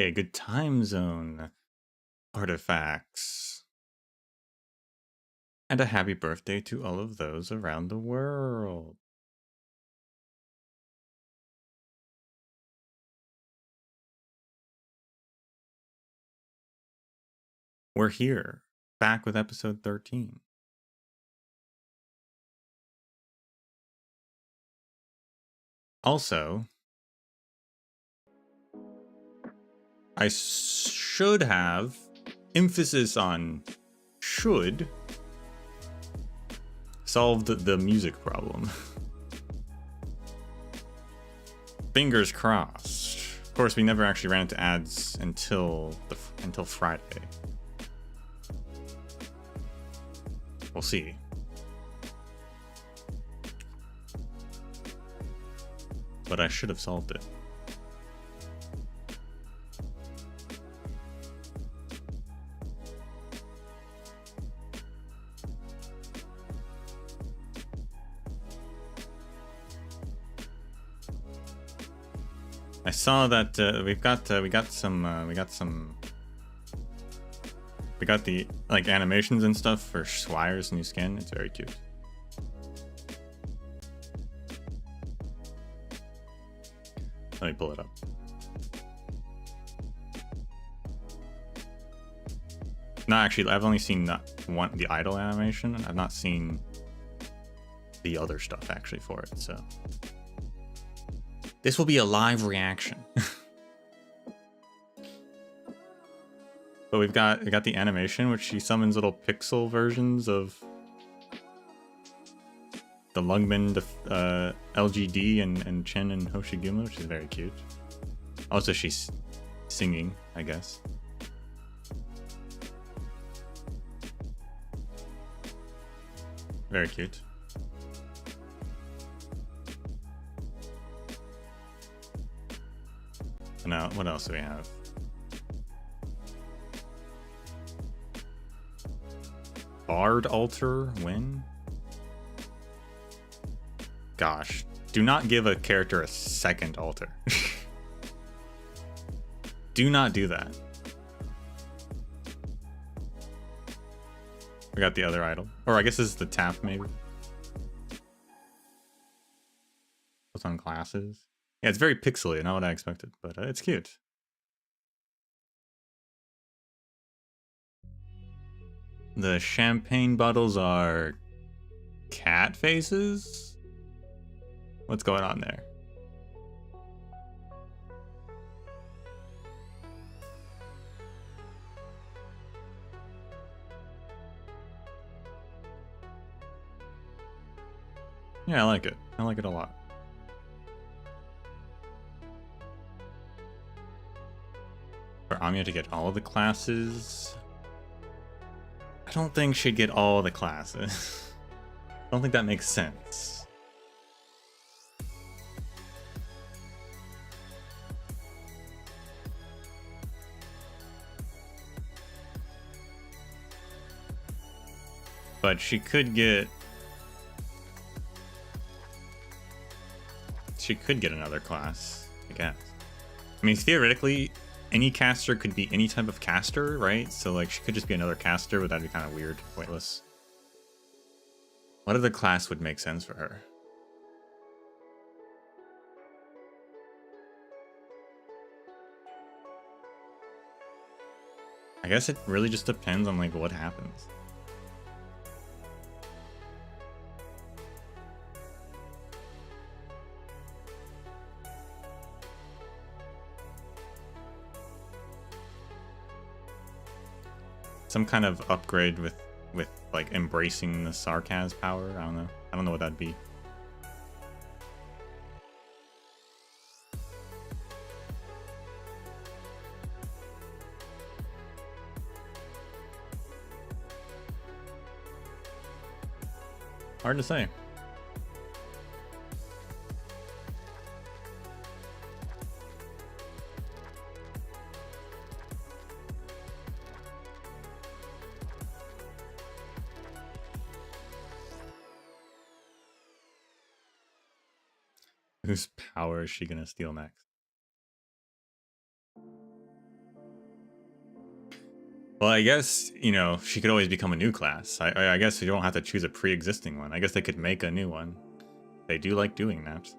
Hey, good time zone artifacts. And a happy birthday to all of those around the world. We're here, back with episode 13. Also, I should have emphasis on should solved the music problem. Fingers crossed. Of course, we never actually ran into ads until Friday. We'll see. But I should have solved it. I saw that we got the like animations and stuff for Schweier's new skin. It's very cute. Let me pull it up. No, actually, I've only seen the idle animation. I've not seen the other stuff actually for it. So this will be a live reaction. But we got the animation, which she summons little pixel versions of the Lungman, the LGD, and Chen and Hoshiguma, which is very cute. Also, she's singing, I guess. Very cute. Now, what else do we have? Bard altar win? Gosh, do not give a character a second altar. Do not do that. We got the other idol. Or I guess this is the tap, maybe. Puts on glasses. Yeah, it's very pixely, not what I expected, but it's cute. The champagne bottles are cat faces? What's going on there? Yeah, I like it. I like it a lot. For Anya to get all of the classes. I don't think she'd get all the classes. I don't think that makes sense. But she could get... She could get another class, I guess. I mean, theoretically, any caster could be any type of caster, right? So, like, she could just be another caster, but that'd be kind of weird, pointless. What other class would make sense for her? I guess it really just depends on, like, what happens. Some kind of upgrade with like embracing the sarcasm power. I don't know what that'd be. Hard to say. Whose power is she gonna steal next? Well, I guess, you know, she could always become a new class. I guess you don't have to choose a pre-existing one. I guess they could make a new one. They do like doing that.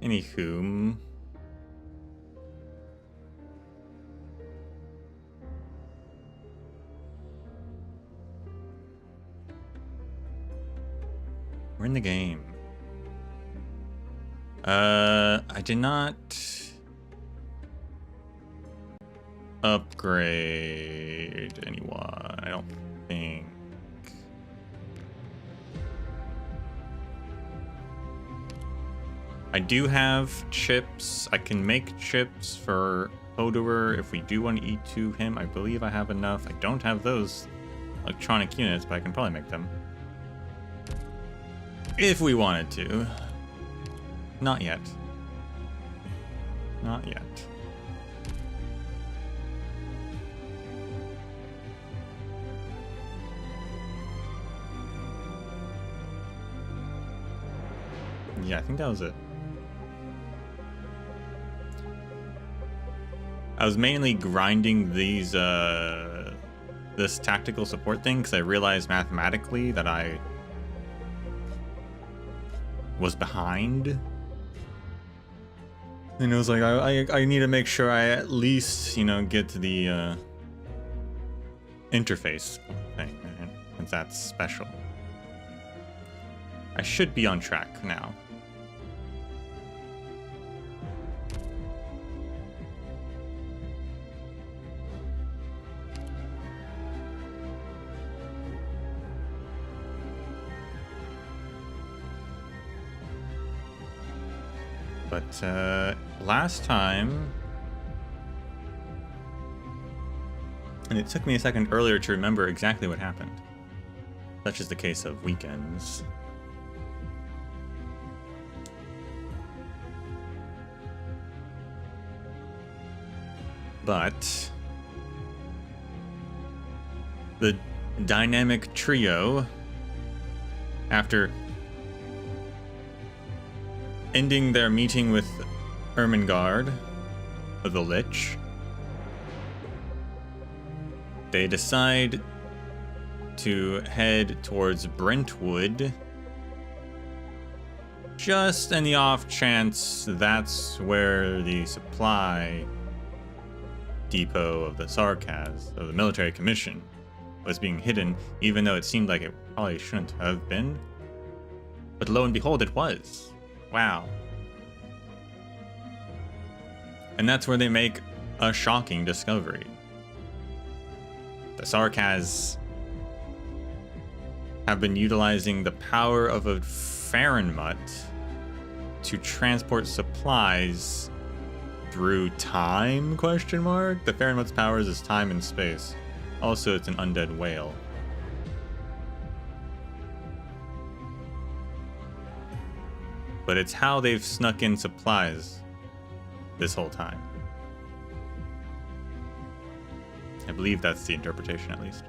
Anywho, we're in the game. I did not upgrade anyone, I don't think. I do have chips. I can make chips for Hodour if we do want to eat to him. I believe I have enough. I don't have those electronic units, but I can probably make them. If we wanted to. Not yet. Not yet. Yeah, I think that was it. I was mainly grinding these, this tactical support thing because I realized mathematically that I was behind. And it was like, I need to make sure I at least, you know, get to the interface thing, and that's special. I should be on track now. But last time, and it took me a second earlier to remember exactly what happened. Such is the case of weekends. But the dynamic trio, after ending their meeting with Ermengarde, the Lich, they decide to head towards Brentwood, just in the off chance that's where the supply depot of the Sarkaz, of the military commission, was being hidden, even though it seemed like it probably shouldn't have been. But lo and behold, it was. Wow. And that's where they make a shocking discovery. The Sarkaz have been utilizing the power of a Farenmut to transport supplies through time, question mark? The Farenmut's powers is time and space. Also, it's an undead whale. But it's how they've snuck in supplies this whole time. I believe that's the interpretation, at least.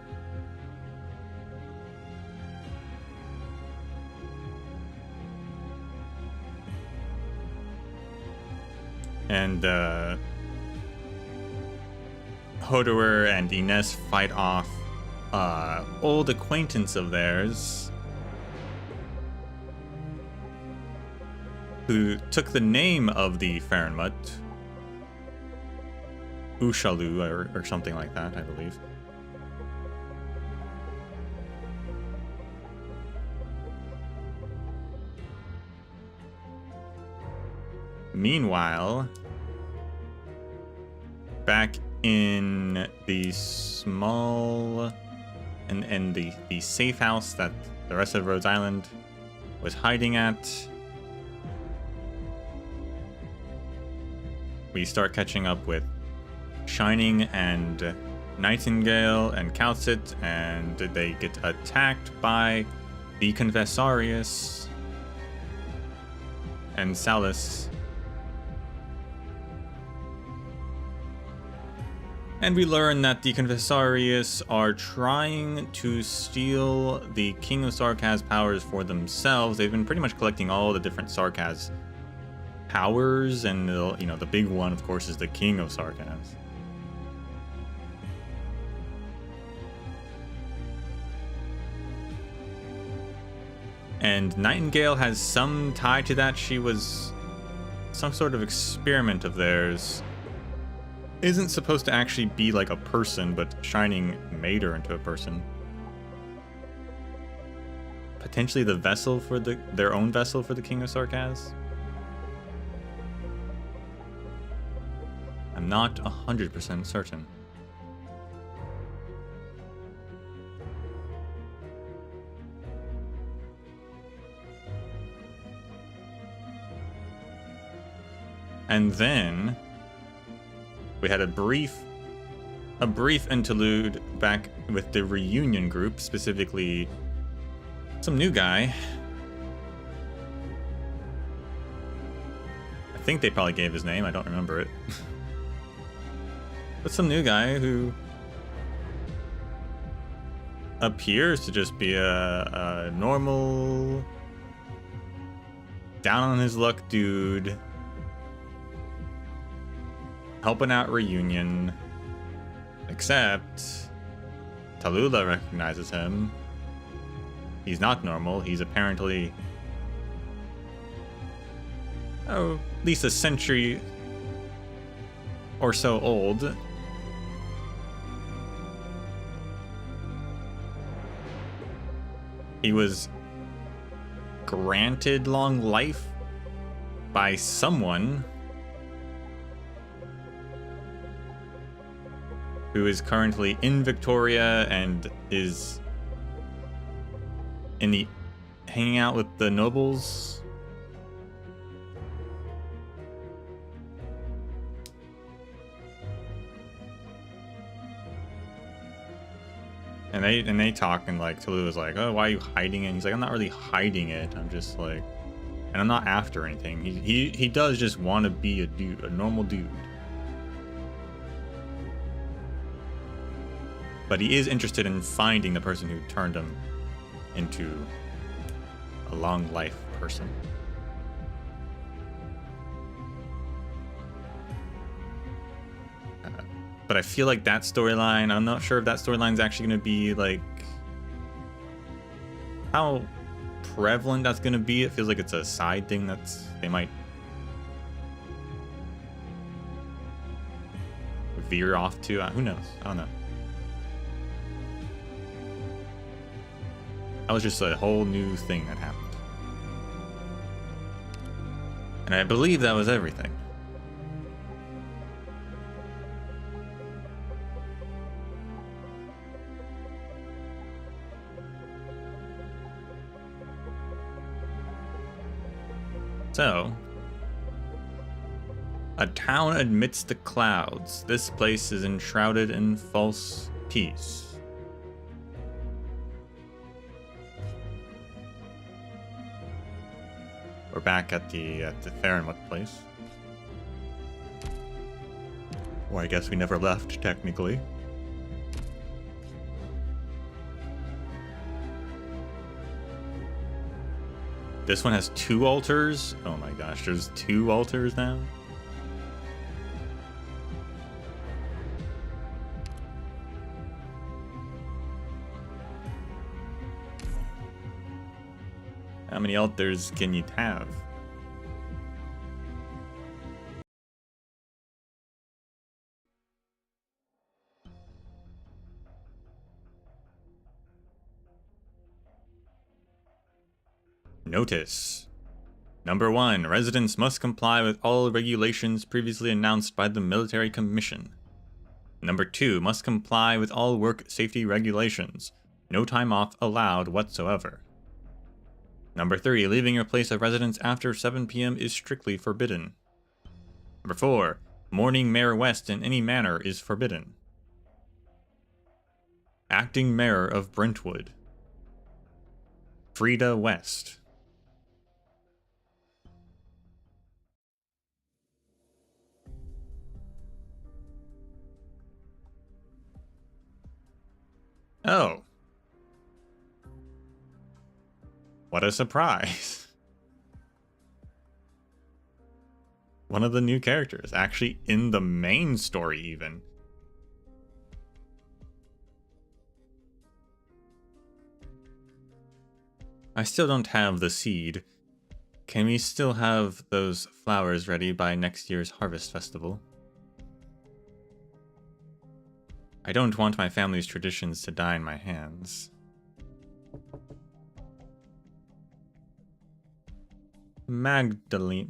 And Hodour and Ines fight off old acquaintance of theirs who took the name of the Farenmut, Ushalu, or something like that, I believe. Meanwhile, back in the small and the safe house that the rest of Rhode Island was hiding at, we start catching up with Shining and Nightingale and Calcit, and they get attacked by the Confessarius and Salus. And we learn that the Confessarius are trying to steal the King of Sarkaz's powers for themselves. They've been pretty much collecting all the different Sarkaz powers, and you know, the big one, of course, is the King of Sarkaz. And Nightingale has some tie to that. She was some sort of experiment of theirs. Isn't supposed to actually be like a person, but Shining made her into a person. Potentially the vessel for their own vessel for the King of Sarkaz. I'm not 100% certain. And then we had a brief interlude back with the reunion group, specifically some new guy. I think they probably gave his name, I don't remember it. But some new guy who appears to just be a normal, down on his luck dude, helping out reunion, except Tallulah recognizes him. He's not normal. He's apparently, at least a century or so old. He was granted long life by someone who is currently in Victoria and is hanging out with the nobles. And they talk, and like Tallulah's like, oh, why are you hiding it? And he's like, I'm not really hiding it. I'm just like, and I'm not after anything. He does just want to be a dude, a normal dude. But he is interested in finding the person who turned him into a long life person. But I feel like that storyline, I'm not sure if that storyline is actually going to be like how prevalent that's going to be. It feels like it's a side thing they might veer off to. Who knows? I don't know. That was just a whole new thing that happened. And I believe that was everything. So, a town amidst the clouds. This place is enshrouded in false peace. We're back at the Farrenwood place. Or I guess we never left, technically. This one has 2 altars? Oh my gosh, there's 2 altars now? How many altars can you have? Notice. Number 1. Residents must comply with all regulations previously announced by the Military Commission. Number 2. Must comply with all work safety regulations. No time off allowed whatsoever. Number 3. Leaving your place of residence after 7 p.m. is strictly forbidden. Number 4. Mourning Mayor West in any manner is forbidden. Acting Mayor of Brentwood. Frida West. Oh. What a surprise. One of the new characters, actually in the main story even. I still don't have the seed. Can we still have those flowers ready by next year's harvest festival? I don't want my family's traditions to die in my hands. Magdalene.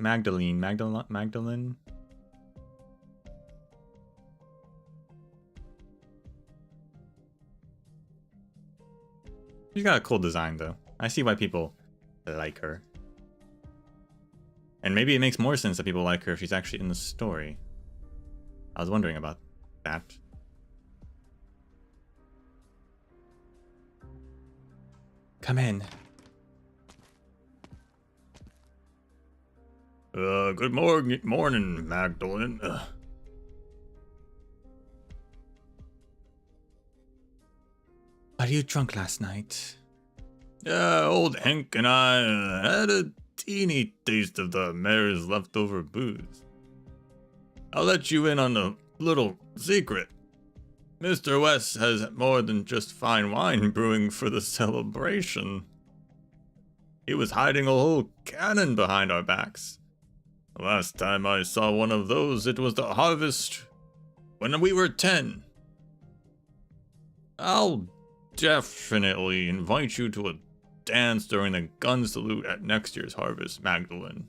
She's got a cool design though. I see why people like her. And maybe it makes more sense that people like her if she's actually in the story. I was wondering about that. Come in. Good morning, Magdalene. Are you drunk last night? Old Hank and I had a teeny taste of the mayor's leftover booze. I'll let you in on a little secret. Mr. West has more than just fine wine brewing for the celebration. He was hiding a whole cannon behind our backs. The last time I saw one of those, it was the harvest when we were 10. I'll definitely invite you to a dance during the gun salute at next year's harvest, Magdalene.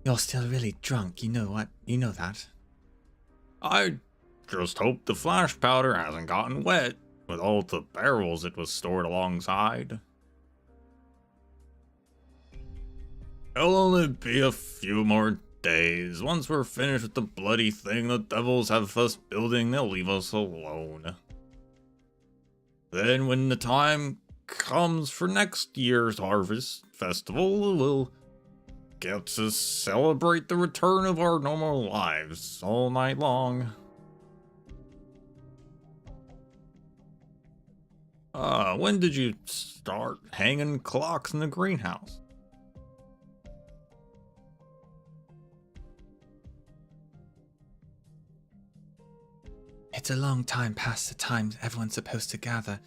You're still really drunk, you know what? You know that. I just hope the flash powder hasn't gotten wet with all the barrels it was stored alongside. It'll only be a few more days. Once we're finished with the bloody thing the devils have us building, they'll leave us alone. Then when the time comes for next year's harvest festival, we'll get to celebrate the return of our normal lives all night long. When did you start hanging clocks in the greenhouse? It's a long time past the time everyone's supposed to gather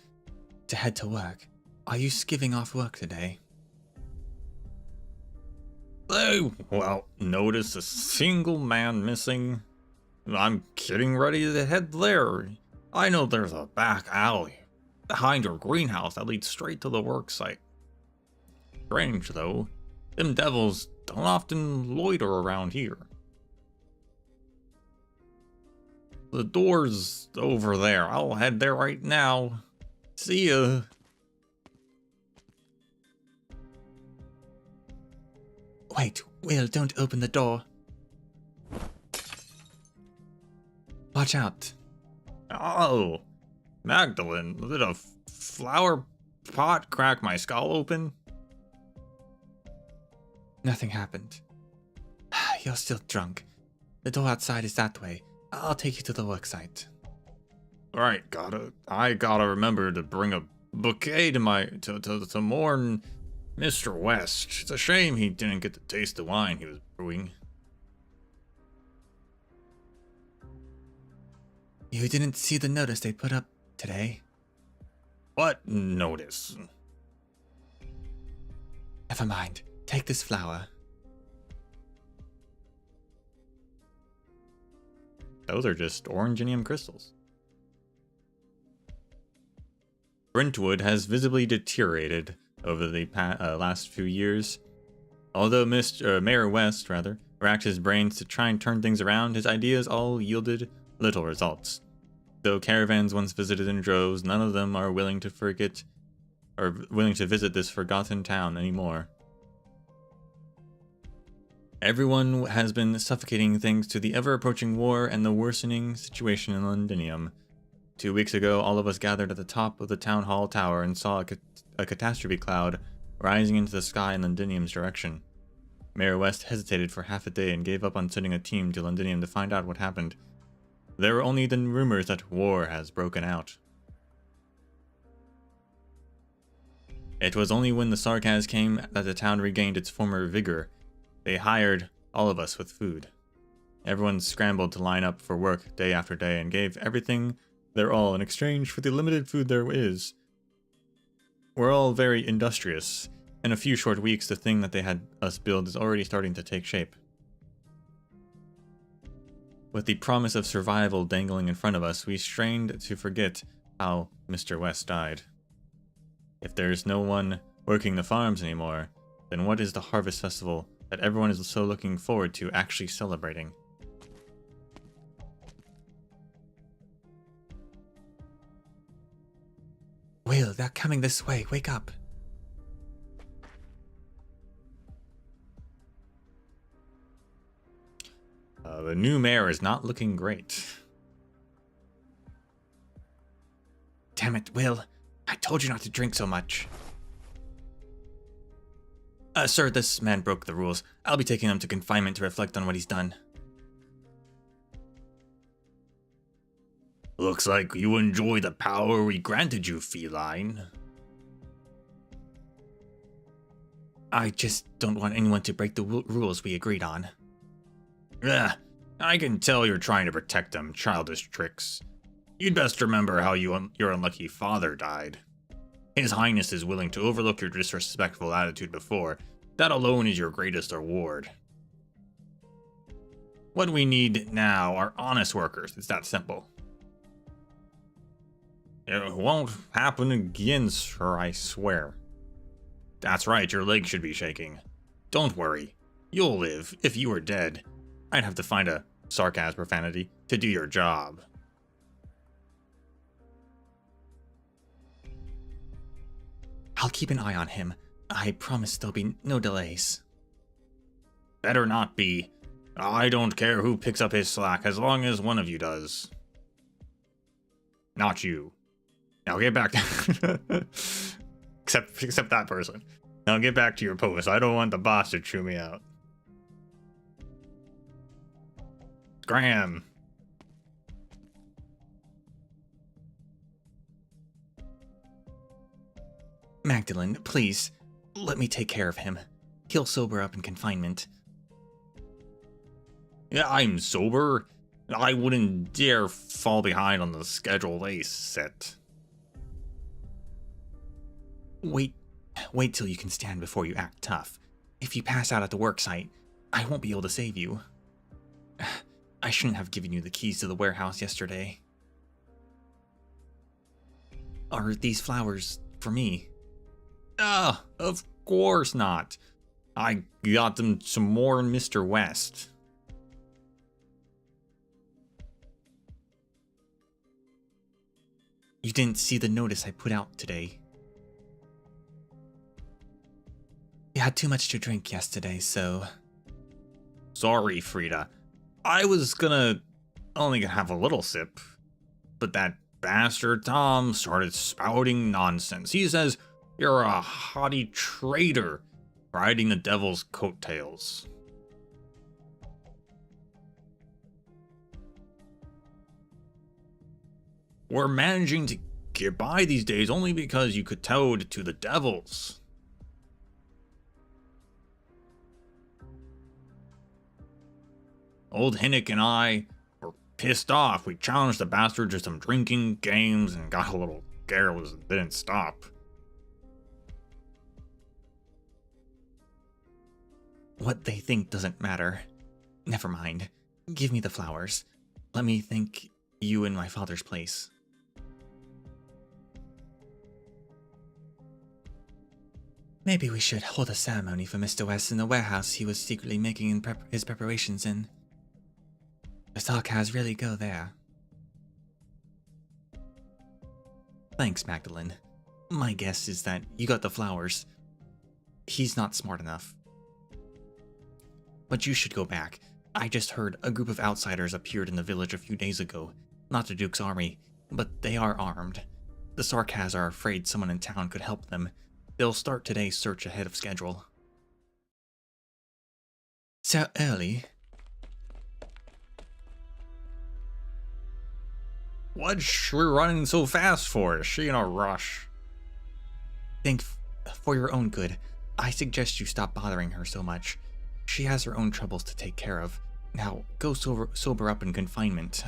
to head to work. Are you skiving off work today? They won't notice a single man missing. I'm getting ready to head there. I know there's a back alley behind your greenhouse that leads straight to the work site. Strange though, them devils don't often loiter around here. The door's over there. I'll head there right now. See ya. Wait, Will, don't open the door. Watch out. Oh, Magdalene, did a flower pot crack my skull open? Nothing happened. You're still drunk. The door outside is that way. I'll take you to the worksite. Alright, I gotta remember to bring a bouquet to mourn Mr. West. It's a shame he didn't get to taste the wine he was brewing. You didn't see the notice they put up today? What notice? Never mind. Take this flower. Those are just oranginium crystals. Brentwood has visibly deteriorated over the last few years. Although Mayor West racked his brains to try and turn things around, his ideas all yielded little results. Though caravans once visited in droves, none of them are willing to visit this forgotten town anymore. Everyone has been suffocating thanks to the ever-approaching war and the worsening situation in Londinium. 2 weeks ago, all of us gathered at the top of the town hall tower and saw a catastrophe cloud rising into the sky in Londinium's direction. Mayor West hesitated for half a day and gave up on sending a team to Londinium to find out what happened. There are only the rumors that war has broken out. It was only when the Sarkaz came that the town regained its former vigor. They hired all of us with food. Everyone scrambled to line up for work day after day and gave everything their all in exchange for the limited food there is. We're all very industrious. In a few short weeks, the thing that they had us build is already starting to take shape. With the promise of survival dangling in front of us, we strained to forget how Mr. West died. If there's no one working the farms anymore, then what is the harvest festival that everyone is so looking forward to actually celebrating? Will, they're coming this way. Wake up. The new mayor is not looking great. Damn it, Will. I told you not to drink so much. Sir, this man broke the rules. I'll be taking him to confinement to reflect on what he's done. Looks like you enjoy the power we granted you, feline. I just don't want anyone to break the rules we agreed on. Ugh, I can tell you're trying to protect them, childish tricks. You'd best remember how your unlucky father died. His Highness is willing to overlook your disrespectful attitude before. That alone is your greatest reward. What we need now are honest workers. It's that simple. It won't happen again, sir, I swear. That's right, your leg should be shaking. Don't worry. You'll live. If you were dead, I'd have to find a sarcasm profanity to do your job. I'll keep an eye on him. I promise there'll be no delays. Better not be. I don't care who picks up his slack as long as one of you does. Not you. Now get back to except that person. Now get back to your post. I don't want the boss to chew me out. Graham. Magdalene, please, let me take care of him. He'll sober up in confinement. Yeah, I'm sober. I wouldn't dare fall behind on the schedule they set. Wait till you can stand before you act tough. If you pass out at the worksite, I won't be able to save you. I shouldn't have given you the keys to the warehouse yesterday. Are these flowers for me? Of course not. I got them some more in Mr. West. You didn't see the notice I put out today. You had too much to drink yesterday, so... Sorry, Frida. I was only gonna have a little sip. But that bastard Tom started spouting nonsense. He says you're a haughty traitor riding the devil's coattails. We're managing to get by these days only because you kowtowed to the devils. Old Hinnick and I were pissed off. We challenged the bastard to some drinking games and got a little garrulous and didn't stop. What they think doesn't matter. Never mind. Give me the flowers. Let me thank you in my father's place. Maybe we should hold a ceremony for Mr. West in the warehouse he was secretly making his preparations in. The Sarkaz really go there. Thanks, Magdalene. My guess is that you got the flowers. He's not smart enough. But you should go back. I just heard a group of outsiders appeared in the village a few days ago. Not the Duke's army, but they are armed. The Sarkaz are afraid someone in town could help them. They'll start today's search ahead of schedule. So early? What's she running so fast for? Is she in a rush? For your own good, I suggest you stop bothering her so much. She has her own troubles to take care of. Now, go sober up in confinement.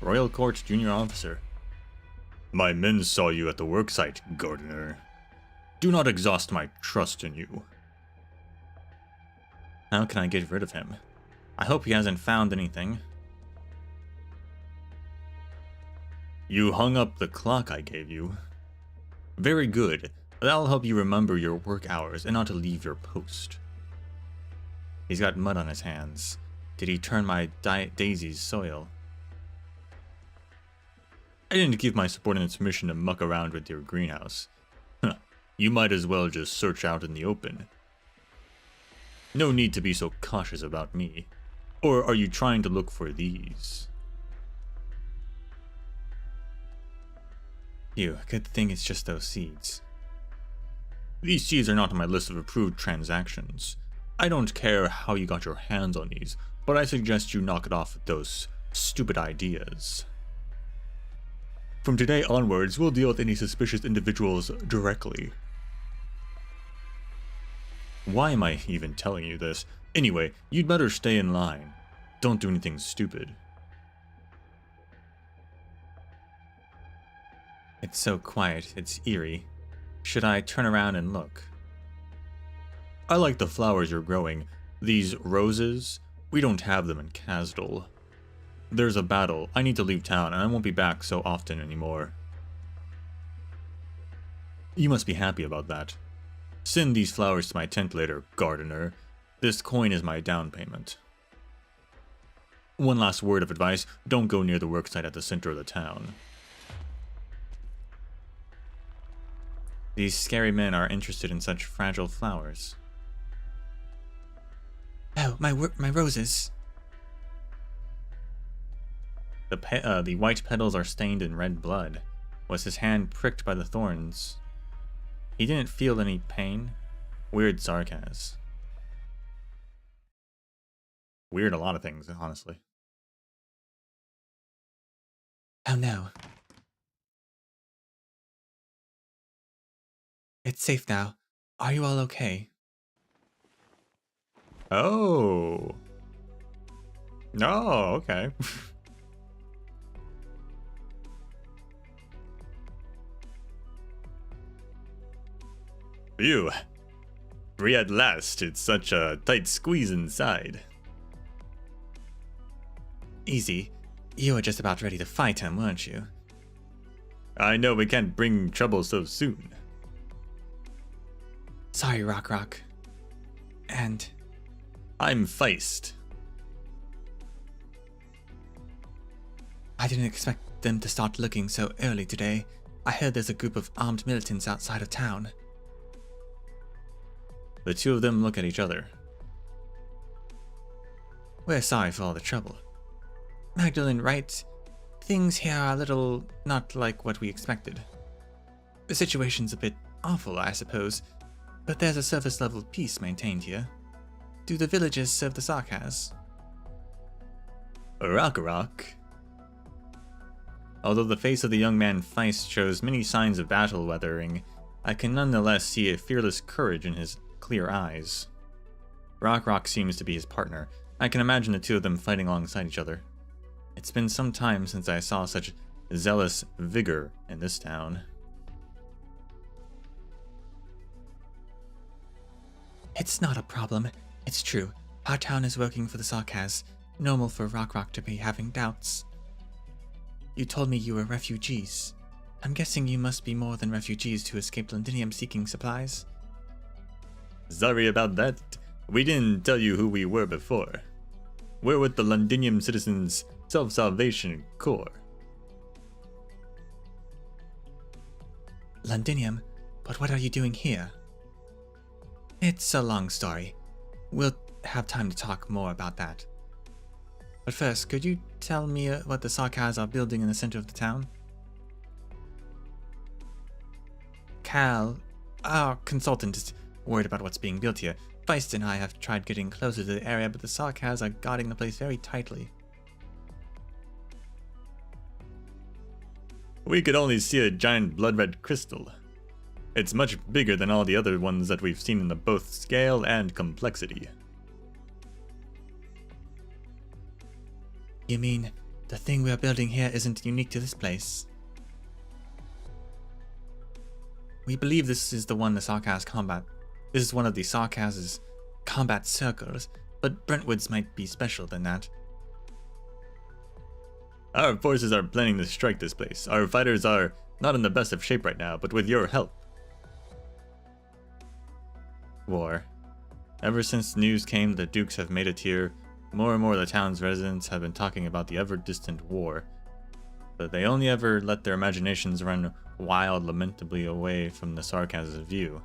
Royal Court Junior Officer. My men saw you at the worksite, gardener. Do not exhaust my trust in you. How can I get rid of him? I hope he hasn't found anything. You hung up the clock I gave you. Very good. That'll help you remember your work hours and not to leave your post. He's got mud on his hands. Did he turn my daisies soil? I didn't give my subordinates permission to muck around with your greenhouse. Huh. You might as well just search out in the open. No need to be so cautious about me. Or are you trying to look for these? Phew, good thing it's just those seeds. These seeds are not on my list of approved transactions. I don't care how you got your hands on these, but I suggest you knock it off with those stupid ideas. From today onwards, we'll deal with any suspicious individuals directly. Why am I even telling you this? Anyway, you'd better stay in line. Don't do anything stupid. It's so quiet, it's eerie. Should I turn around and look? I like the flowers you're growing. These roses, we don't have them in Kasdal. There's a battle. I need to leave town, and I won't be back so often anymore. You must be happy about that. Send these flowers to my tent later, gardener. This coin is my down payment. One last word of advice, don't go near the worksite at the center of the town. These scary men are interested in such fragile flowers. Oh, my roses. The white petals are stained in red blood. Was his hand pricked by the thorns? He didn't feel any pain. Weird sarcasm. Weird a lot of things, honestly. Oh no. It's safe now. Are you all okay? Oh. Oh, okay. Phew. Free at last. It's such a tight squeeze inside. Easy. You were just about ready to fight him, weren't you? I know we can't bring trouble so soon. Sorry, Rock. And... I'm Feist. I didn't expect them to start looking so early today. I heard there's a group of armed militants outside of town. The two of them look at each other. We're sorry for all the trouble. Magdalene, right? Things here are a little not like what we expected. The situation's a bit awful, I suppose, but there's a surface-level peace maintained here. Do the villagers serve the Sarkaz? Rock. Although the face of the young man Feist shows many signs of battle weathering, I can nonetheless see a fearless courage in his clear eyes. Rock seems to be his partner. I can imagine the two of them fighting alongside each other. It's been some time since I saw such zealous vigor in this town. It's not a problem. It's true. Our town is working for the Sarkaz. Normal for Rock to be having doubts. You told me you were refugees. I'm guessing you must be more than refugees who escaped Londinium seeking supplies. Sorry about that. We didn't tell you who we were before. We're with the Londinium Citizens Self-Salvation Corps. Londinium? But what are you doing here? It's a long story. We'll have time to talk more about that. But first, could you tell me what the Sarkaz are building in the center of the town? Cal, our consultant, worried about what's being built here. Feist and I have tried getting closer to the area, but the Sarkaz are guarding the place very tightly. We could only see a giant blood-red crystal. It's much bigger than all the other ones that we've seen in both scale and complexity. You mean the thing we're building here isn't unique to this place? We believe this is the one the Sarkaz combat. This is one of the Sarkaz's combat circles, but Brentwood's might be special than that. Our forces are planning to strike this place. Our fighters are not in the best of shape right now, but with your help. War. Ever since news came the Dukes have made it here, more and more of the town's residents have been talking about the ever-distant war. But they only ever let their imaginations run wild, lamentably away from the Sarkaz's view.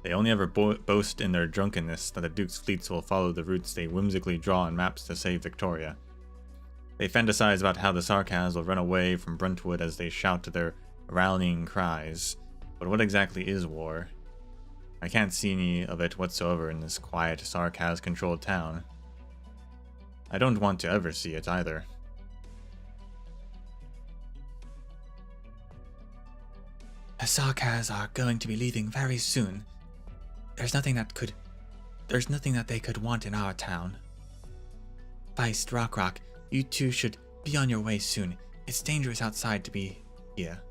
They only ever boast in their drunkenness that the Duke's fleets will follow the routes they whimsically draw on maps to save Victoria. They fantasize about how the Sarkaz will run away from Brentwood as they shout their rallying cries. But what exactly is war? I can't see any of it whatsoever in this quiet, Sarkaz-controlled town. I don't want to ever see it either. The Sarkaz are going to be leaving very soon. There's nothing that they could want in our town. Feist, Rock, you two should be on your way soon. It's dangerous outside to be here.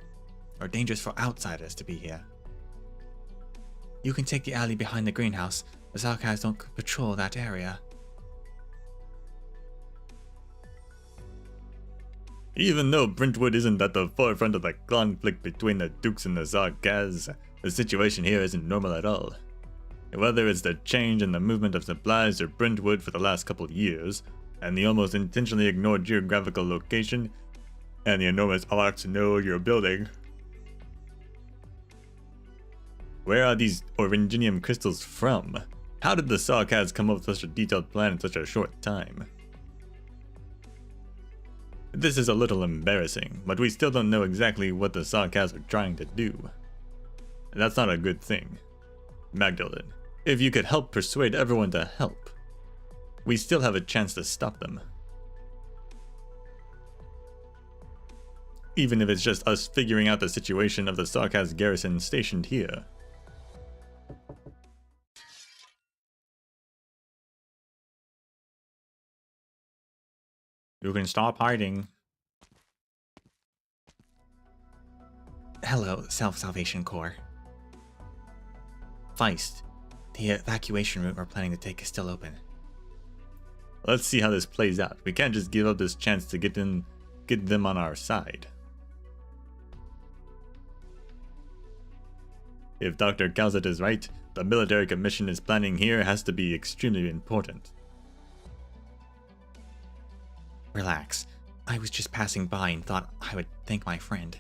Or dangerous for outsiders to be here. You can take the alley behind the greenhouse. The Sarkaz don't patrol that area. Even though Brentwood isn't at the forefront of the conflict between the Dukes and the Sarkaz, the situation here isn't normal at all. Whether it's the change in the movement of supplies or Brentwood for the last couple years, and the almost intentionally ignored geographical location, and the enormous arcs node you're building. Where are these Oranginium crystals from? How did the Sarkaz come up with such a detailed plan in such a short time? This is a little embarrassing, but we still don't know exactly what the Sarkaz are trying to do. That's not a good thing. Magdalene, if you could help persuade everyone to help, we still have a chance to stop them. Even if it's just us figuring out the situation of the Sarkaz garrison stationed here. You can stop hiding. Hello, Self-Salvation Corps. Feist, the evacuation route we're planning to take is still open. Let's see how this plays out. We can't just give up this chance to get them on our side. If Dr. Calzet is right, the military commission is planning here has to be extremely important. Relax. I was just passing by and thought I would thank my friend.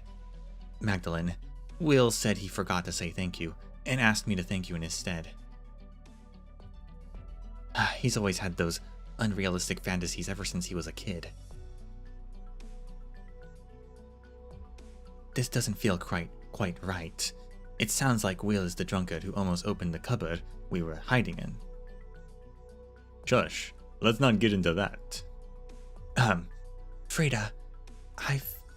Magdalene, Will said he forgot to say thank you, and asked me to thank you in his stead. He's always had those unrealistic fantasies ever since he was a kid. This doesn't feel quite right. It sounds like Will is the drunkard who almost opened the cupboard we were hiding in. Shush, let's not get into that. Frida,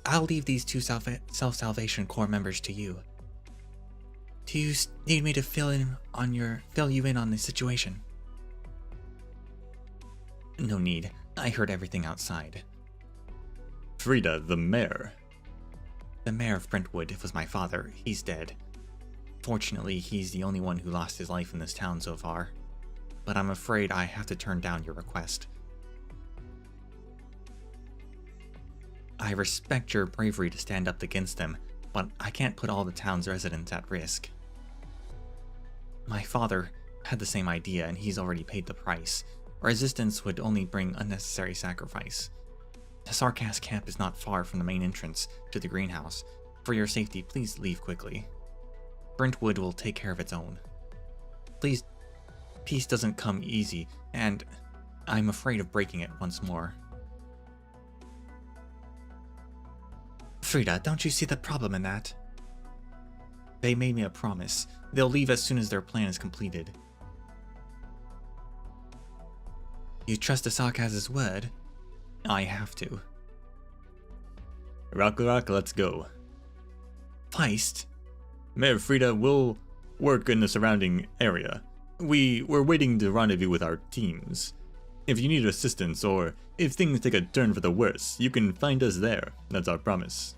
I'll leave these two Self-Salvation Corps members to you. Do you need me to fill you in on the situation? No need. I heard everything outside. Frida, the mayor. The mayor of Brentwood was my father. He's dead. Fortunately, he's the only one who lost his life in this town so far. But I'm afraid I have to turn down your request. I respect your bravery to stand up against them, but I can't put all the town's residents at risk. My father had the same idea, and he's already paid the price. Resistance would only bring unnecessary sacrifice. The Sarkaz camp is not far from the main entrance to the greenhouse. For your safety, please leave quickly. Brentwood will take care of its own. Please, peace doesn't come easy, and I'm afraid of breaking it once more. Frida, don't you see the problem in that? They made me a promise. They'll leave as soon as their plan is completed. You trust the Sarkaz's word? I have to. Rock, let's go. Feist? Mayor Frida will work in the surrounding area. We're waiting to rendezvous with our teams. If you need assistance or if things take a turn for the worse, you can find us there. That's our promise.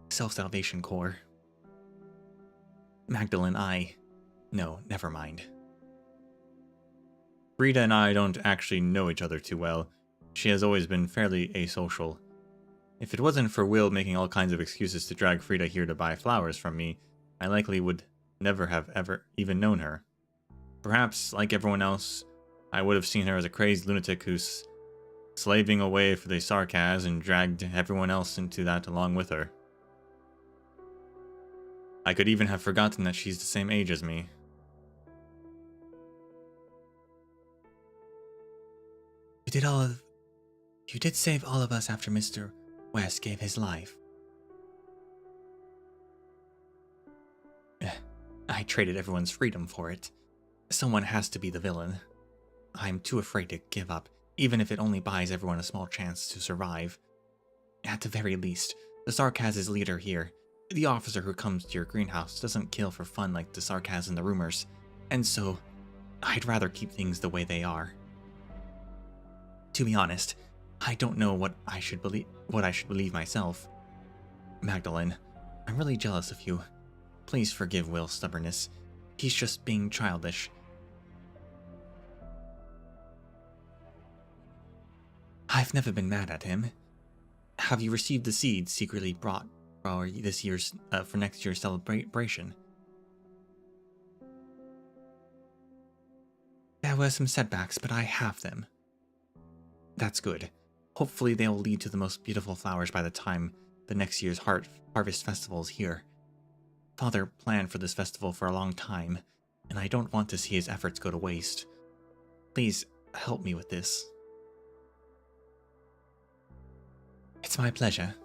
Self-Salvation Corps. No, never mind. Frida and I don't actually know each other too well. She has always been fairly asocial. If it wasn't for Will making all kinds of excuses to drag Frida here to buy flowers from me, I likely would never have ever even known her. Perhaps, like everyone else, I would have seen her as a crazed lunatic who's slaving away for the Sarkaz and dragged everyone else into that along with her. I could even have forgotten that she's the same age as me. You did save all of us after Mr. West gave his life. I traded everyone's freedom for it. Someone has to be the villain. I'm too afraid to give up, even if it only buys everyone a small chance to survive. At the very least, the Sarkaz's leader here, the officer who comes to your greenhouse, doesn't kill for fun like the Sarkaz in the rumors, and so I'd rather keep things the way they are. To be honest, I don't know what I should believe myself. Magdalene, I'm really jealous of you. Please forgive Will's stubbornness. He's just being childish. I've never been mad at him. Have you received the seeds secretly brought for next year's celebration? There were some setbacks, but I have them. That's good. Hopefully they'll lead to the most beautiful flowers by the time the next year's Harvest Festival is here. Father planned for this festival for a long time, and I don't want to see his efforts go to waste. Please help me with this. It's my pleasure.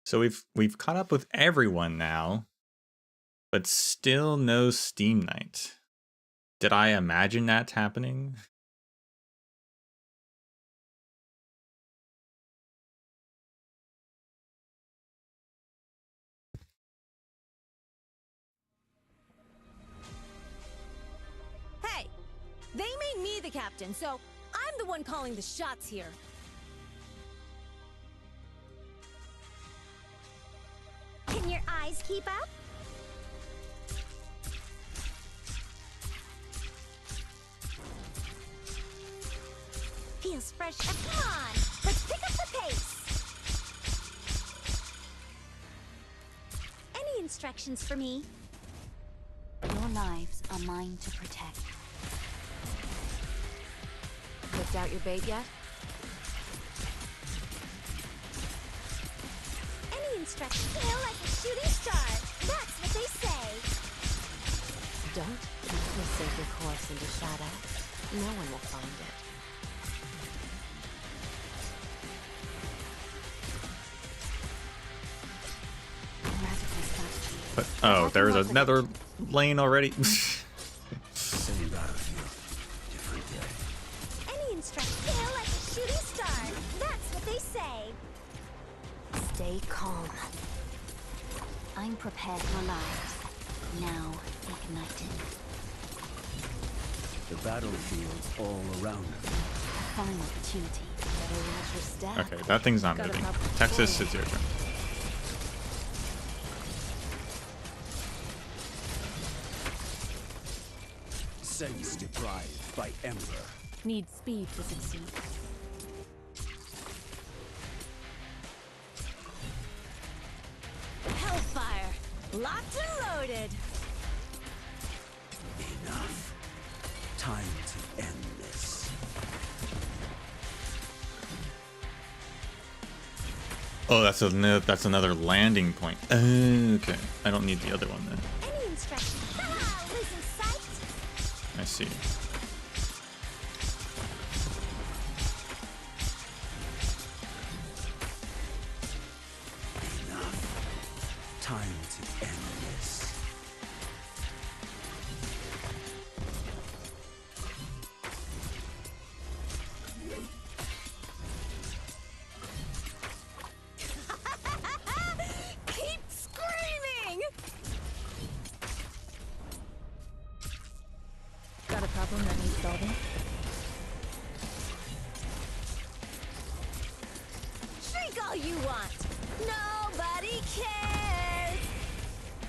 So we've caught up with everyone now, but still no Steam Night. Did I imagine that happening? Hey, they made me the captain, so I'm the one calling the shots here. Can your eyes keep up? Feels fresh. Come on, let's pick up the pace. Any instructions for me? Your lives are mine to protect. Picked out your bait yet? Any instructions? Feel like a shooting star. That's what they say. Don't mistake your course into shadow. No one will find it. Magical strategy. But, oh, there's another lane already. Any instructions? Feel like a shooting star. That's what they say. Stay calm. I'm prepared for lives. Now ignited. The battlefields all around us. A fine opportunity. Better watch your step. Okay, that thing's not moving. Texas, it's your turn. Sense deprived by Ember. Need speed to succeed. Hellfire! Locked and loaded! Enough. Time to end this. Oh, that's another landing point. Okay, I don't need the other one then. Any instructions? Ah, losing sight? I see. Enough. Time to end this. Keep screaming! Got a problem that needs solving? Shriek all you want! Nobody cares!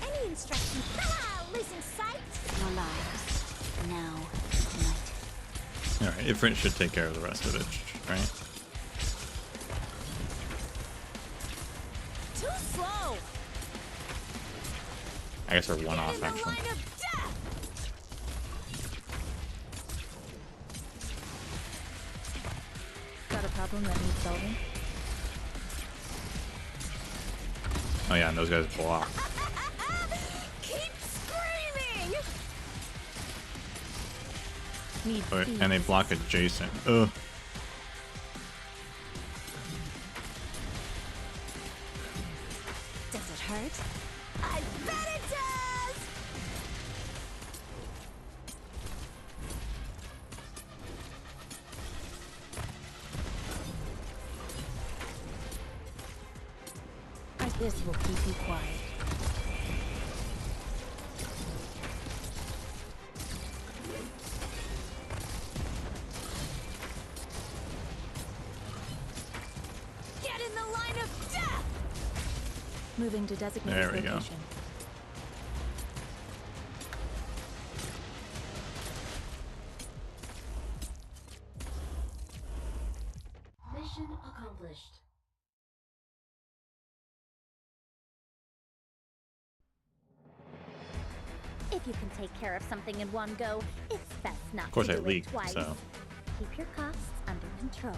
Any instructions? Ah, losing sight? Your lives, now, tonight. Alright, Ifrit should take care of the rest of it, right? Too slow! I guess we're one Get off in the actually. line of death! Got a problem that needs solving? Oh yeah, and those guys block. Keep screaming! Need But, speed. and they block adjacent. Ugh. Does it hurt? I bet it does! This will keep you quiet. Get in the line of death! Moving to designated There we go. location. Mission accomplished. If you can take care of something in one go, it's best not Of course to I do it leaked, twice. so. Keep your costs under control.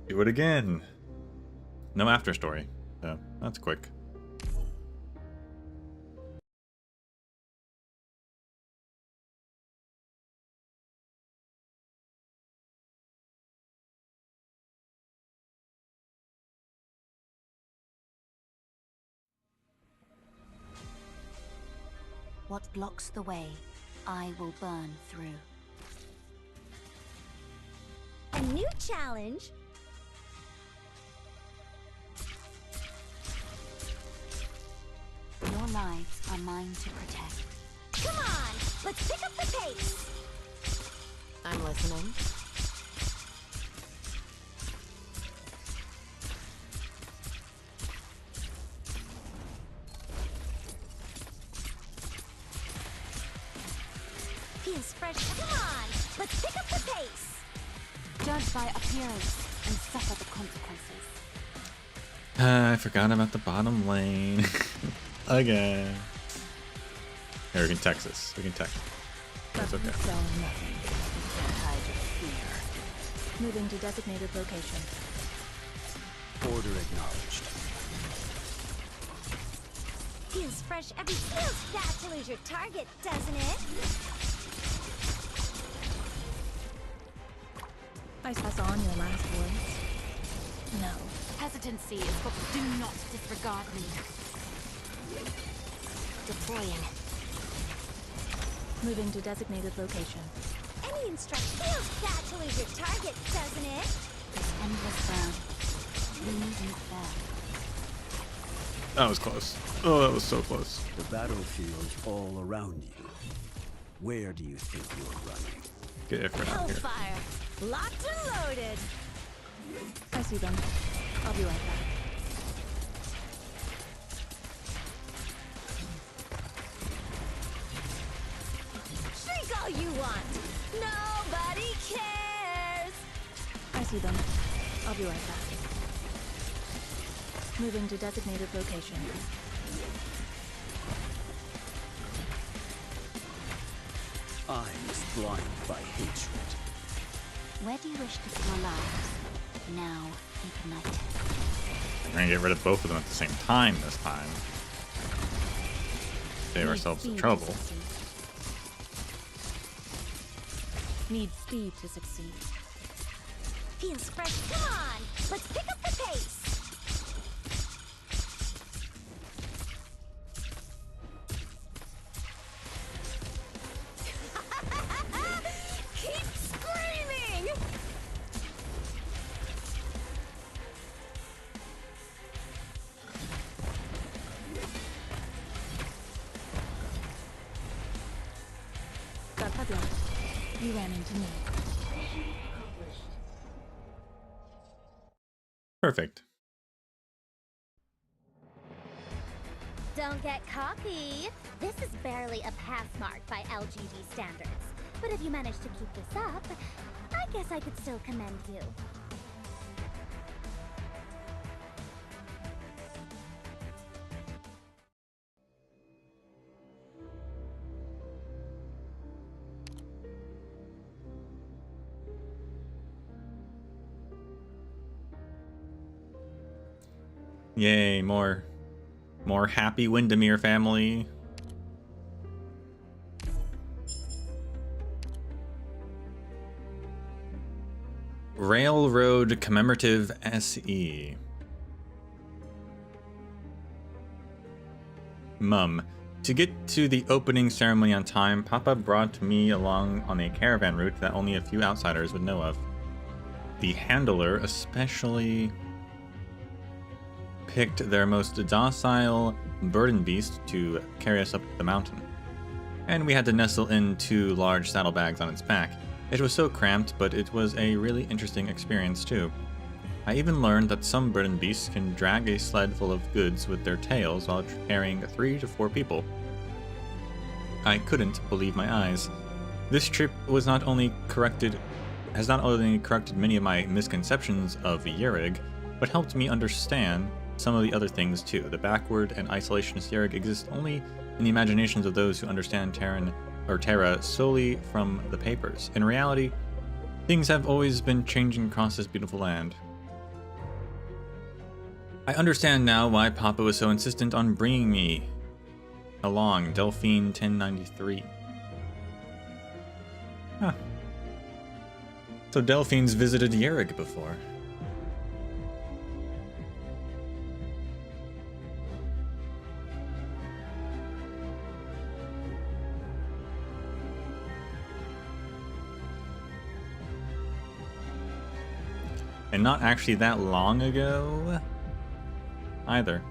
Do it again. No after story, so that's quick. What blocks the way, I will burn through. A new challenge. Your lives are mine to protect. Come on, let's pick up the pace. I'm listening. Feels fresh. Come on, let's pick up the pace. Judge by appearance and suffer the consequences. I forgot about the bottom lane. Again. Here, we can text this. We can text. That's okay. So nothing. Hide your fear. Moving to designated location. Order acknowledged. Feels fresh every feels bad to lose your target, doesn't it? I pass on your last words. No. Hesitancy is what do not disregard me. Deploying. Moving to designated location. Any instruction feels bad to lose your target, doesn't it? This endless burn. Leave not there. That was close. Oh, that was so close. The battlefield's all around you. Where do you think you're running? Get Ifrit out here. Hellfire, locked and loaded. I see them. I'll be right back. Shriek all you want. Nobody cares. I see them. I'll be right back. Moving to designated location. I was blinded by hatred. Where do you wish to see your lives? Now ignited. We're gonna get rid of both of them at the same time this time. Save ourselves some trouble. Need speed to succeed. Feels fresh. Come on, let's pick up the pace. Keep screaming. That's bien. You ran into me. Perfect. Don't get cocky. This is barely a pass mark by LGD standards. But if you manage to keep this up, I guess I could still commend you. Yay, more happy Windermere family. Railroad Commemorative SE. Mum, to get to the opening ceremony on time, Papa brought me along on a caravan route that only a few outsiders would know of. The handler especially picked their most docile burden beast to carry us up the mountain. And we had to nestle in 2 large saddlebags on its back. It was so cramped, but it was a really interesting experience too. I even learned that some burden beasts can drag a sled full of goods with their tails while carrying 3 to 4 people. I couldn't believe my eyes. This trip has not only corrected many of my misconceptions of Yerig, but helped me understand some of the other things too. The backward and isolationist Yerig exist only in the imaginations of those who understand Terra solely from the papers. In reality, things have always been changing across this beautiful land. I understand now why Papa was so insistent on bringing me along. Delphine 1093. Huh. So Delphine's visited Yerig before. And not actually that long ago either.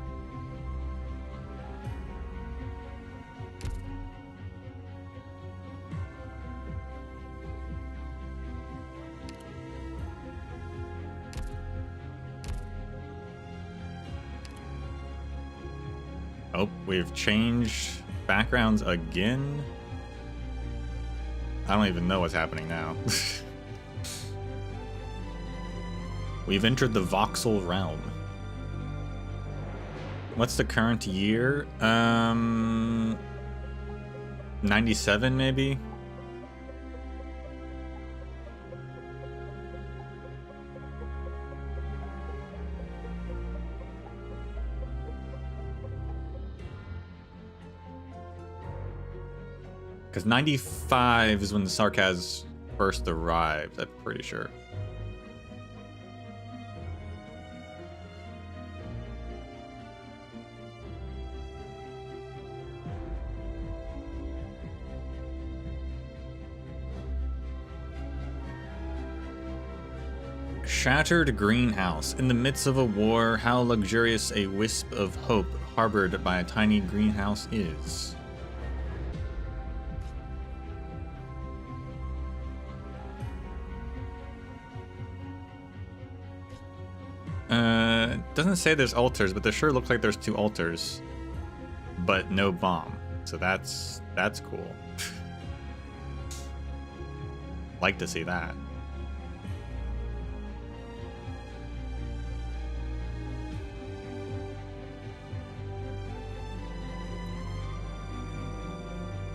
Oh, we've changed backgrounds again. I don't even know what's happening now. We've entered the voxel realm. What's the current year? 97 maybe? Because 95 is when the Sarkaz first arrived, I'm pretty sure. Shattered greenhouse. In the midst of a war, how luxurious a wisp of hope harbored by a tiny greenhouse is. Doesn't say there's altars, but there sure looks like there's 2 altars, but no bomb. So that's cool. Like to see that.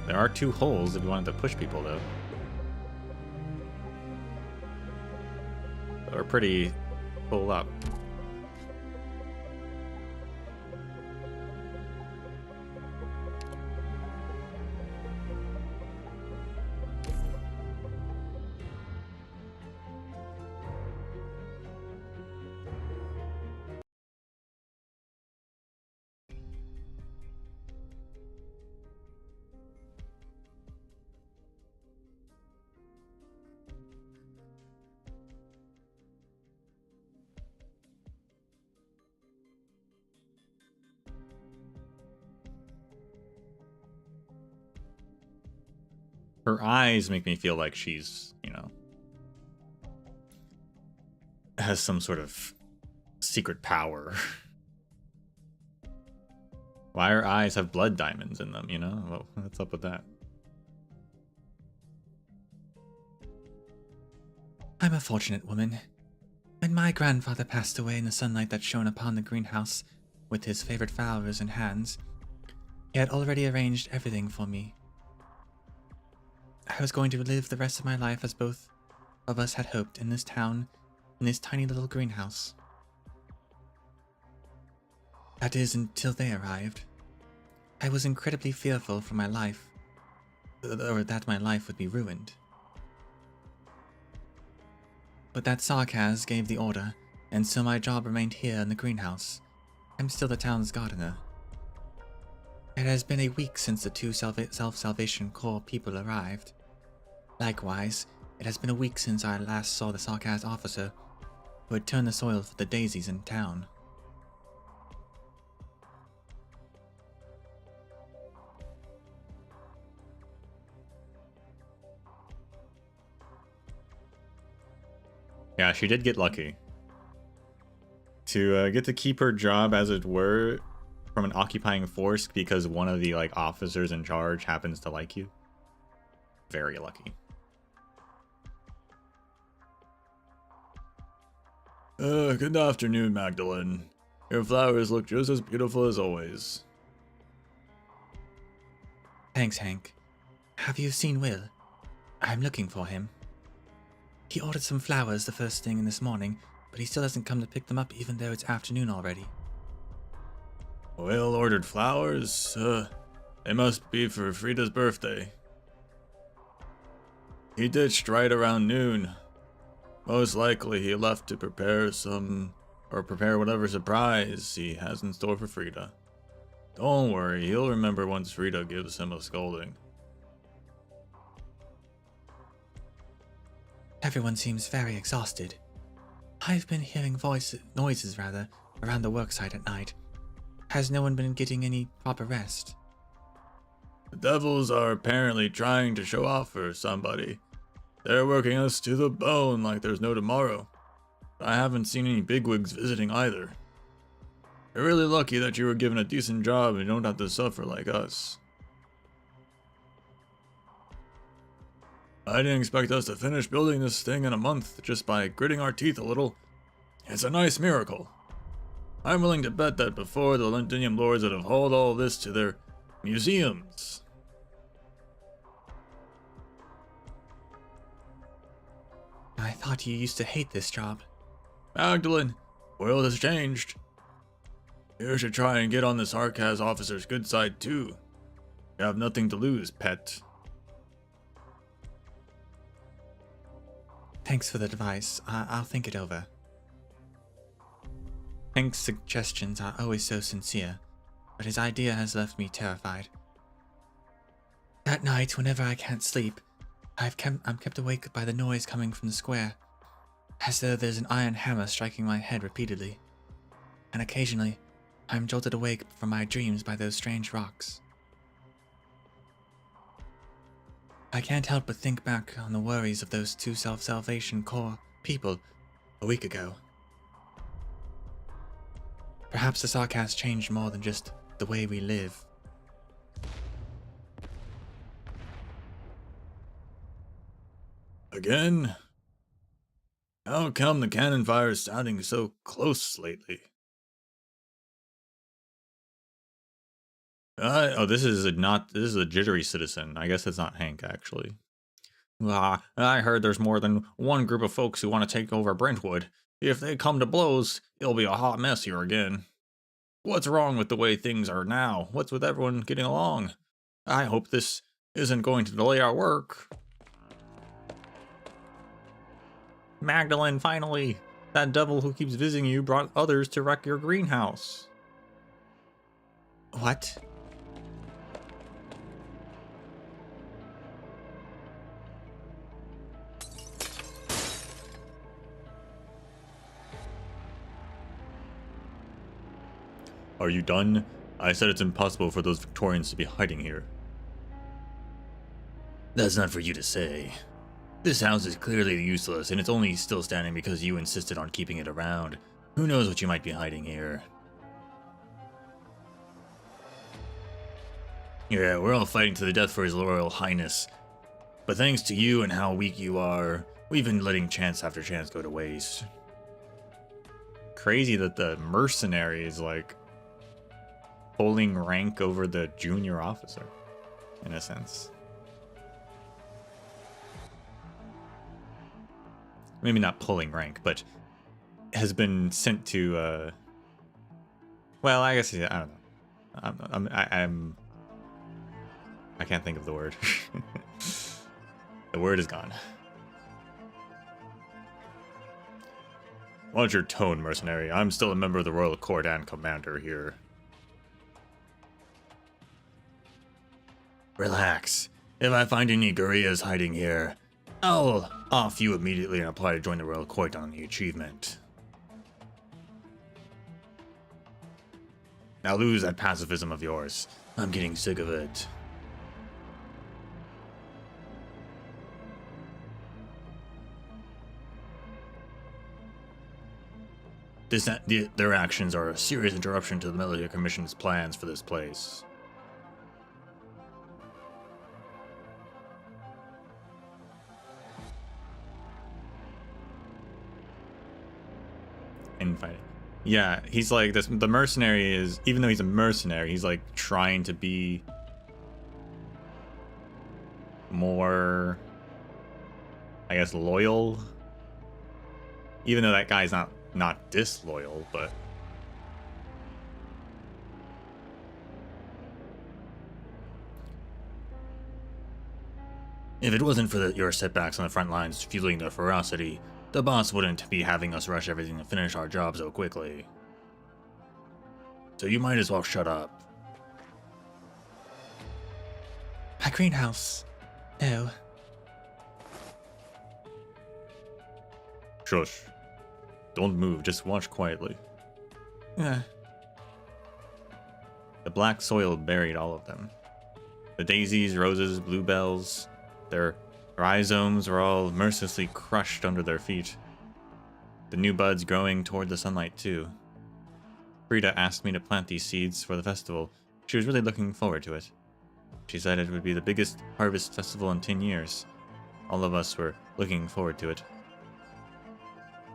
There are 2 holes if you wanted to push people, though. They're pretty full up. Her eyes make me feel like she's, you know, has some sort of secret power. Why her eyes have blood diamonds in them, you know? Well, what's up with that? I'm a fortunate woman. When my grandfather passed away in the sunlight that shone upon the greenhouse, with his favorite flowers in hands, he had already arranged everything for me. I was going to live the rest of my life as both of us had hoped in this town, in this tiny little greenhouse. That is, until they arrived. I was incredibly fearful for my life, or that my life would be ruined. But that Sarkaz gave the order, and so my job remained here in the greenhouse. I'm still the town's gardener. It has been a week since the 2 Self-Salvation Corps people arrived. Likewise, it has been a week since I last saw the Sarkaz officer who had turned the soil for the daisies in town. Yeah, she did get lucky. To get to keep her job, as it were, from an occupying force because one of the like officers in charge happens to like you. Very lucky. Good afternoon, Magdalene. Your flowers look just as beautiful as always. Thanks, Hank. Have you seen Will? I'm looking for him. He ordered some flowers the first thing in this morning, but he still hasn't come to pick them up even though it's afternoon already. Will ordered flowers? They must be for Frida's birthday. He ditched right around noon. Most likely he left to prepare whatever surprise he has in store for Frida. Don't worry, he'll remember once Frida gives him a scolding. Everyone seems very exhausted. I've been hearing noises around the worksite at night. Has no one been getting any proper rest? The devils are apparently trying to show off for somebody. They're working us to the bone like there's no tomorrow. I haven't seen any bigwigs visiting either. You're really lucky that you were given a decent job and don't have to suffer like us. I didn't expect us to finish building this thing in a month just by gritting our teeth a little. It's a nice miracle. I'm willing to bet that before the Londinium lords would have hauled all this to their museums. I thought you used to hate this job. Magdalene, the world has changed. You should try and get on this Sarkaz officer's good side too. You have nothing to lose, pet. Thanks for the advice. I'll think it over. Hank's suggestions are always so sincere, but his idea has left me terrified. At night, whenever I can't sleep, I'm kept awake by the noise coming from the square, as though there's an iron hammer striking my head repeatedly. And occasionally, I'm jolted awake from my dreams by those strange rocks. I can't help but think back on the worries of those 2 Self-Salvation Corps people a week ago. Perhaps the Sarkaz changed more than just the way we live. Again? How come the cannon fire is sounding so close lately? Oh, this is a jittery citizen. I guess it's not Hank, actually. I heard there's more than one group of folks who want to take over Brentwood. If they come to blows, it'll be a hot mess here again. What's wrong with the way things are now? What's with everyone getting along? I hope this isn't going to delay our work. Magdalene, finally! That devil who keeps visiting you brought others to wreck your greenhouse. What? Are you done? I said it's impossible for those Victorians to be hiding here. That's not for you to say. This house is clearly useless, and it's only still standing because you insisted on keeping it around. Who knows what you might be hiding here? Yeah, we're all fighting to the death for His Royal Highness. But thanks to you and how weak you are, we've been letting chance after chance go to waste. Crazy that the mercenary is like pulling rank over the junior officer, in a sense. Maybe not pulling rank, but has been sent to, well, I guess, I don't know. I can't think of the word. The word is gone. Watch your tone, mercenary. I'm still a member of the Royal Court and commander here. Relax. If I find any guerrillas hiding here, I'll off you immediately and apply to join the Royal Court on the achievement. Now lose that pacifism of yours. I'm getting sick of it. Their actions are a serious interruption to the Military Commission's plans for this place. Infighting. Yeah, he's like this. The mercenary is, even though he's a mercenary, he's like trying to be more, I guess, loyal. Even though that guy's not disloyal, but if it wasn't for your setbacks on the front lines fueling their ferocity, the boss wouldn't be having us rush everything to finish our job so quickly. So you might as well shut up. My greenhouse. No. Shush. Don't move, just watch quietly. The black soil buried all of them. The daisies, roses, bluebells, their rhizomes were all mercilessly crushed under their feet. The new buds growing toward the sunlight too. Frida asked me to plant these seeds for the festival. She was really looking forward to it. She said it would be the biggest harvest festival in 10 years. All of us were looking forward to it.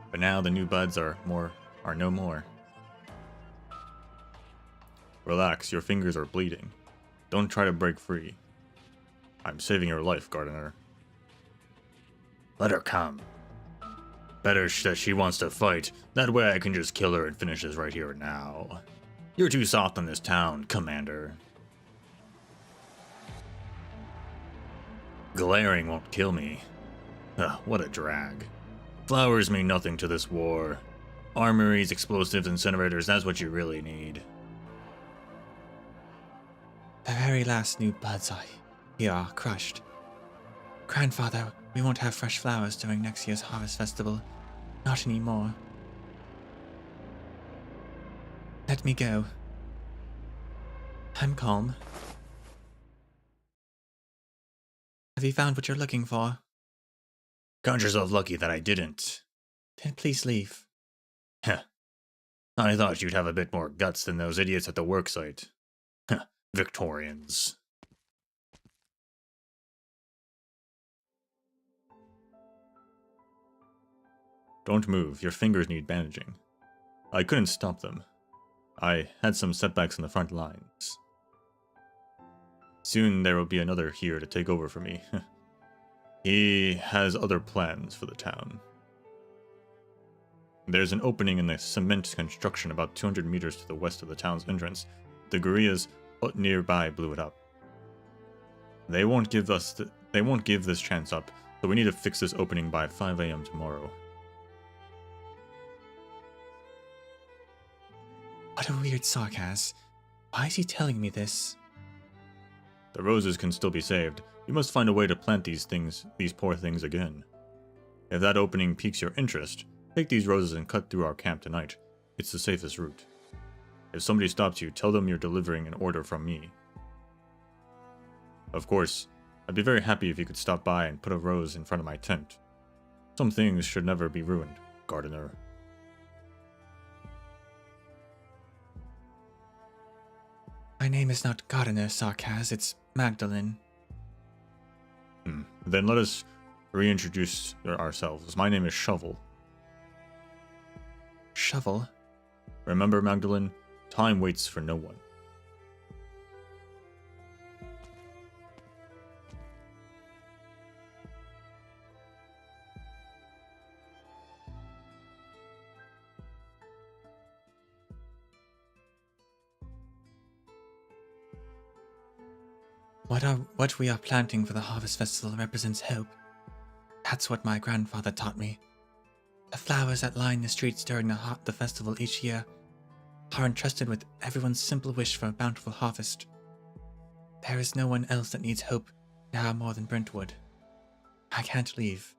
But now the new buds are no more. Relax, your fingers are bleeding. Don't try to break free. I'm saving your life, gardener. Let her come. Better that she wants to fight. That way I can just kill her and finish this right here and now. You're too soft on this town, Commander. Glaring won't kill me. Ugh, what a drag. Flowers mean nothing to this war. Armories, explosives, incinerators, that's what you really need. The very last new buds are crushed. Grandfather, we won't have fresh flowers during next year's harvest festival. Not anymore. Let me go. I'm calm. Have you found what you're looking for? Count yourself lucky that I didn't. Then please leave. Heh. I thought you'd have a bit more guts than those idiots at the worksite. Heh. Victorians. Don't move, your fingers need bandaging. I couldn't stop them. I had some setbacks in the front lines. Soon there will be another here to take over for me. He has other plans for the town. There's an opening in the cement construction about 200 meters to the west of the town's entrance. The guerrillas nearby blew it up. They won't give this chance up, so we need to fix this opening by 5 a.m. tomorrow. What a weird sarcasm. Why is he telling me this? The roses can still be saved. You must find a way to plant these poor things again. If that opening piques your interest, take these roses and cut through our camp tonight. It's the safest route. If somebody stops you, tell them you're delivering an order from me. Of course, I'd be very happy if you could stop by and put a rose in front of my tent. Some things should never be ruined, gardener. My name is not Gardener Sarkaz, it's Magdalene. Then let us reintroduce ourselves. My name is Shovel. Shovel? Remember, Magdalene, time waits for no one. What we are planting for the Harvest Festival represents hope. That's what my grandfather taught me. The flowers that line the streets during the festival each year are entrusted with everyone's simple wish for a bountiful harvest. There is no one else that needs hope now more than Brentwood. I can't leave.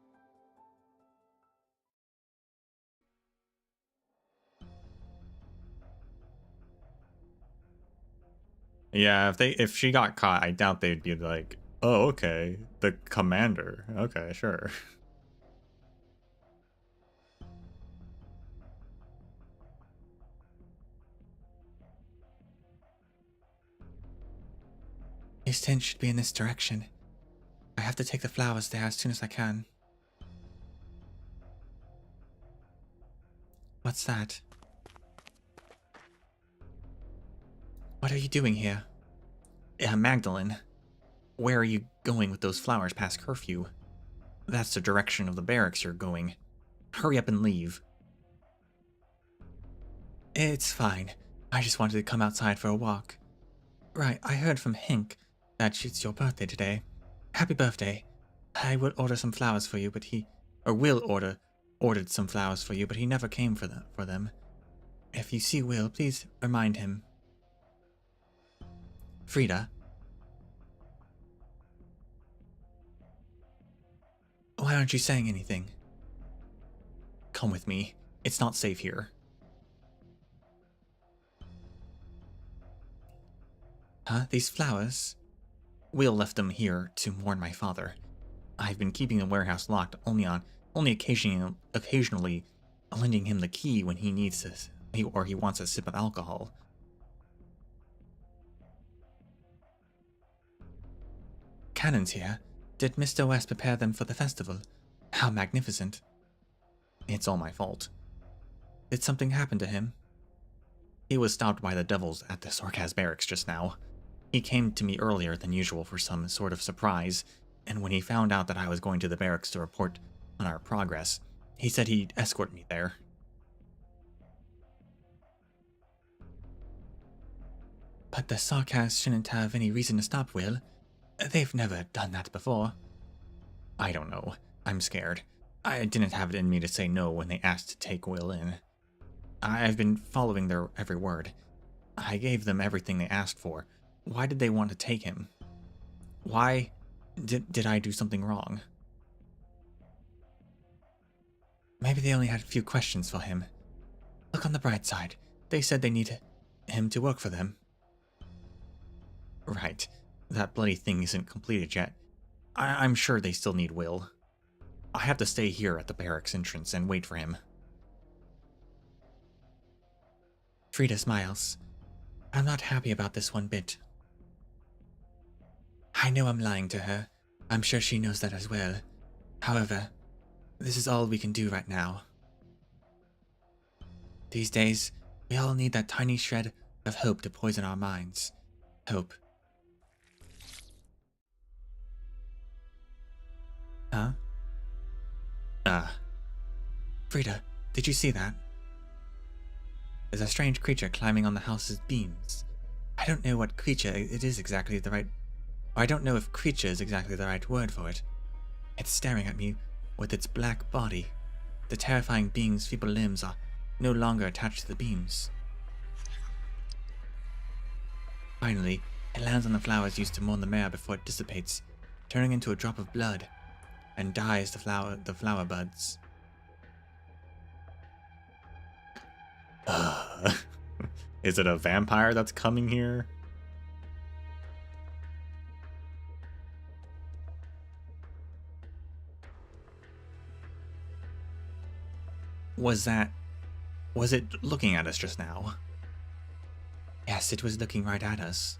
Yeah, if she got caught, I doubt they'd be like, oh, okay, the commander. Okay, sure. His tent should be in this direction. I have to take the flowers there as soon as I can. What's that? What are you doing here? Magdalene, where are you going with those flowers past curfew? That's the direction of the barracks you're going. Hurry up and leave. It's fine. I just wanted to come outside for a walk. Right, I heard from Hink that it's your birthday today. Happy birthday. I would order some flowers for you, but ordered some flowers for you, but he never came for them. If you see Will, please remind him. Frida? Why aren't you saying anything? Come with me. It's not safe here. Huh? These flowers? Will left them here to mourn my father. I've been keeping the warehouse locked only occasionally lending him the key when he needs this, or he wants a sip of alcohol. Cannons here. Did Mr. West prepare them for the festival? How magnificent. It's all my fault. Did something happen to him? He was stopped by the devils at the Sarkaz barracks just now. He came to me earlier than usual for some sort of surprise, and when he found out that I was going to the barracks to report on our progress, he said he'd escort me there. But the Sarkaz shouldn't have any reason to stop Will. They've never done that before. I don't know. I'm scared. I didn't have it in me to say no when they asked to take Will in. I've been following their every word. I gave them everything they asked for. Why did they want to take him? Why did I do something wrong? Maybe they only had a few questions for him. Look on the bright side. They said they need him to work for them. Right. That bloody thing isn't completed yet. I'm sure they still need Will. I have to stay here at the barracks entrance and wait for him. Frida smiles. I'm not happy about this one bit. I know I'm lying to her. I'm sure she knows that as well. However, this is all we can do right now. These days, we all need that tiny shred of hope to poison our minds. Hope. Huh? Frida, did you see that? There's a strange creature climbing on the house's beams. I don't know what creature it is exactly the right... Or I don't know if creature is exactly the right word for it. It's staring at me with its black body. The terrifying being's feeble limbs are no longer attached to the beams. Finally, it lands on the flowers used to mourn the mare before it dissipates, turning into a drop of blood, and dyes the flower buds. Is it a vampire that's coming here? Was it looking at us just now? Yes, it was looking right at us.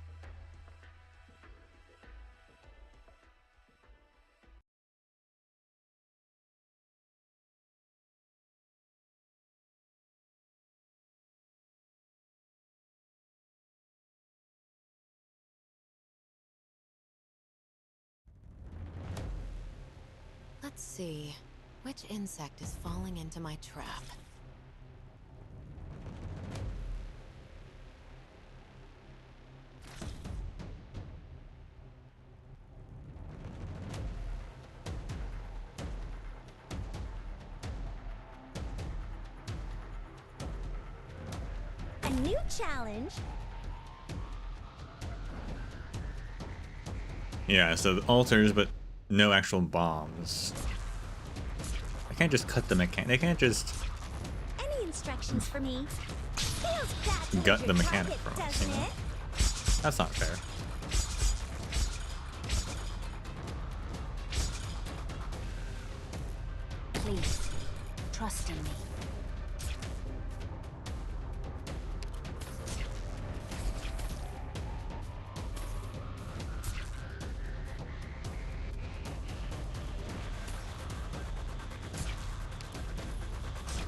Let's see. Which insect is falling into my trap? A new challenge. Yeah, so the altars, but no actual bombs. I can't just cut the mechanic. They can't just Any instructions for me? Feels bad to gut lose the your mechanic jacket, from us, doesn't you know? it? That's not fair. Please, trust in me.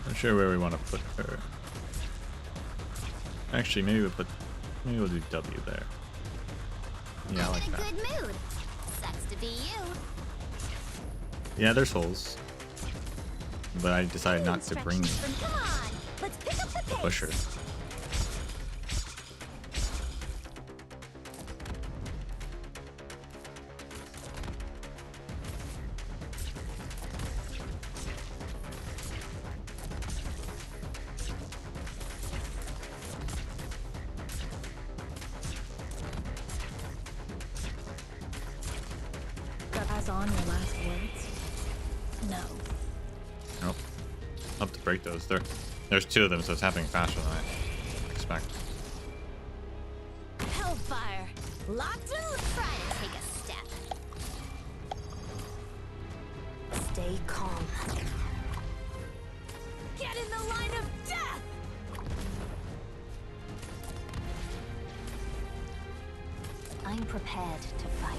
Not sure where we want to put her. Actually, maybe we'll do W there. Yeah, I like I'm in that. a good mood. Sucks to be you. Yeah, there's holes. But I decided Any not to bring instructions from- Come on, let's pick up the pace. Pusher. Pass on your last words? No. Nope. I'll have to break those. There's two of them, so it's happening faster than I expect. Hellfire. Locked in. Try to take a step. Stay calm. Get in the line of death. I'm prepared to fight.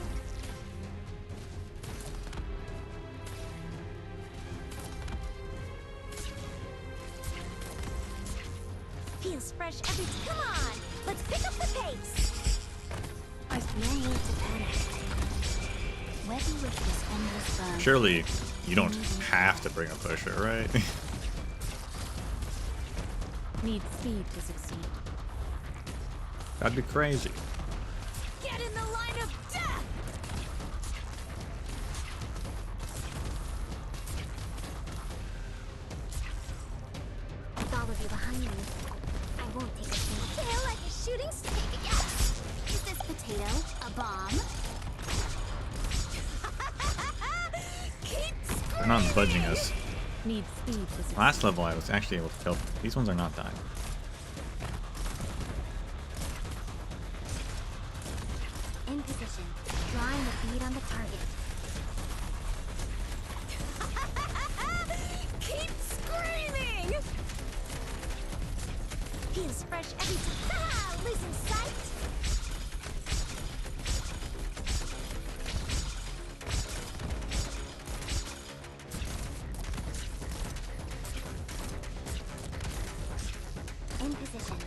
Feels fresh every. Come on, let's pick up the pace. No need to panic. Whether with this endless burn. Surely you don't have to bring a pusher, right? Need speed to succeed. That'd be crazy. Get in the line of death. With all of you behind me, I won't take a single kill like a shooting stick. Yes. Is this potato a bomb? Keep They're not budging us. Need speed to succeed. Last level I was actually able to kill. These ones are not dying. in position, drawing the bead on the target. Keep screaming! Feels fresh every time. Ah, losing sight. In position.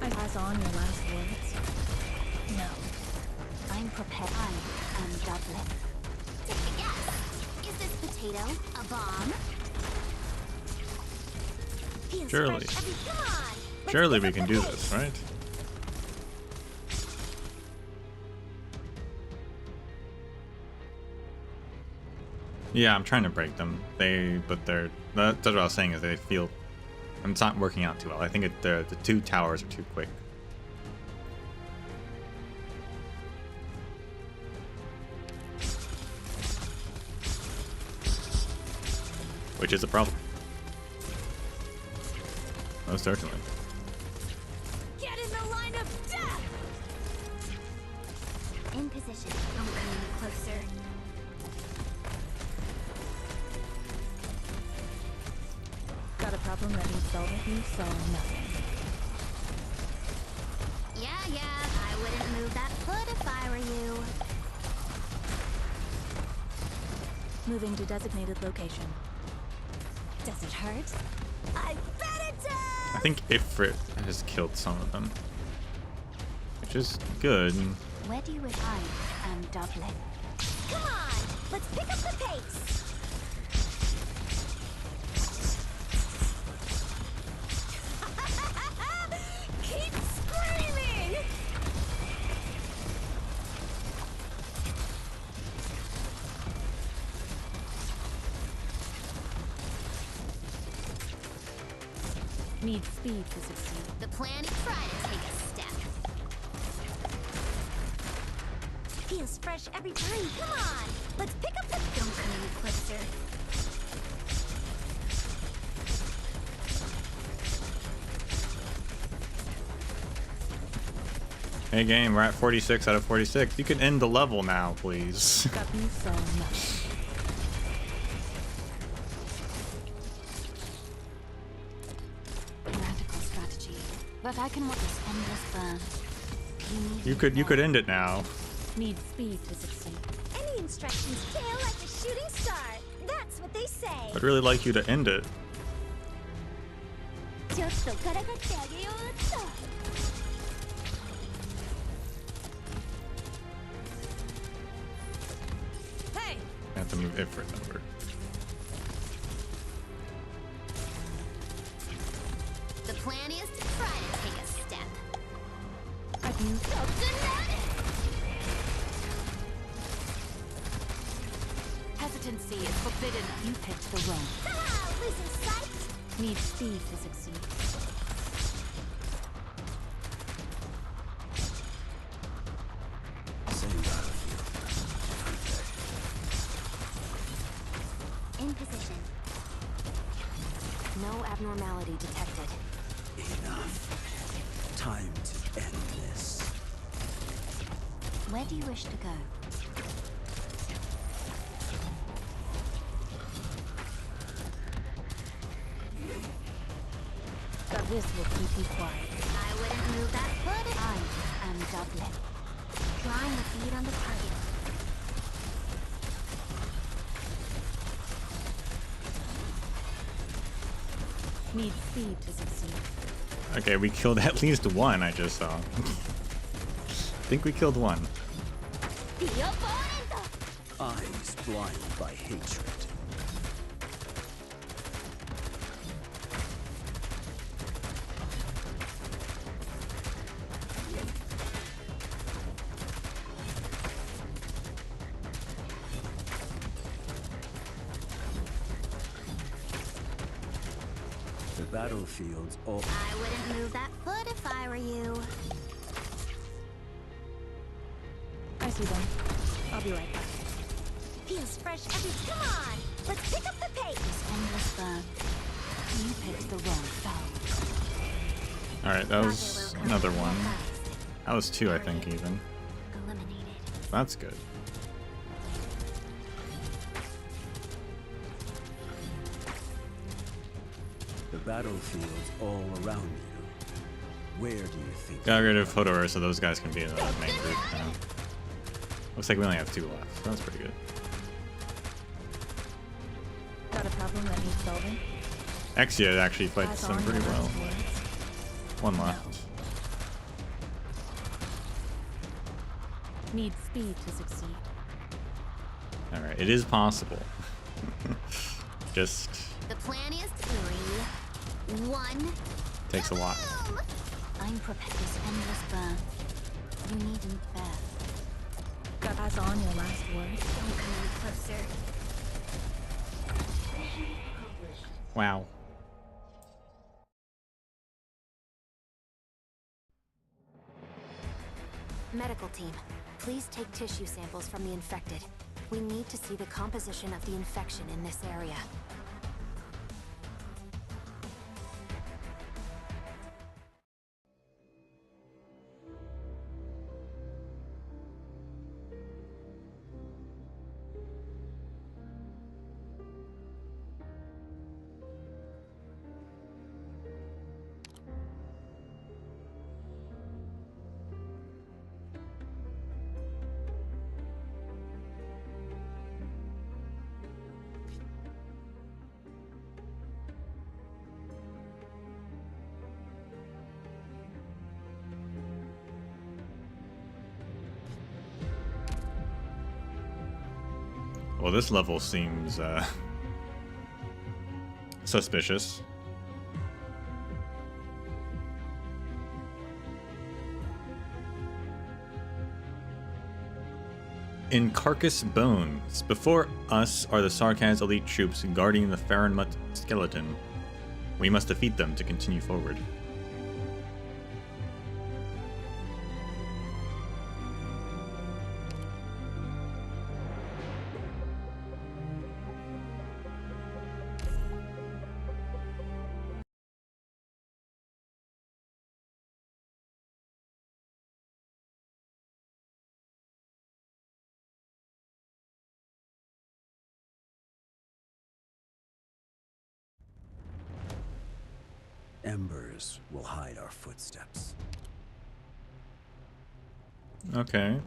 I pass on your last words. No. I'm prepared. I am Dublin. take a guess. Is this potato a bomb? Feels Surely. fresh every- Come on! Let's Surely pick we up can the do pace. this, right? Yeah, I'm trying to break them. But that's what I was saying is they feel, it's not working out too well. I think the two towers are too quick. Which is a problem. Most certainly. Get in the line of death! In position. I'm coming closer. Got a problem that needs solving? You saw nothing. Yeah, I wouldn't move that foot if I were you. Moving to designated location. Does it hurt? I bet it does! I think Ifrit has killed some of them. Which is good. Where do you wish I am Dublin? Come on! Let's pick up the pace! Keep screaming! Need speed to succeed. The plan is try to take a step. Feels fresh every time. Come on! Let's pick up the... Don't come any closer. Hey game, we're at 46 out of 46. You can end the level now, please. Got you saw nothing. Radical strategy. But I can watch this endless burn. You could end it now. Need speed to succeed. Any instructions tail like a shooting star. That's what they say. I'd really like you to end it. ちょっとからかってあげようっと。Hey! I have to move Ifrit over. The plan is to try to take a step. Got you. Hesitancy is forbidden. You picked the wrong. Haha, losing sight. Need speed to succeed. Same battlefield. In position. No abnormality detected. Enough. Time to end this. Where do you wish to go? But this will keep you quiet. I wouldn't move that foot if I am Dublin. trying to feed on the target. Need speed to succeed. Okay, we killed at least one, I just saw. I think we killed one. The opponent! Eyes blinded by hatred. The battlefield's all. I wouldn't move that foot if I were you. I see them. I'll be right back. Feels fresh every... Come on! Let's pick up the pace! Endless burn. You picked the wrong foe. Alright, that was another one. That was two, I think, even. Eliminated. That's good. The battlefield's all around you. Where do you think? Got rid of Hodor so those guys can be in the main group now. Looks like we only have two left. That's pretty good. Got a problem that needs solving? Exia actually fights Pass them on pretty your well. last words. One left. Need speed to succeed. Alright, it is possible. Just The plan is 3, 1. takes a lot. Boom! I'm prepared. This endless burn. You needn't bear. Got pass on your last word. Don't come any closer. Mission accomplished. Wow. Medical team, please take tissue samples from the infected. We need to see the composition of the infection in this area. Well, this level seems suspicious. In Carcass Bones, before us are the Sarkaz elite troops guarding the Farenmut skeleton. We must defeat them to continue forward. Embers will hide our footsteps. Okay.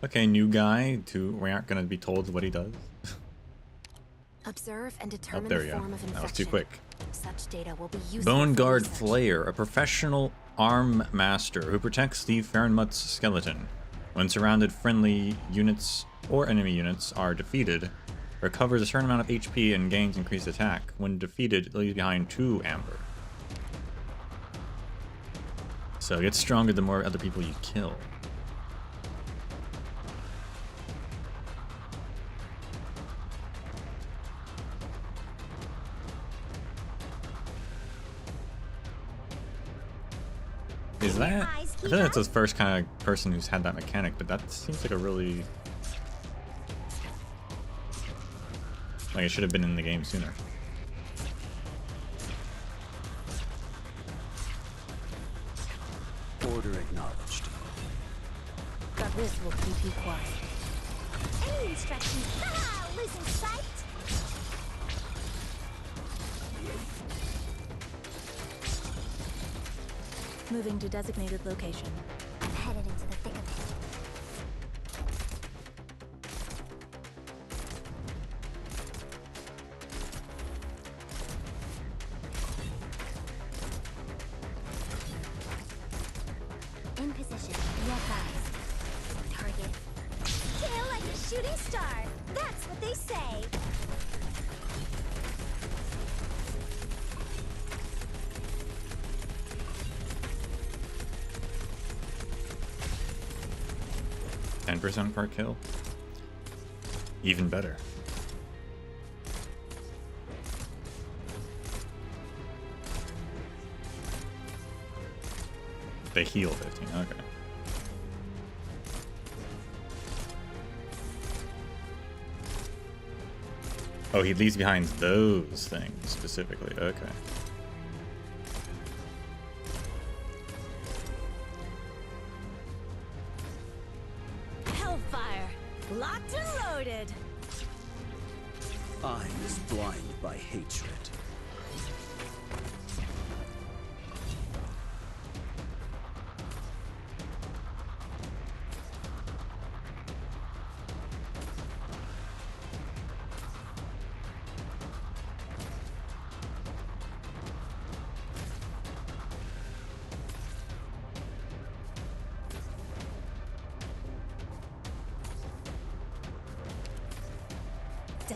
Okay, new guy. We aren't gonna be told what he does. Observe and Oh, determine there the we go. form of infection. That was too quick. Such data will be useful Bone for Guard research. Flayer, a professional arm master who protects the Farenmut's skeleton. When surrounded, friendly units or enemy units are defeated, recovers a certain amount of HP and gains increased attack. When defeated, it leaves behind 2 amber. So it gets stronger the more other people you kill. Is that? I feel like that's the first kind of person who's had that mechanic, but that seems like a really... Like it should have been in the game sooner. Order acknowledged. But this will keep you quiet. Any instructions? Ah, losing sight? Moving to designated location. I'm headed into the thick of it. In position. Your guys. Target. Kill like a shooting star. That's what they say. %, per kill. Even better. They heal 15, okay. Oh, he leaves behind those things specifically, okay. Hellfire! Locked and loaded! I was blind by hatred.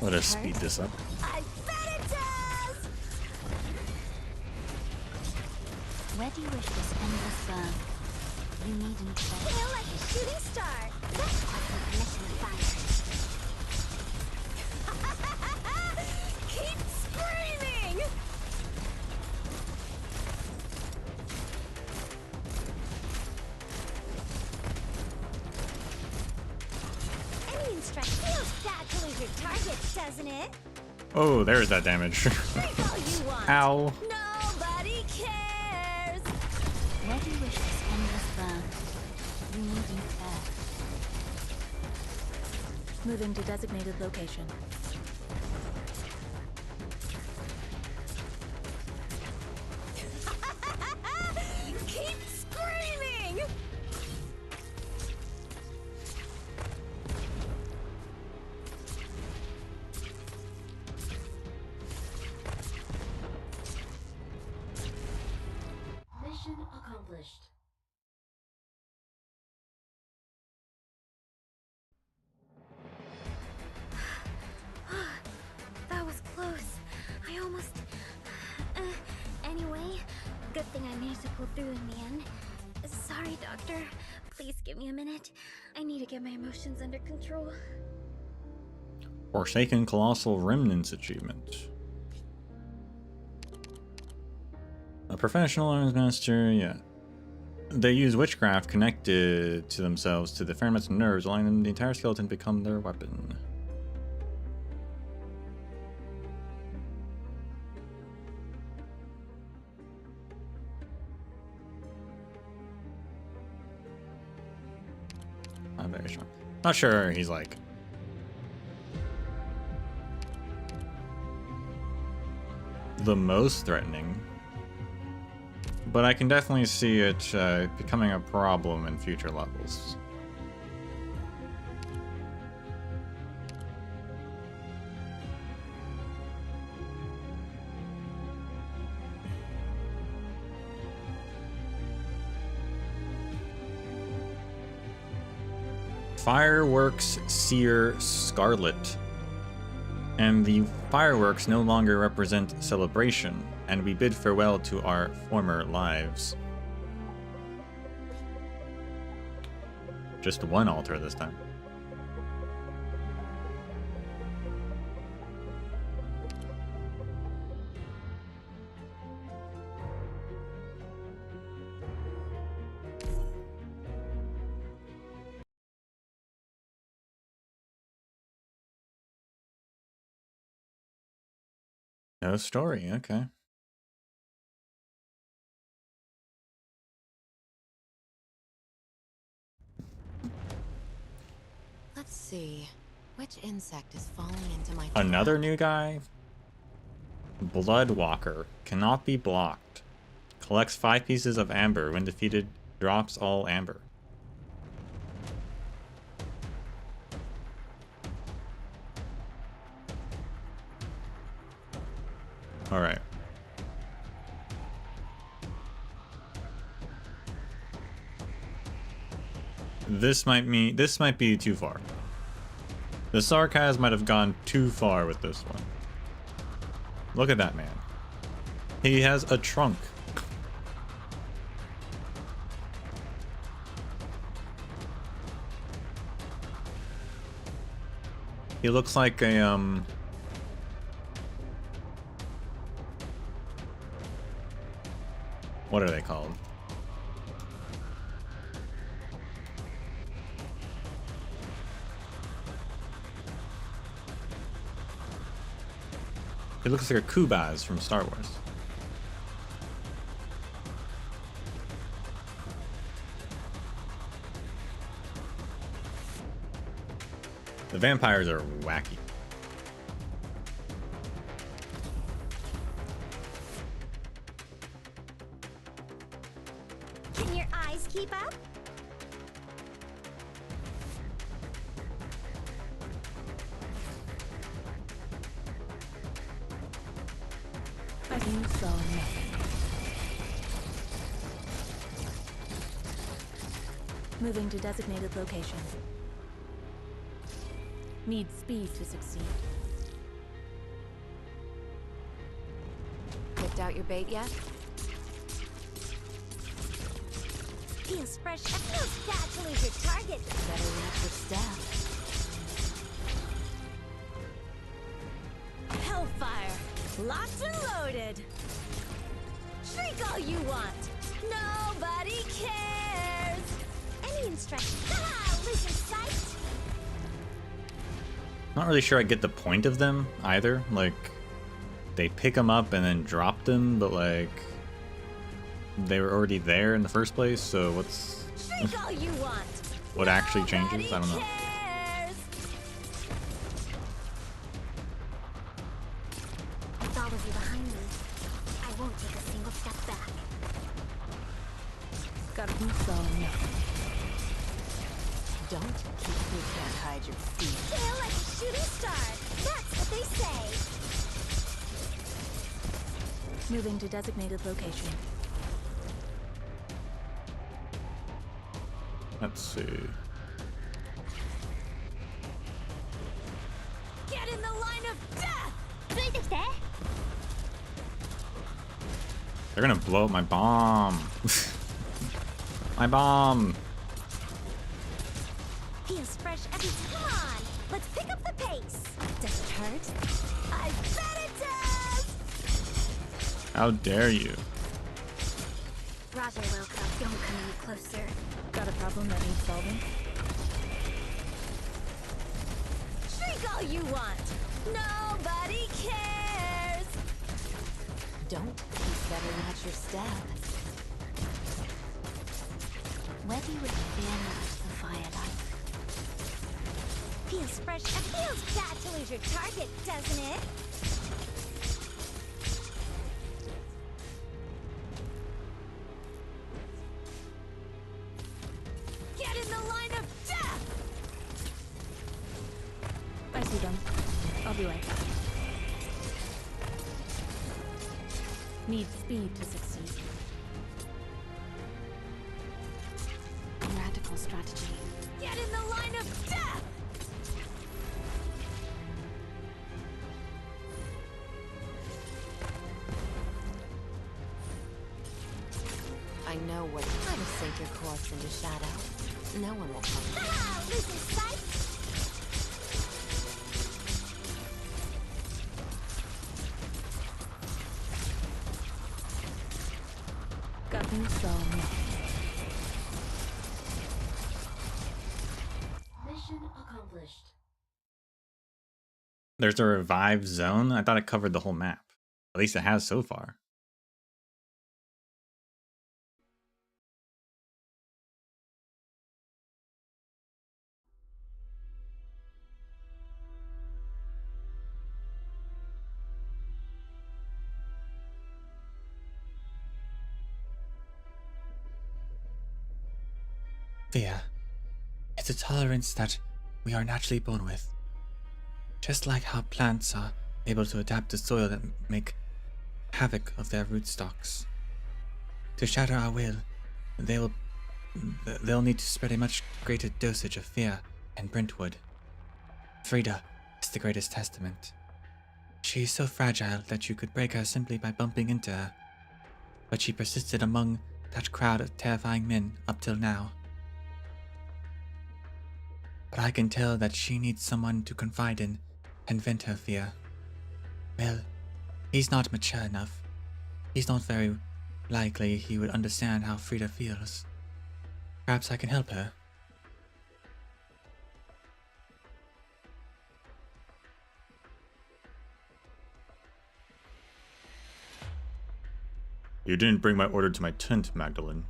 Let us speed this up. I bet it does! Where do you wish this endless burn? You needn't say. Feel like a shooting star. That's what mission assignment. Keep screaming! Enemy strike feels bad to lose your targets, doesn't it? Oh, there's that damage. Take all you want. Ow. Nobody cares. Where do you wish this endless burn? You needn't care. Moving to designated location. Keep screaming! Mission accomplished. That was close. I almost... anyway, good thing I managed to pull through in the end. Sorry, Doctor. Please give me a minute. I need to get my emotions under control. Forsaken Colossal Remnants achievement. A professional arms master, yeah. They use witchcraft connected to themselves to the ferment's nerves, allowing them the entire skeleton to become their weapon. Not very strong. Not sure he's like the most threatening, but I can definitely see it becoming a problem in future levels. Fireworks Seer Scarlet. And the fireworks no longer represent celebration, and we bid farewell to our former lives. Just one altar this time. No story, okay. Let's see. Which insect is falling into my Another trap? new guy? Bloodwalker. Cannot be blocked. Collects 5 pieces of amber. When defeated, drops all amber. Alright. This might be too far. The sarcasm might have gone too far with this one. Look at that man. He has a trunk. He looks like a what are they called? He looks like a Kubaz from Star Wars. The vampires are wacky. Can your eyes keep up? I think so. Moving to designated location. Need speed to succeed. picked out your bait yet? Feels fresh. It feels bad to lose your target. Better watch your step. Hellfire. Locked and loaded. Shriek all you want. Nobody cares. Any instructions? Haha! Losing sight. Not really sure I get the point of them either. Like, they pick them up and then drop them, but like, they were already there in the first place, so what's... Shriek all you want. what actually changes? I don't know. Cares. With all of you behind me, I won't take a single step back. Got a boots on. Don't you can't hide your feet. Sail like a shooting star. That's what they say. Moving to designated location. Let's see. Get in the line of death. They're gonna blow up my bomb. My bomb. Feels fresh every time. Come on, let's pick up the pace. Does it hurt? I bet it does. How dare you? Roger, Wilco. Don't come any closer. Got a problem that needs solving? Shriek all you want. Nobody cares. Don't you better watch your step. Whether you would bandage the firelight. Feels fresh. It feels bad to lose your target, doesn't it? Get in the line of death! I see them. I'll be right back. Need speed to succeed. Radical strategy. Get in the line of death! I know what. Try to sink your course into shadow. No one will come. Ah, losing sight! Got boots on. Mission accomplished. There's a revived zone? I thought it covered the whole map. At least it has so far. Fear. It's a tolerance that we are naturally born with. Just like how plants are able to adapt to soil that make havoc of their rootstocks. To shatter our will, they'll need to spread a much greater dosage of fear and Brentwood. Frida is the greatest testament. She is so fragile that you could break her simply by bumping into her. But she persisted among that crowd of terrifying men up till now. But I can tell that she needs someone to confide in and vent her fear. Well, he's not mature enough. He's not very likely he would understand how Frida feels. Perhaps I can help her. You didn't bring my order to my tent, Magdalene.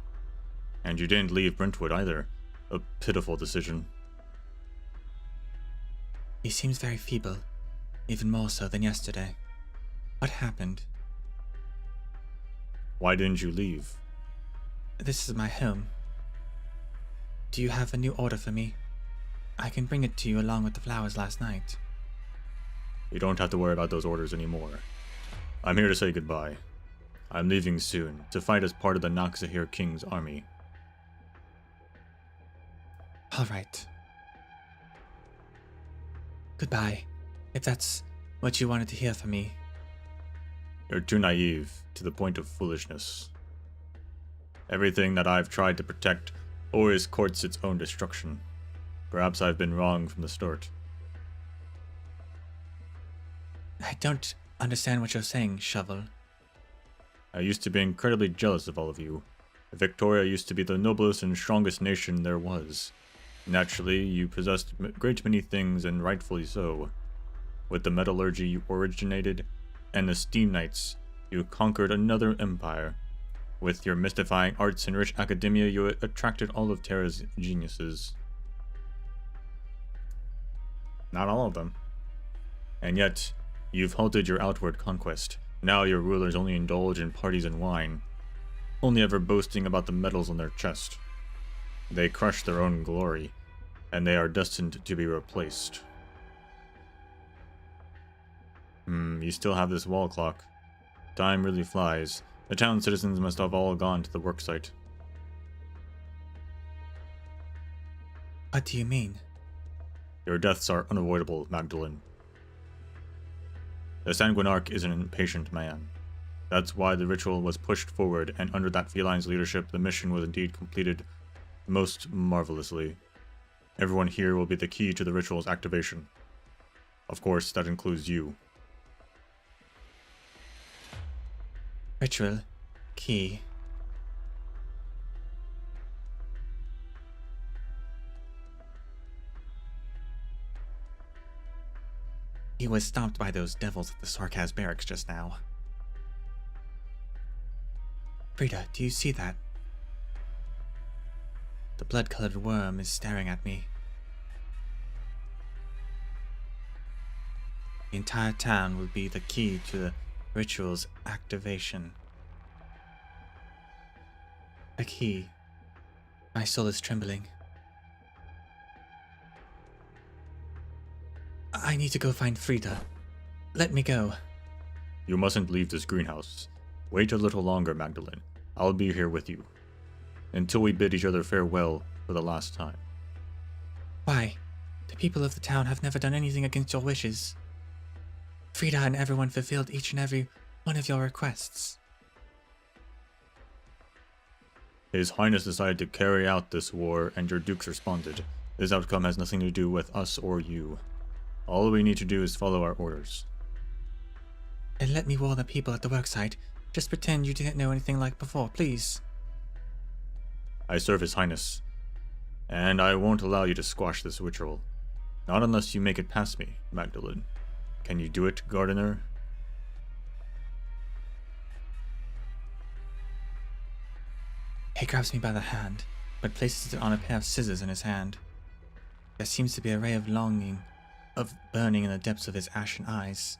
And you didn't leave Brentwood either. A pitiful decision. He seems very feeble, even more so than yesterday. What happened? Why didn't you leave? This is my home. Do you have a new order for me? I can bring it to you along with the flowers last night. You don't have to worry about those orders anymore. I'm here to say goodbye. I'm leaving soon to fight as part of the Noxahir King's army. All right. Goodbye, if that's what you wanted to hear from me. You're too naive, to the point of foolishness. Everything that I've tried to protect always courts its own destruction. Perhaps I've been wrong from the start. I don't understand what you're saying, Shovel. I used to be incredibly jealous of all of you. Victoria used to be the noblest and strongest nation there was. Naturally, you possessed a great many things, and rightfully so. With the metallurgy you originated, and the Steam Knights, you conquered another empire. With your mystifying arts and rich academia, you attracted all of Terra's geniuses. Not all of them. And yet, you've halted your outward conquest. Now your rulers only indulge in parties and wine, only ever boasting about the medals on their chest. They crush their own glory, and they are destined to be replaced. You still have this wall clock. Time really flies. The town citizens must have all gone to the worksite. What do you mean? Your deaths are unavoidable, Magdalene. The Sanguinarch is an impatient man. That's why the ritual was pushed forward, and under that feline's leadership, the mission was indeed completed most marvelously. Everyone here will be the key to the ritual's activation. Of course, that includes you. Ritual. Key. He was stopped by those devils at the Sarkaz barracks just now. Frida, do you see that? The blood-colored worm is staring at me. The entire town will be the key to the ritual's activation. A key. My soul is trembling. I need to go find Frida. Let me go. You mustn't leave this greenhouse. Wait a little longer, Magdalene. I'll be here with you. Until we bid each other farewell for the last time. Why? The people of the town have never done anything against your wishes. Frida and everyone fulfilled each and every one of your requests. His Highness decided to carry out this war, and your dukes responded. This outcome has nothing to do with us or you. All we need to do is follow our orders. And let me warn the people at the worksite. Just pretend you didn't know anything like before, please. I serve His Highness, and I won't allow you to squash this ritual. Not unless you make it past me, Magdalene. Can you do it, Gardener? He grabs me by the hand, but places it on a pair of scissors in his hand. There seems to be a ray of longing, of burning in the depths of his ashen eyes.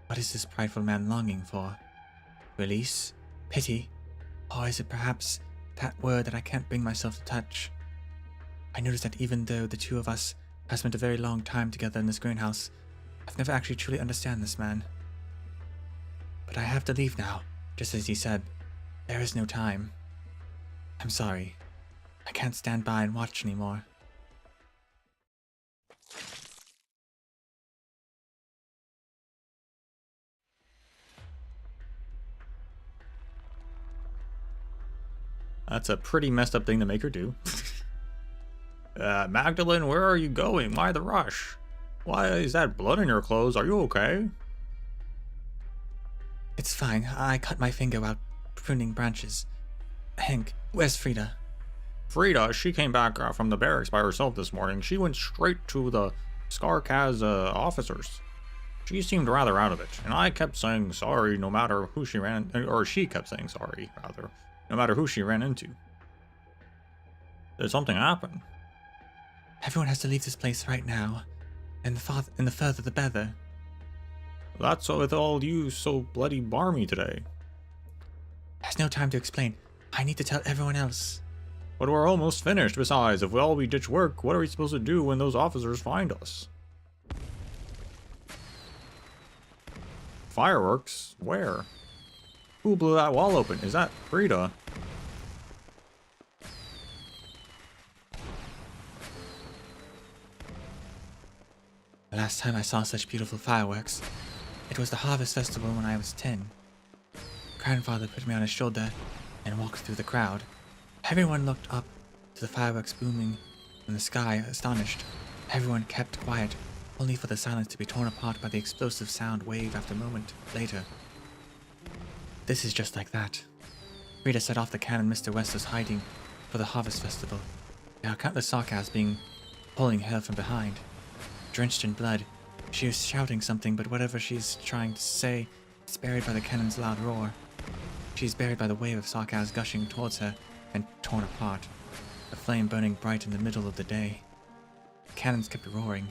What is this prideful man longing for? Release? Pity? Or is it perhaps that word that I can't bring myself to touch? I notice that even though the two of us have spent a very long time together in this greenhouse, I've never actually truly understand this man. But I have to leave now, just as he said. There is no time. I'm sorry. I can't stand by and watch anymore. That's a pretty messed up thing to make her do. Magdalene, where are you going? Why the rush? Why is that blood in your clothes? Are you okay? It's fine. I cut my finger while pruning branches. Hank, where's Frida? Frida, she came back from the barracks by herself this morning. She went straight to the Sarkaz officers. She seemed rather out of it, and I kept saying sorry no matter who she ran, or she kept saying sorry, rather, no matter who she ran into. Did something happen? Everyone has to leave this place right now, and the further the better. That's with all you so bloody barmy today. There's no time to explain. I need to tell everyone else. But we're almost finished. Besides, if we ditch work, what are we supposed to do when those officers find us? Fireworks? Where? Who blew that wall open? Is that Frida? The last time I saw such beautiful fireworks, it was the Harvest Festival when I was 10. Grandfather put me on his shoulder and walked through the crowd. Everyone looked up to the fireworks booming in the sky, astonished. Everyone kept quiet, only for the silence to be torn apart by the explosive sound wave after moment later. This is just like that. Frida set off the cannon Mr. West was hiding for the Harvest Festival. There are countless sarcasms being pulling her from behind. Drenched in blood, she is shouting something, but whatever she's trying to say is buried by the cannon's loud roar. She is buried by the wave of sarcasm gushing towards her and torn apart, a flame burning bright in the middle of the day. The cannons kept roaring.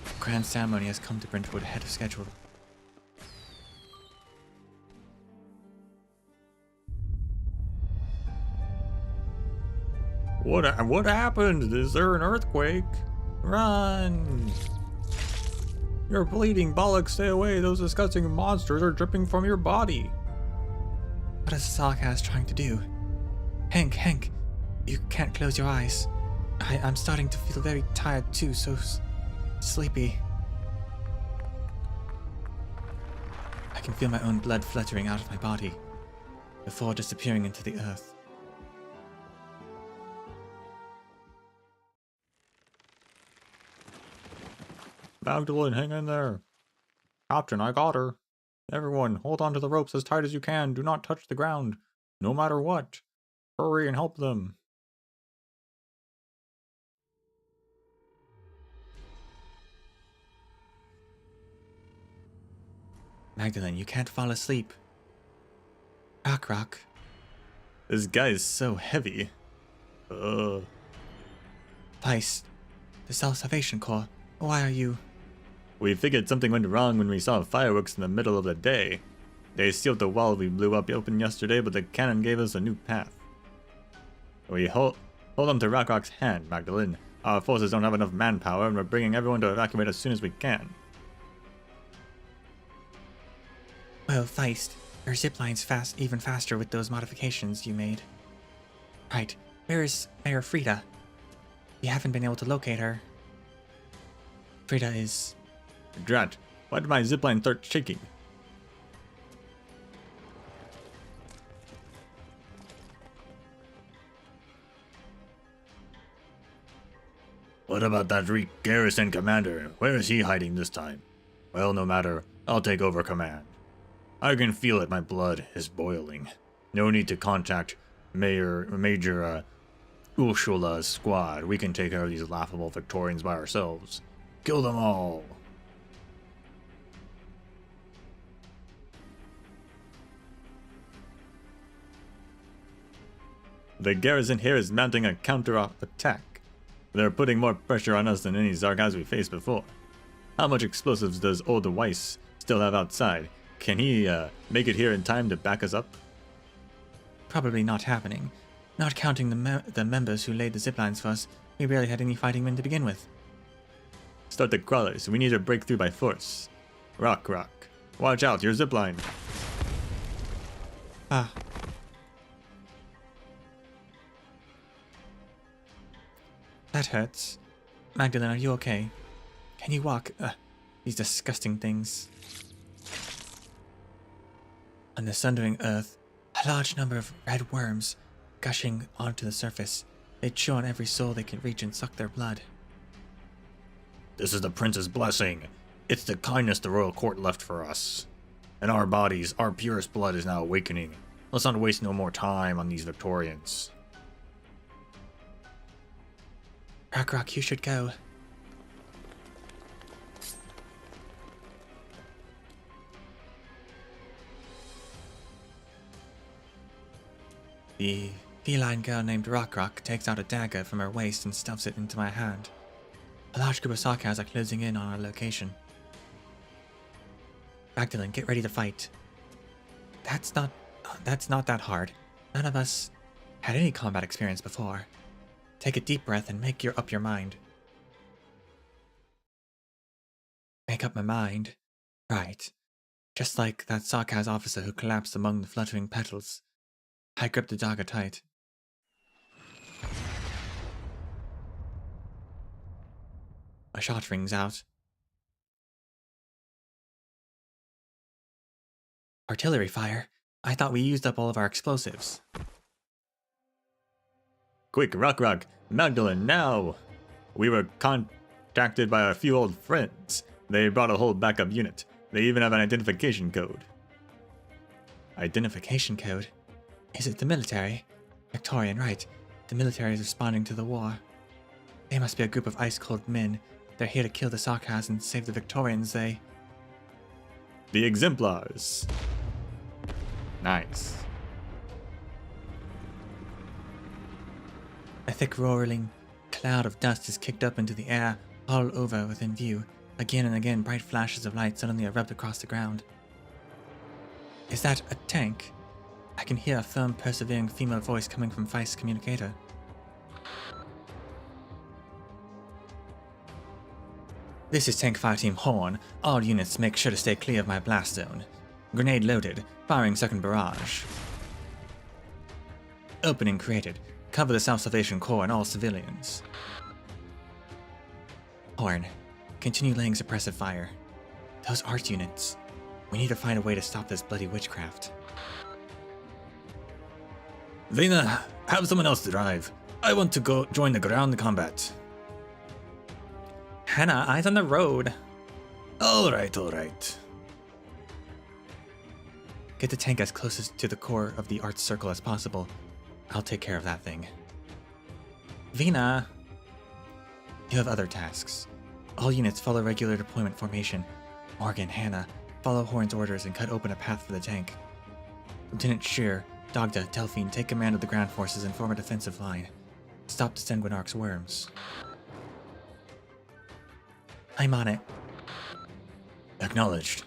The grand ceremony has come to Brentwood ahead of schedule. What happened? Is there an earthquake? Run! You're bleeding, bollocks, stay away. Those disgusting monsters are dripping from your body. What is sarcasm trying to do? Hank, you can't close your eyes. I'm starting to feel very tired too, so sleepy. I can feel my own blood fluttering out of my body before disappearing into the earth. Magdalene, hang in there. Captain, I got her. Everyone, hold on to the ropes as tight as you can. Do not touch the ground, no matter what. Hurry and help them. Magdalene, you can't fall asleep. Rock. This guy is so heavy. Feist, the Self-Salvation Corps, why are you... We figured something went wrong when we saw fireworks in the middle of the day. They sealed the wall we blew up open yesterday, but the cannon gave us a new path. We hold on to Rock's hand, Magdalene. Our forces don't have enough manpower, and we're bringing everyone to evacuate as soon as we can. Well, Feist, your zipline's even faster with those modifications you made. Right, where is Mayor Frida? We haven't been able to locate her. Frida is... Drat, why did my zipline start shaking? What about that garrison commander? Where is he hiding this time? Well, no matter. I'll take over command. I can feel it. My blood is boiling. No need to contact Major Ursula's squad. We can take care of these laughable Victorians by ourselves. Kill them all. The garrison here is mounting a counter-attack. They're putting more pressure on us than any Zargaz we faced before. How much explosives does old Weiss still have outside? Can he make it here in time to back us up? Probably not happening. Not counting the members who laid the ziplines for us, we barely had any fighting men to begin with. Start the crawlers. We need to break through by force. Rock. Watch out, your zipline. Ah. That hurts. Magdalene, are you okay? Can you walk? These disgusting things. On the sundering earth, a large number of red worms gushing onto the surface. They chew on every soul they can reach and suck their blood. This is the prince's blessing. It's the kindness the royal court left for us. In our bodies, our purest blood is now awakening. Let's not waste no more time on these Victorians. Rock, you should go. The feline girl named Rock takes out a dagger from her waist and stuffs it into my hand. A large group of Sarkaz are closing in on our location. Magdalene, get ready to fight. That's not that hard. None of us had any combat experience before. Take a deep breath and make up your mind. Make up my mind? Right. Just like that Sarkaz officer who collapsed among the fluttering petals. I gripped the dagger tight. A shot rings out. Artillery fire? I thought we used up all of our explosives. Quick, Rock, Magdalene, now! We were contacted by a few old friends. They brought a whole backup unit. They even have an identification code. Identification code? Is it the military? Victorian, right. The military is responding to the war. They must be a group of ice-cold men. They're here to kill the Sarkas and save the Victorians, they... The Exemplars. Nice. A thick roaring cloud of dust is kicked up into the air, all over within view. Again and again, bright flashes of light suddenly erupt across the ground. Is that a tank? I can hear a firm, persevering female voice coming from Feist's communicator. This is Tank Fire Team Horn. All units make sure to stay clear of my blast zone. Grenade loaded. Firing second barrage. Opening created. Cover the Self-Salvation Corps and all civilians. Horn. Continue laying suppressive fire. Those art units. We need to find a way to stop this bloody witchcraft. Vena, have someone else drive. I want to go join the ground combat. Hannah, eyes on the road. Alright. Get the tank as close to the core of the art circle as possible. I'll take care of that thing. Vena! You have other tasks. All units follow regular deployment formation. Morgan, Hannah, follow Horn's orders and cut open a path for the tank. Lieutenant Shear, Dogda, Delphine, take command of the ground forces and form a defensive line. Stop the Sanguinarch's worms. I'm on it. Acknowledged.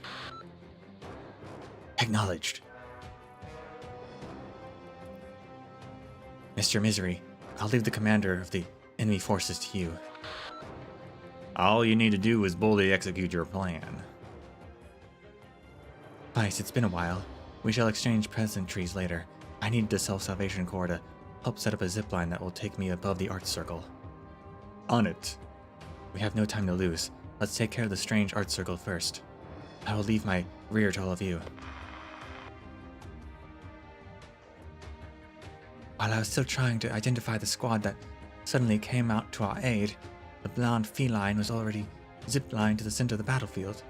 Mr. Misery, I'll leave the commander of the enemy forces to you. All you need to do is boldly execute your plan. Vice, it's been a while. We shall exchange pleasantries later. I need the Self-Salvation Corps to help set up a zipline that will take me above the art circle. On it. We have no time to lose. Let's take care of the strange art circle first. I will leave my rear to all of you. While I was still trying to identify the squad that suddenly came out to our aid, the blonde feline was already ziplined to the center of the battlefield.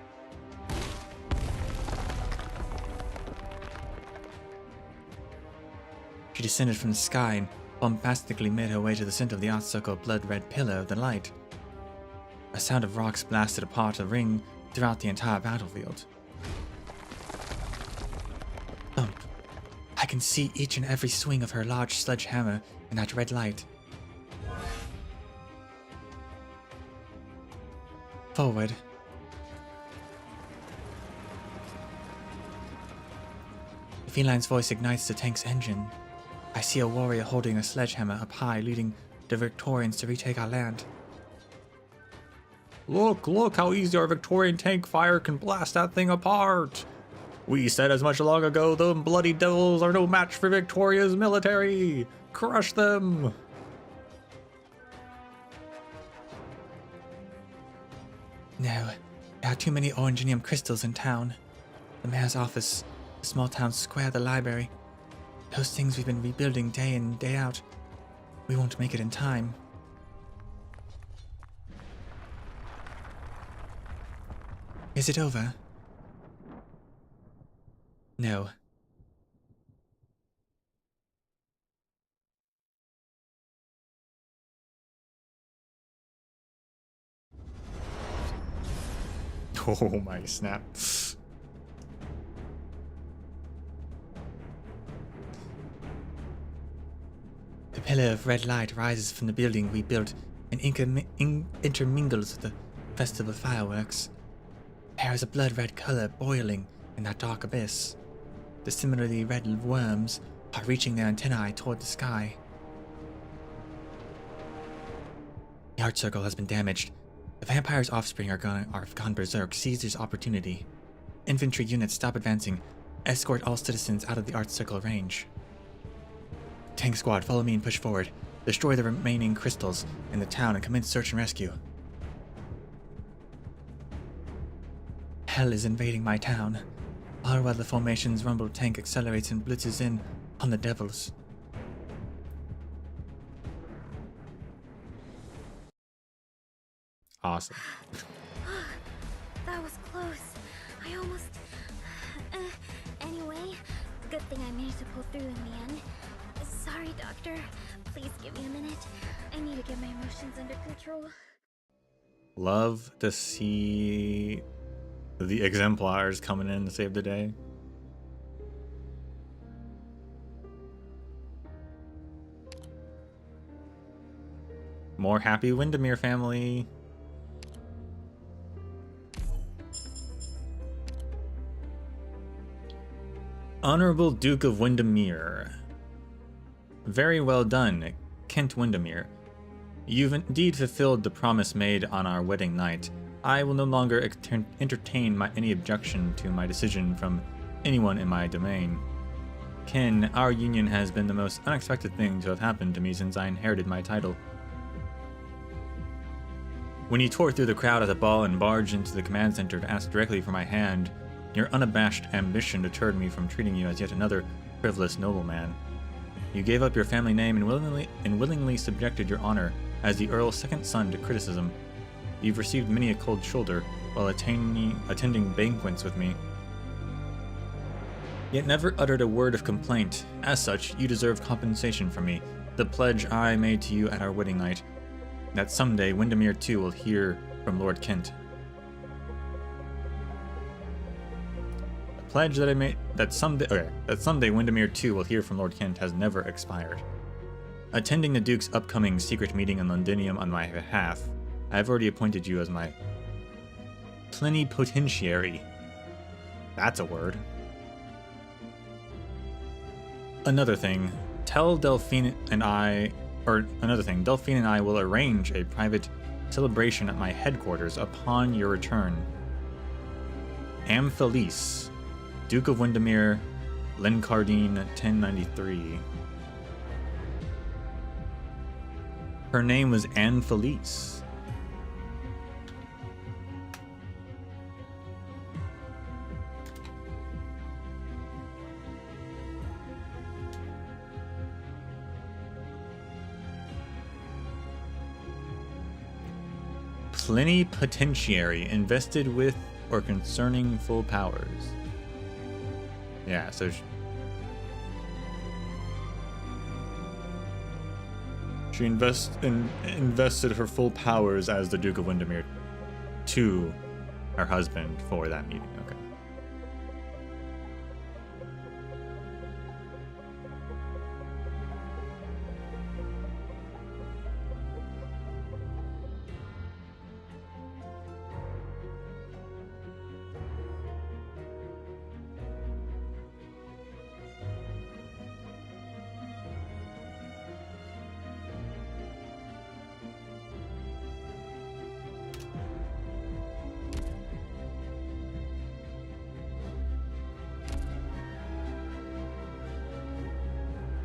She descended from the sky and bombastically made her way to the center of the art circle blood-red pillar of the light. A sound of rocks blasted apart a ring throughout the entire battlefield. Thump. I can see each and every swing of her large sledgehammer in that red light. Forward. The feline's voice ignites the tank's engine. I see a warrior holding a sledgehammer up high, leading the Victorians to retake our land. Look how easy our Victorian tank fire can blast that thing apart. We said as much long ago, the bloody devils are no match for Victoria's military. Crush them. No, there are too many oranginium crystals in town. The mayor's office, the small town square, the library. Those things we've been rebuilding day in, day out. We won't make it in time. Is it over? No. Oh my snap. The pillar of red light rises from the building we built and intermingles with the festival fireworks. There is a blood-red color boiling in that dark abyss. The similarly red worms are reaching their antennae toward the sky. The art circle has been damaged. The vampire's offspring are gone berserk. Seize this opportunity. Infantry units, stop advancing. Escort all citizens out of the art circle range. Tank squad, follow me and push forward. Destroy the remaining crystals in the town and commence search and rescue. Hell is invading my town. all while the formation's rumble tank accelerates and blitzes in on the devils. Awesome. That was close. I almost... Anyway, good thing I managed to pull through in the end. Sorry, Doctor. Please give me a minute. I need to get my emotions under control. Love to see the exemplars coming in to save the day. More happy Windermere family. Honorable Duke of Windermere. Very well done, Kent Windermere. You've indeed fulfilled the promise made on our wedding night. I will no longer entertain any objection to my decision from anyone in my domain. Ken, our union has been the most unexpected thing to have happened to me since I inherited my title. When you tore through the crowd at the ball and barged into the command center to ask directly for my hand, your unabashed ambition deterred me from treating you as yet another frivolous nobleman. You gave up your family name and willingly subjected your honor as the Earl's second son to criticism. You've received many a cold shoulder while attending banquets with me, yet never uttered a word of complaint. As such, you deserve compensation from me, the pledge I made to you at our wedding night, that someday Windermere too will hear from Lord Kent. The pledge that I made that someday Windermere too will hear from Lord Kent has never expired. Attending the Duke's upcoming secret meeting in Londinium on my behalf, I have already appointed you as my plenipotentiary. That's a word. Another thing, Delphine and I will arrange a private celebration at my headquarters upon your return. Amphilis, Duke of Windermere, Lencardine 1093. Her name was Anne Felice. Plenipotentiary, invested with or concerning full powers. Yeah, so she invested her full powers as the Duke of Windermere to her husband for that meeting. Okay.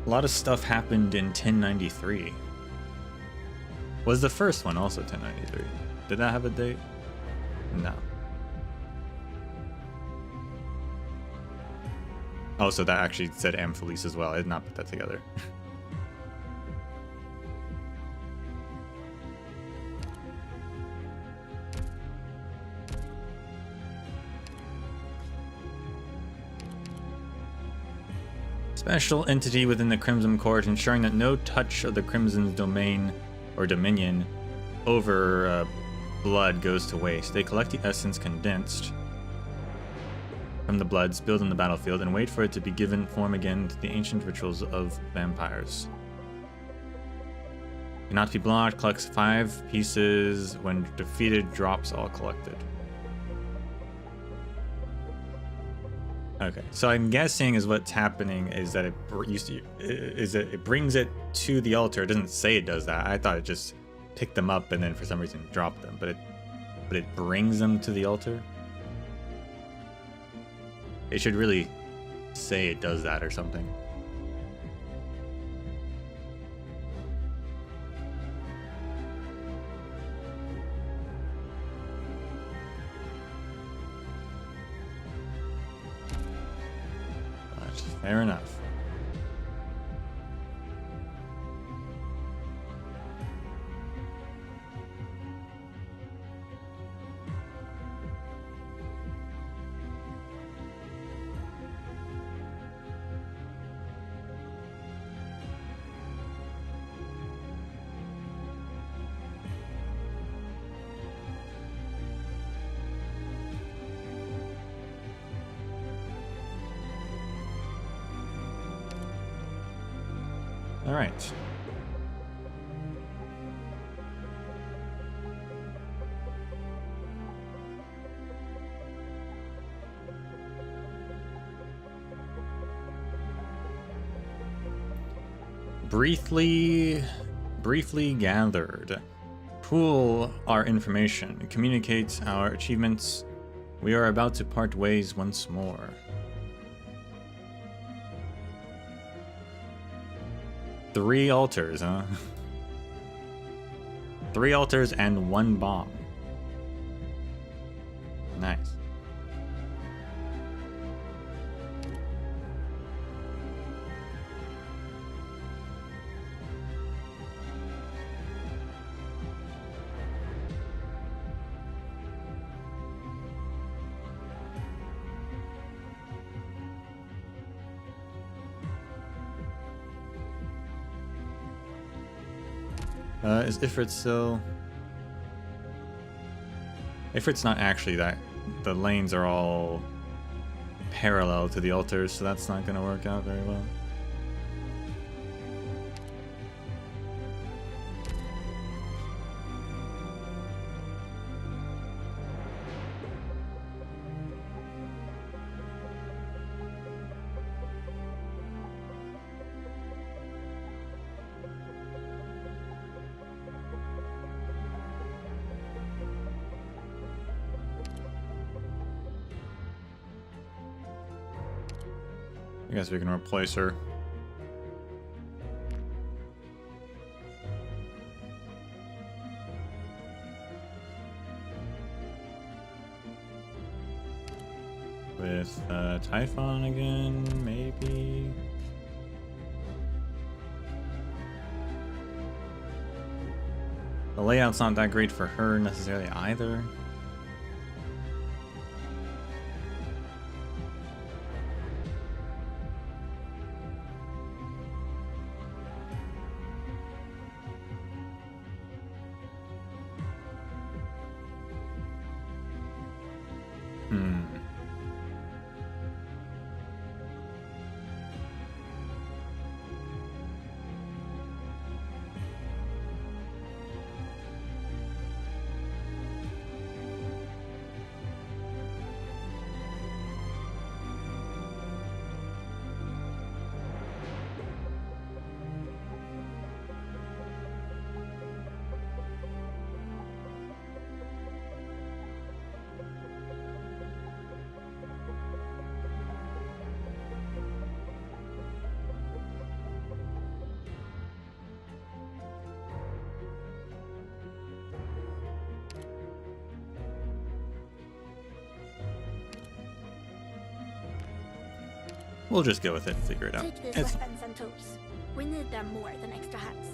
A lot of stuff happened in 1093. Was the first one also 1093? Did that have a date? No. Oh, so that actually said Amphilis as well. I did not put that together. Special entity within the Crimson Court, ensuring that no touch of the Crimson's domain or dominion over blood goes to waste. They collect the essence condensed from the blood spilled in the battlefield and wait for it to be given form again to the ancient rituals of vampires. Cannot be blocked, collects 5 pieces. When defeated, drops all collected. Okay, so I'm guessing is what's happening is that it brings it to the altar. It doesn't say it does that. I thought it just picked them up and then for some reason dropped them, but it brings them to the altar. It should really say it does that or something. Fair enough. All right. Briefly gathered. Pool our information. Communicate our achievements. We are about to part ways once more. Three altars, huh? 3 altars and 1 bomb. Nice. Is Ifrit still... Ifrit's not actually that... The lanes are all parallel to the altars, so that's not going to work out very well. I guess we can replace her. With Typhon again, maybe? The layout's not that great for her necessarily either. We'll just go with it and figure it out. Take these It's weapons and tools. We need them more than extra hands.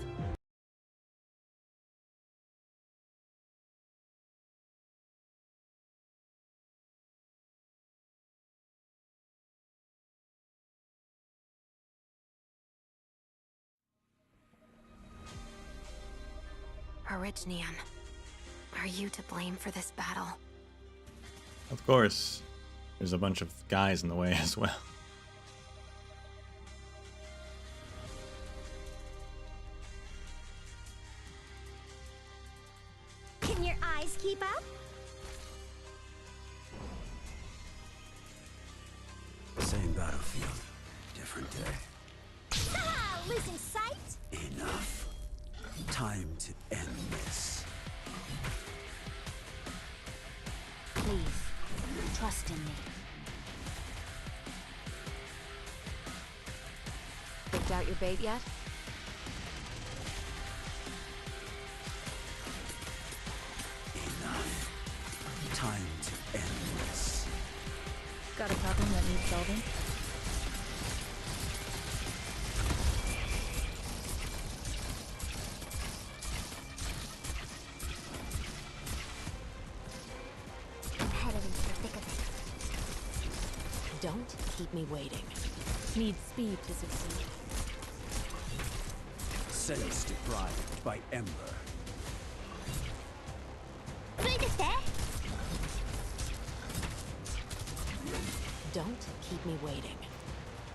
Arknights, are you to blame for this battle? Of course. There's a bunch of guys in the way as well. Can your eyes keep up? Same battlefield, different day. Ah, losing sight? Enough. Time to end this. Please, trust in me. Picked out your bait yet? Enough. Time to end this. Got a problem that needs solving? Don't keep me waiting. Need speed to succeed. Sense deprived by Ember. Don't keep me waiting.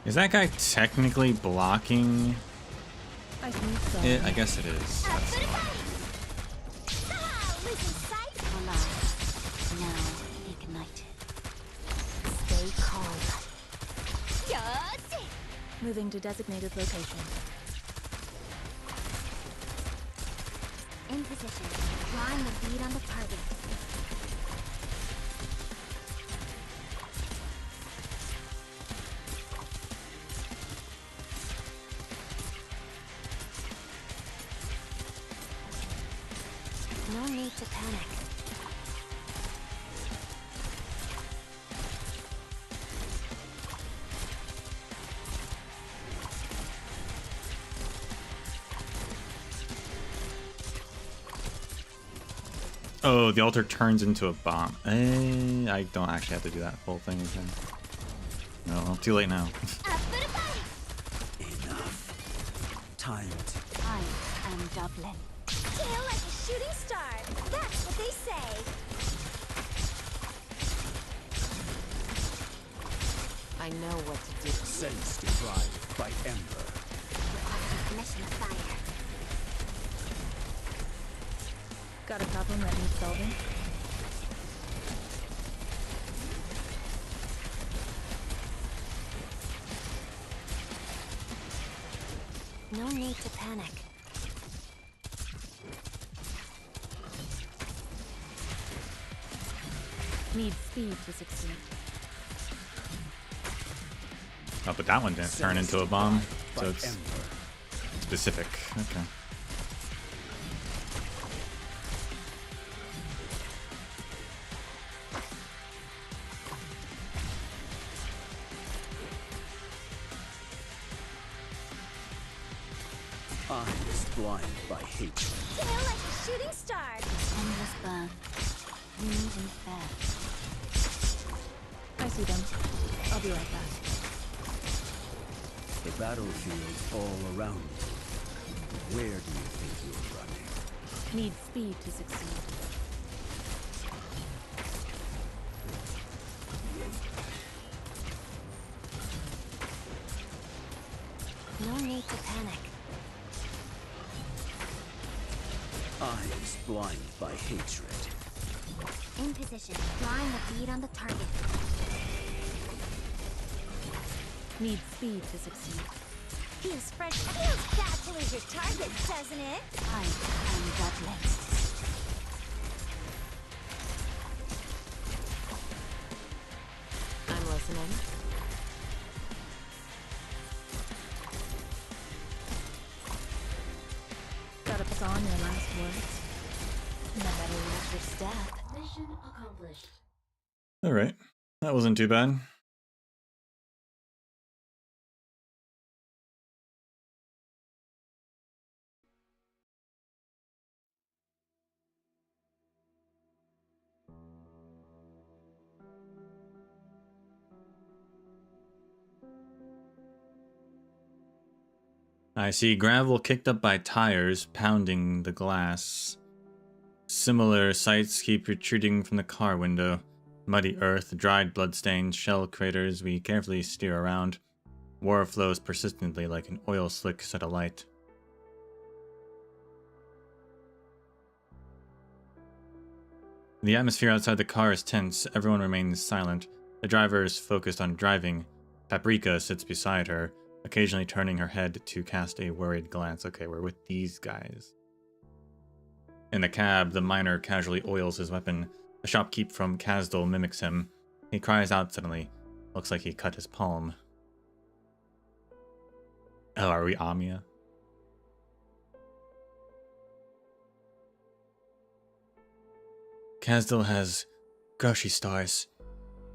Is that guy technically blocking I think so. it? I guess it is. Voila. Now ignited. Stay calm. Moving to designated location. In position. Drawing the bead on the target. No need to panic. Oh, the altar turns into a bomb. I don't actually have to do that whole thing again. No, well, too late now. Enough. Time to I am Dublin. Kill like a shooting star. That's what they say. I know what to do. sense deprived by Ember. Mission fire. Got a problem that needs solving? No need to panic. Need speed to succeed. Oh, but that one didn't turn into a bomb, so By it's Ember. specific. Okay. Eyes blind by hatred. Kill like a shooting star. Endless burn. Moving fast. I see them. I'll be right back. The battlefield all around you. Where do you think you're running? Need speed to succeed. No need to panic. Eyes blind by hatred. In position. Drawing the bead on the target. Need speed to succeed. Feels fresh. Feels bad to lose your target, doesn't it? I am Dublin. I'm listening. Gotta pass on your last words. No better watch your step. Mission accomplished. All right, that wasn't too bad. I see gravel kicked up by tires pounding the glass. Similar sights keep retreating from the car window. Muddy earth, dried bloodstains, shell craters. We carefully steer around. Water flows persistently like an oil slick set alight. The atmosphere outside the car is tense. Everyone remains silent. The driver is focused on driving. Paprika sits beside her, occasionally turning her head to cast a worried glance. Okay, we're with these guys. In the cab, the miner casually oils his weapon. The shopkeep from Kasdal mimics him. He cries out suddenly. Looks like he cut his palm. Oh, are we Amia? Kasdal has grocery stores.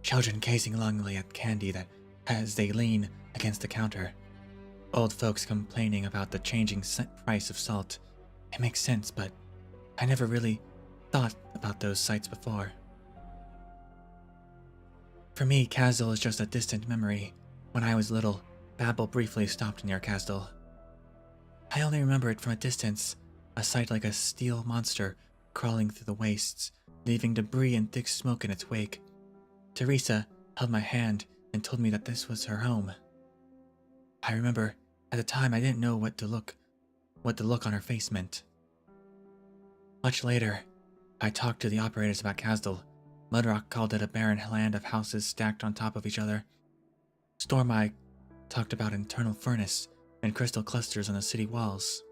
Children gazing longingly at candy that as they lean against the counter. Old folks complaining about the changing price of salt. It makes sense, but I never really thought about those sights before. For me, Castle is just a distant memory. When I was little, Babel briefly stopped near Castle. I only remember it from a distance, a sight like a steel monster crawling through the wastes, leaving debris and thick smoke in its wake. Teresa held my hand and told me that this was her home. I remember, at the time I didn't know what the look on her face meant. Much later, I talked to the operators about Castle. Mudrock called it a barren land of houses stacked on top of each other. Storm Eye talked about internal furnace and crystal clusters on the city walls.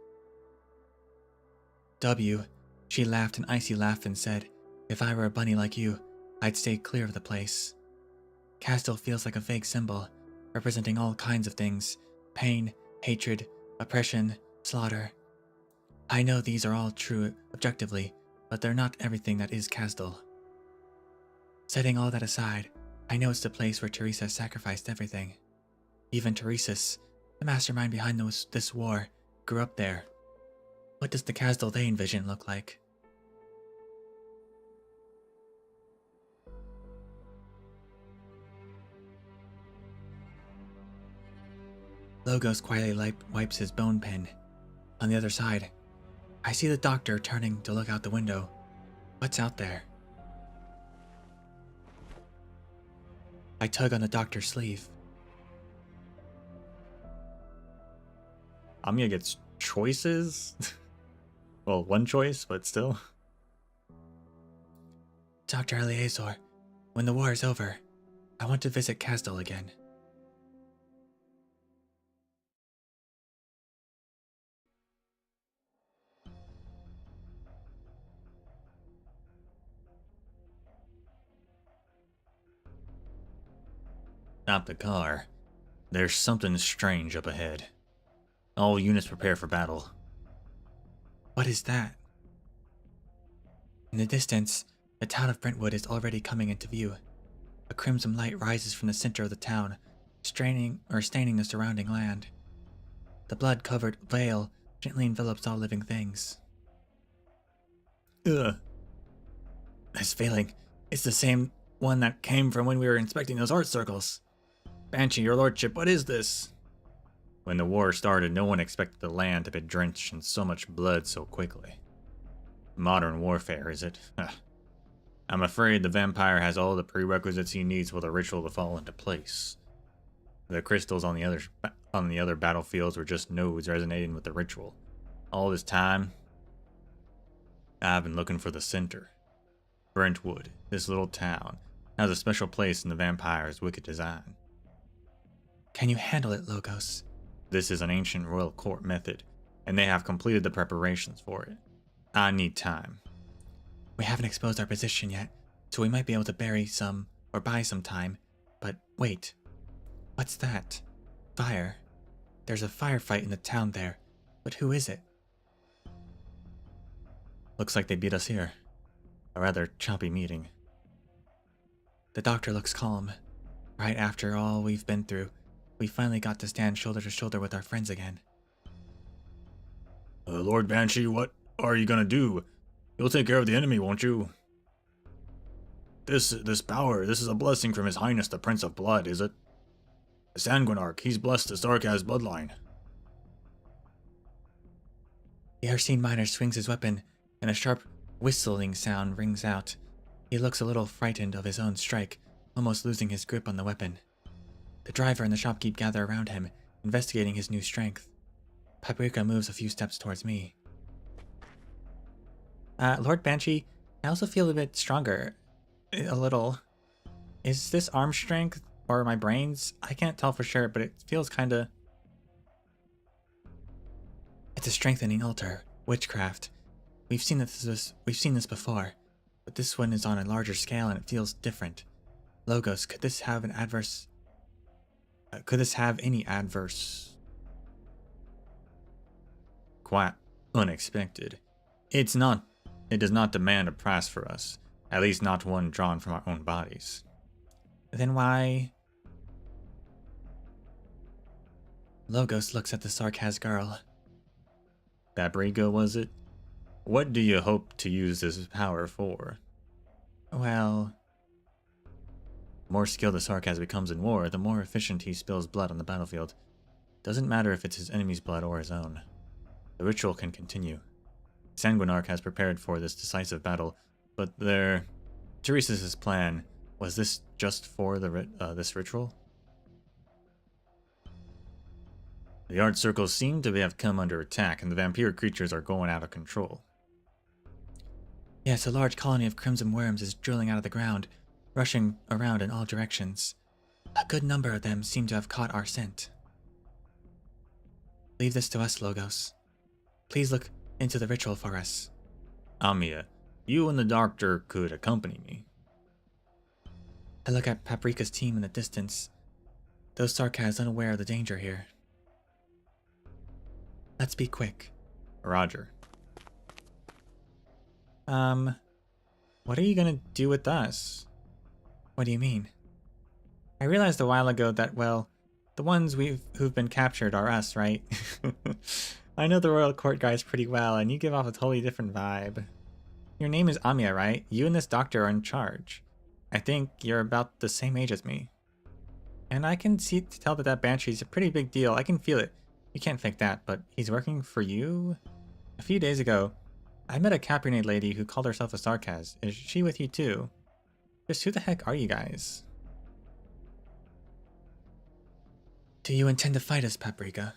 She laughed an icy laugh and said, if I were a bunny like you, I'd stay clear of the place. Castle feels like a vague symbol, representing all kinds of things: pain, hatred, oppression, slaughter. I know these are all true objectively, but they're not everything that is Castle. Setting all that aside, I know it's the place where Teresa sacrificed everything. Even Teresa's, the mastermind behind this war, grew up there. What does the Castle they envision look like? Logos quietly wipes his bone pen. On the other side, I see the doctor turning to look out the window. What's out there? I tug on the doctor's sleeve. Amiya gets choices? Well, one choice, but still. Dr. Eleazar, when the war is over, I want to visit Castle again. Stop the car. There's something strange up ahead. All units prepare for battle. What is that? In the distance, the town of Brentwood is already coming into view. A crimson light rises from the center of the town, staining the surrounding land. The blood-covered veil gently envelops all living things. Ugh. This feeling, it's the same one that came from when we were inspecting those art circles. Banshee, your lordship, what is this? When the war started, no one expected the land to be drenched in so much blood so quickly. Modern warfare, is it? I'm afraid the vampire has all the prerequisites he needs for the ritual to fall into place. The crystals on the other battlefields were just nodes resonating with the ritual. All this time, I've been looking for the center. Brentwood, this little town, has a special place in the vampire's wicked design. Can you handle it, Logos? This is an ancient royal court method, and they have completed the preparations for it. I need time. We haven't exposed our position yet, so we might be able to bury some or buy some time. But wait. What's that? Fire. There's a firefight in the town there, but who is it? Looks like they beat us here. A rather choppy meeting. The doctor looks calm. Right after all we've been through, we finally got to stand shoulder to shoulder with our friends again. Lord Banshee, what are you gonna do? You'll take care of the enemy, won't you? This power, this is a blessing from His Highness the Prince of Blood, is it? The Sanguinarch, he's blessed the Sarkaz bloodline. The Arsene Miner swings his weapon, and a sharp whistling sound rings out. He looks a little frightened of his own strike, almost losing his grip on the weapon. The driver and the shopkeep gather around him, investigating his new strength. Paprika moves a few steps towards me. Lord Banshee, I also feel a bit stronger. A little. Is this arm strength or my brains? I can't tell for sure, but it feels kinda... It's a strengthening altar. Witchcraft. We've seen this before, but this one is on a larger scale and it feels different. Logos, could this have any adverse? Quite unexpected. It does not demand a price for us, at least not one drawn from our own bodies. Then why? Logos looks at the Sarkaz girl. Paprika, was it? What do you hope to use this power for? Well, The more skilled the Sarkaz becomes in war, the more efficient he spills blood on the battlefield. Doesn't matter if it's his enemy's blood or his own. The ritual can continue. Sanguinarch has prepared for this decisive battle, but Teresa's plan, was this just for this ritual? The art circles seem to have come under attack, and the vampire creatures are going out of control. Yes, a large colony of crimson worms is drilling out of the ground, rushing around in all directions. A good number of them seem to have caught our scent. Leave this to us, Logos. Please look into the ritual for us. Amia, you and the doctor could accompany me. I look at Paprika's team in the distance. Those Sarkaz unaware of the danger here. Let's be quick. Roger. What are you gonna do with us? What do you mean? I realized a while ago that, well, the ones who've been captured are us, right? I know the royal court guys pretty well, and you give off a totally different vibe. Your name is Amia, right? You and this doctor are in charge. I think you're about the same age as me. And I can tell that Banshee's a pretty big deal. I can feel it. You can't fake that, but he's working for you? A few days ago, I met a Caprinade lady who called herself a Sarkaz. Is she with you too? Just who the heck are you guys? Do you intend to fight us, Paprika?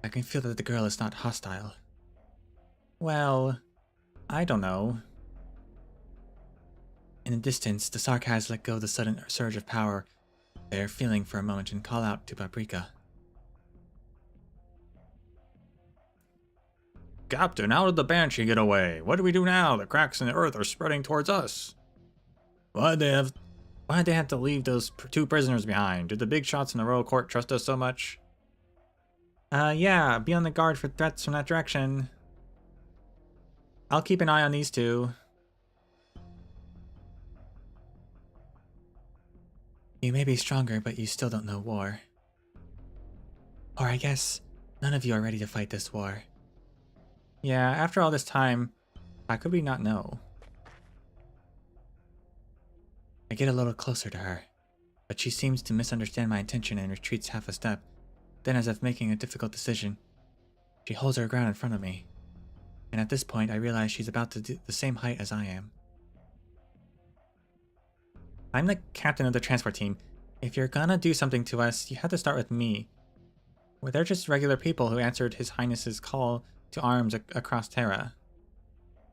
I can feel that the girl is not hostile. Well, I don't know. In the distance, the Sarkaz let go of the sudden surge of power they're feeling for a moment and call out to Paprika. Captain, how did the Banshee get away? What do we do now? The cracks in the earth are spreading towards us. Why'd they have to leave those two prisoners behind? Did the big shots in the royal court trust us so much? Yeah, be on the guard for threats from that direction. I'll keep an eye on these two. You may be stronger, but you still don't know war. Or I guess none of you are ready to fight this war. Yeah, after all this time, how could we not know? I get a little closer to her, but she seems to misunderstand my intention and retreats half a step. Then, as if making a difficult decision, she holds her ground in front of me. And at this point, I realize she's about to do the same height as I am. I'm the captain of the transport team. If you're gonna do something to us, you have to start with me. Well, they're just regular people who answered His Highness's call to arms across Terra.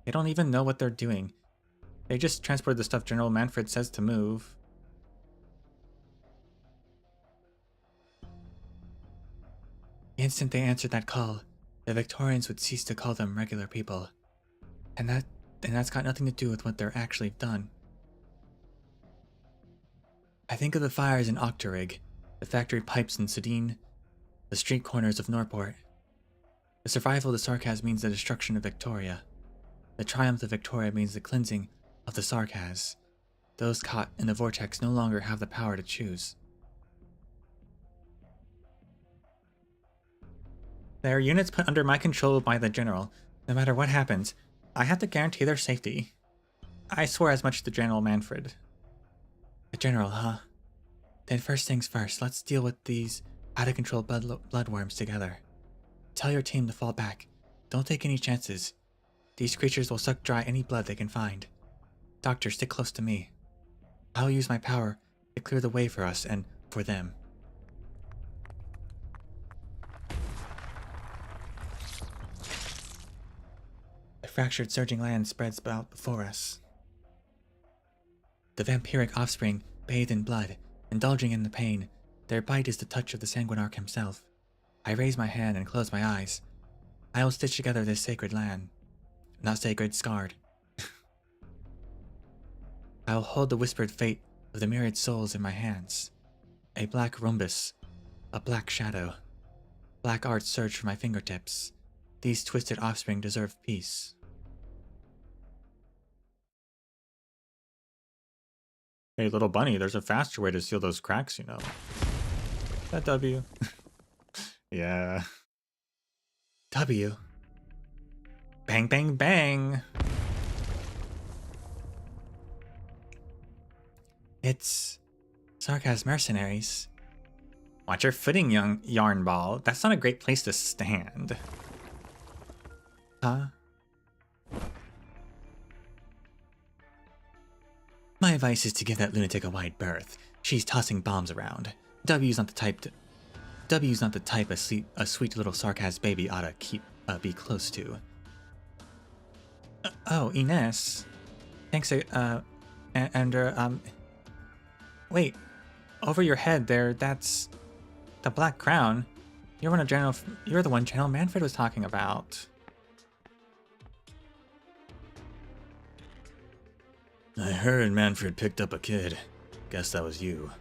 They don't even know what they're doing. They just transported the stuff General Manfred says to move. The instant they answered that call, the Victorians would cease to call them regular people. And that's got nothing to do with what they're actually done. I think of the fires in Octarig, the factory pipes in Sedin, the street corners of Norport. The survival of the Sarkaz means the destruction of Victoria. The triumph of Victoria means the cleansing of the Sarkaz. Those caught in the vortex no longer have the power to choose. They are units put under my control by the General. No matter what happens, I have to guarantee their safety. I swore as much to General Manfred. The General, huh? Then first things first, let's deal with these out-of-control bloodworms together. Tell your team to fall back. Don't take any chances. These creatures will suck dry any blood they can find. Doctor, stick close to me. I'll use my power to clear the way for us and for them. The fractured, surging land spreads out before us. The vampiric offspring bathe in blood, indulging in the pain. Their bite is the touch of the Sanguinarch himself. I raise my hand and close my eyes. I will stitch together this sacred land. Not sacred, scarred. I will hold the whispered fate of the myriad souls in my hands. A black rhombus, a black shadow. Black art surge from my fingertips. These twisted offspring deserve peace. Hey, little bunny, there's a faster way to seal those cracks, you know. That W. Yeah. W. Bang, bang, bang. It's Sarkaz mercenaries. Watch your footing, young yarn ball. That's not a great place to stand. Huh? My advice is to give that lunatic a wide berth. She's tossing bombs around. W's not the type a sweet little Sarkaz baby ought to be close to. Oh, Ines. Thanks, wait. Over your head there, that's the Black Crown. You're the one General Manfred was talking about. I heard Manfred picked up a kid. Guess that was you.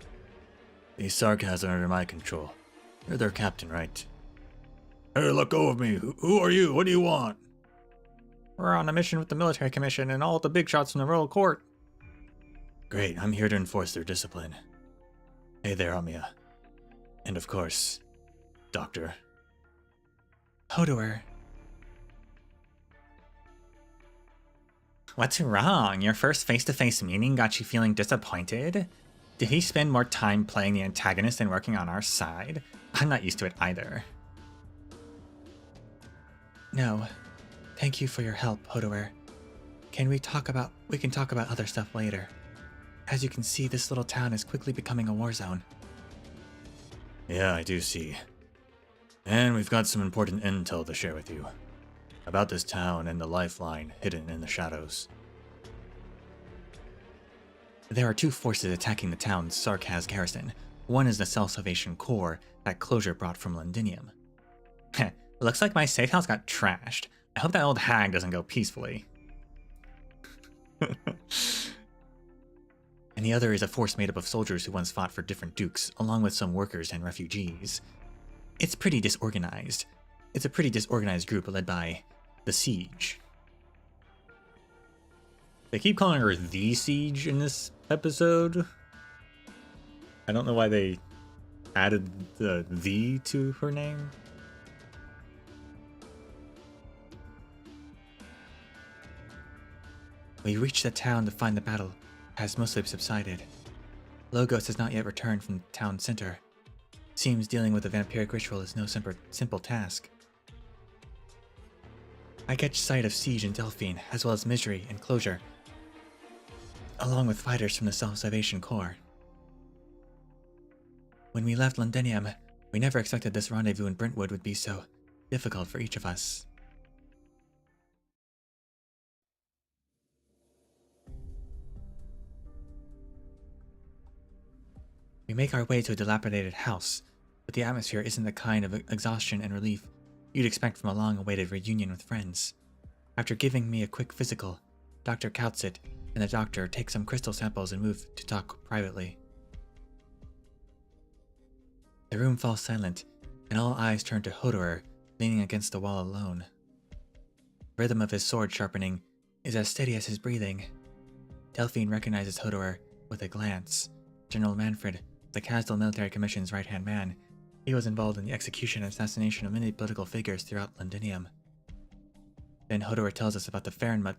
These Sarkaz are under my control. You're their captain, right? Hey, let go of me. Who are you? What do you want? We're on a mission with the military commission and all the big shots from the royal court. Great, I'm here to enforce their discipline. Hey there, Amia. And of course, Doctor. Hodor. What's wrong? Your first face-to-face meeting got you feeling disappointed? Did he spend more time playing the antagonist than working on our side? I'm not used to it either. No. Thank you for your help, Hodor. We can talk about other stuff later. As you can see, this little town is quickly becoming a war zone. Yeah, I do see. And we've got some important intel to share with you. About this town and the lifeline hidden in the shadows. There are two forces attacking the town's Sarkaz garrison. One is the Self-Salvation Corps that Closure brought from Londinium. Heh, looks like my safe house got trashed. I hope that old hag doesn't go peacefully. And the other is a force made up of soldiers who once fought for different dukes, along with some workers and refugees. It's a pretty disorganized group led by the Siege. They keep calling her the Siege in this episode. I don't know why they added the to her name. We reached the town to find the battle has mostly subsided. Logos has not yet returned from the town center. Seems dealing with a vampiric ritual is no simple task. I catch sight of Siege and Delphine, as well as Misery and Closure, along with fighters from the Self-Salvation Corps. When we left Londinium, we never expected this rendezvous in Brentwood would be so difficult for each of us. We make our way to a dilapidated house, but the atmosphere isn't the kind of exhaustion and relief you'd expect from a long-awaited reunion with friends. After giving me a quick physical, Dr. Coutsett and the doctor take some crystal samples and move to talk privately. The room falls silent, and all eyes turn to Hodor, leaning against the wall alone. The rhythm of his sword sharpening is as steady as his breathing. Delphine recognizes Hodor with a glance. General Manfred, the Castle Military Commission's right-hand man, he was involved in the execution and assassination of many political figures throughout Londinium. Then Hodor tells us about the Farenmut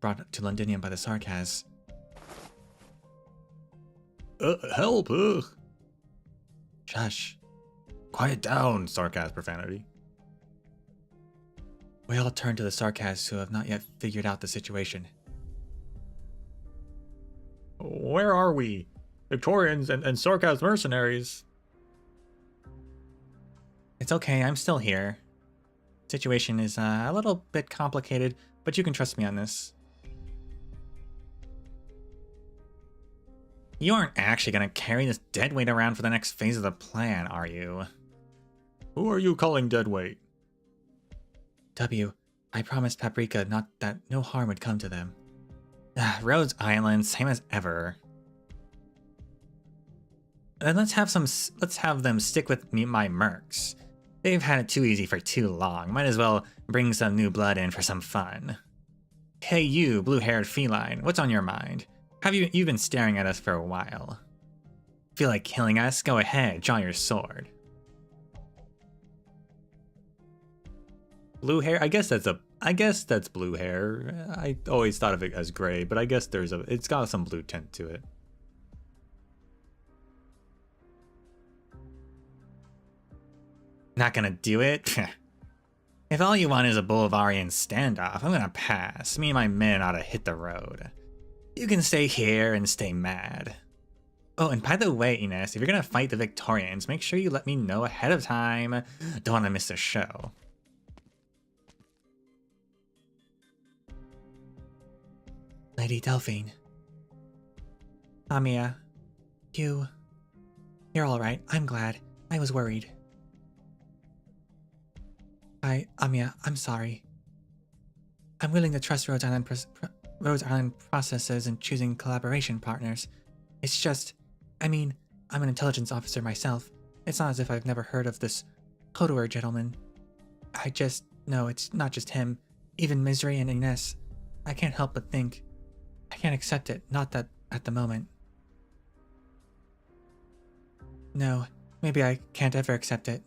brought to Londinium by the Sarkaz. Help! Shush. Quiet down, Sarkaz profanity. We all turn to the Sarkaz who have not yet figured out the situation. Where are we? Victorians and Sarkaz mercenaries. It's okay, I'm still here. Situation is a little bit complicated, but you can trust me on this. You aren't actually gonna carry this deadweight around for the next phase of the plan, are you? Who are you calling deadweight? I promised Paprika that no harm would come to them. Rhodes Island, same as ever. Then let's have them stick with my mercs. They've had it too easy for too long. Might as well bring some new blood in for some fun. Hey you, blue-haired feline, what's on your mind? You've been staring at us for a while. Feel like killing us? Go ahead, draw your sword. Blue hair? I guess that's blue hair. I always thought of it as gray, but I guess it's got some blue tint to it. Not gonna do it? If all you want is a Bolivarian standoff, I'm gonna pass. Me and my men ought to hit the road. You can stay here and stay mad. Oh, and by the way, Ines, if you're gonna fight the Victorians, make sure you let me know ahead of time. Don't wanna miss the show. Lady Delphine. Amia, you're alright. I'm glad. I was worried. Amia, I'm sorry. I'm willing to trust Rhode Island processes in choosing collaboration partners. It's just, I mean, I'm an intelligence officer myself. It's not as if I've never heard of this Hodor gentleman. I just know it's not just him. Even Misery and Ines. I can't help but think. I can't accept it, not that at the moment. No, maybe I can't ever accept it.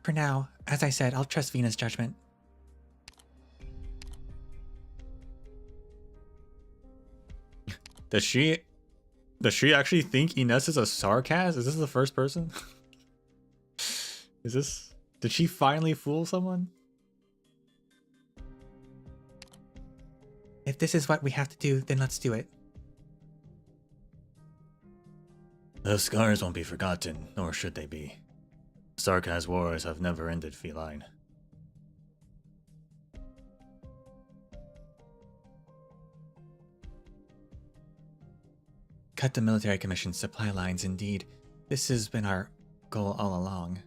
For now, as I said, I'll trust Vina's judgment. Does she actually think Ines is a sarcasm? Is this the first person? Did she finally fool someone? If this is what we have to do, then let's do it. Those scars won't be forgotten, nor should they be. Sarkaz wars have never ended, feline. Cut the military commission's supply lines, indeed. This has been our goal all along.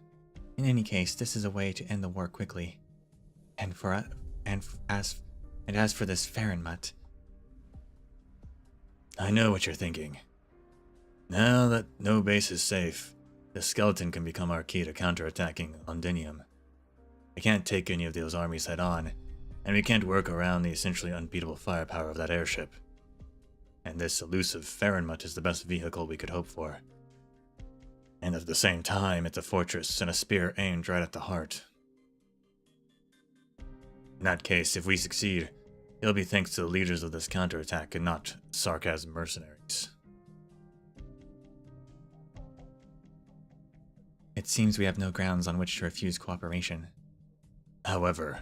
In any case, this is a way to end the war quickly. And as for this Farenmut, I know what you're thinking. Now that no base is safe, the skeleton can become our key to counterattacking Londinium. We can't take any of those armies head on, and we can't work around the essentially unbeatable firepower of that airship. And this elusive Farenmut is the best vehicle we could hope for. And at the same time, it's a fortress and a spear aimed right at the heart. In that case, if we succeed, it'll be thanks to the leaders of this counterattack and not sarcasm mercenaries. it seems we have no grounds on which to refuse cooperation. However,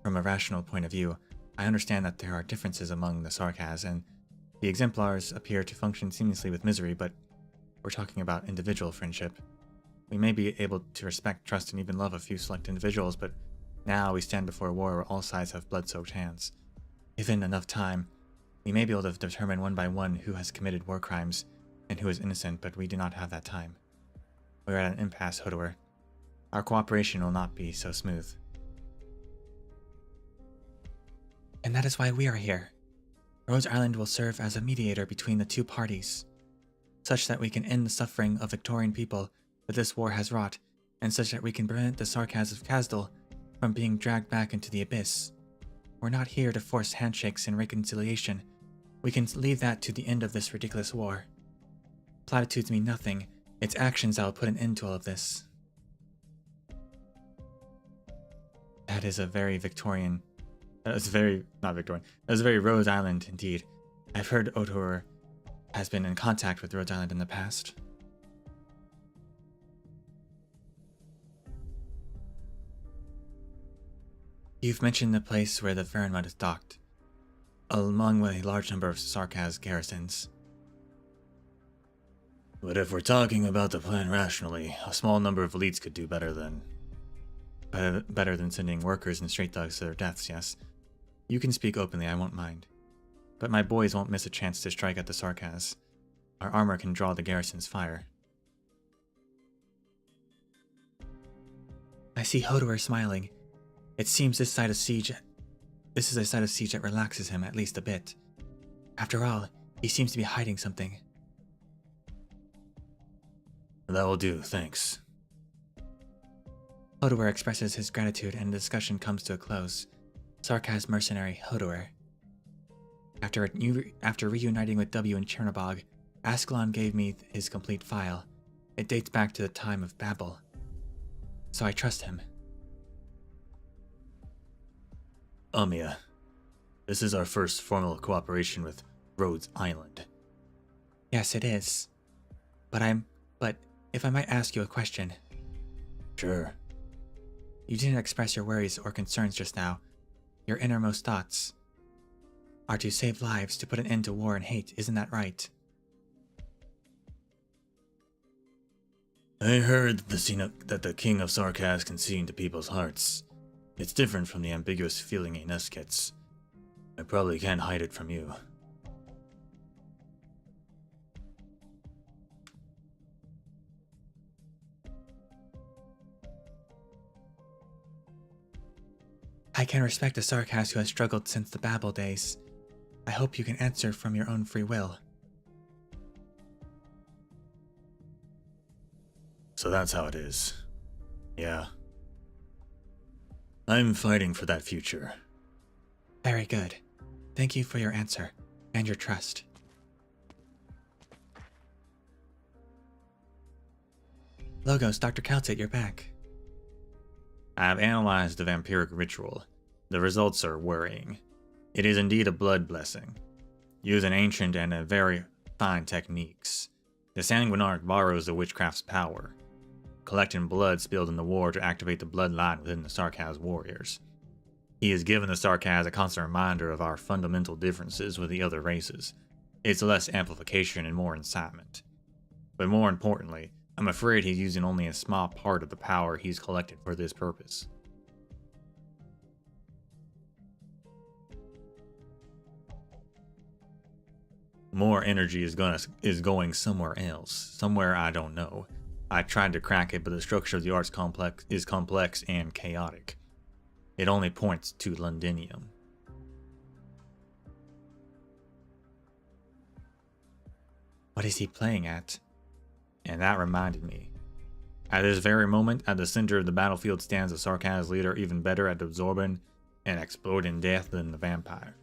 from a rational point of view, I understand that there are differences among the Sarkaz, and the exemplars appear to function seamlessly with Misery, but we're talking about individual friendship. We may be able to respect, trust, and even love a few select individuals, but now we stand before a war where all sides have blood-soaked hands. Given enough time, we may be able to determine one by one who has committed war crimes and who is innocent, but we do not have that time. We are at an impasse, Hodor. Our cooperation will not be so smooth. And that is why we are here. Rose Island will serve as a mediator between the two parties, such that we can end the suffering of Victorian people that this war has wrought, and such that we can prevent the Sarkaz of Kazdal from being dragged back into the abyss. We're not here to force handshakes and reconciliation. We can leave that to the end of this ridiculous war. Platitudes mean nothing. It's actions that will put an end to all of this. That is a very Victorian... That is very... not Victorian. That is very Rhode Island indeed. I've heard Hodor has been in contact with Rhode Island in the past. You've mentioned the place where the Farenmut is docked, among a large number of Sarkaz garrisons. but if we're talking about the plan rationally, a small number of elites could do better than sending workers and straight dogs to their deaths, yes. You can speak openly, I won't mind. But my boys won't miss a chance to strike at the Sarkaz. Our armor can draw the garrison's fire. I see Hodor smiling. It seems this is a side of siege that relaxes him at least a bit. After all, he seems to be hiding something. That will do, thanks. Hodor expresses his gratitude and the discussion comes to a close. Sarkaz mercenary Hodor. After reuniting with W in Chernobog, Ascalon gave me his complete file. It dates back to the time of Babel. So I trust him. Amia, this is our first formal cooperation with Rhodes Island. Yes, it is. But if I might ask you a question. Sure. You didn't express your worries or concerns just now. Your innermost thoughts are to save lives, to put an end to war and hate, isn't that right? I heard that the King of Sarkaz can see into people's hearts. It's different from the ambiguous feeling a Nest gets. I probably can't hide it from you. I can respect a Sarkaz who has struggled since the Babel days. I hope you can answer from your own free will. So that's how it is. Yeah. I'm fighting for that future. Very good. Thank you for your answer and your trust. Logos, Dr. Calcit, you're back. I have analyzed the vampiric ritual. The results are worrying. It is indeed a blood blessing, using ancient and very fine techniques. The Sanguinarch borrows the witchcraft's power, collecting blood spilled in the war to activate the bloodline within the Sarkaz warriors. He has given the Sarkaz a constant reminder of our fundamental differences with the other races. It's less amplification and more incitement. But more importantly, I'm afraid he's using only a small part of the power he's collected for this purpose. More energy is going somewhere else, somewhere I don't know. I tried to crack it, but the structure of the arts is complex and chaotic. It only points to Londinium. What is he playing at? And that reminded me. At this very moment, at the center of the battlefield stands a Sarkaz leader even better at absorbing and exploding death than the vampire.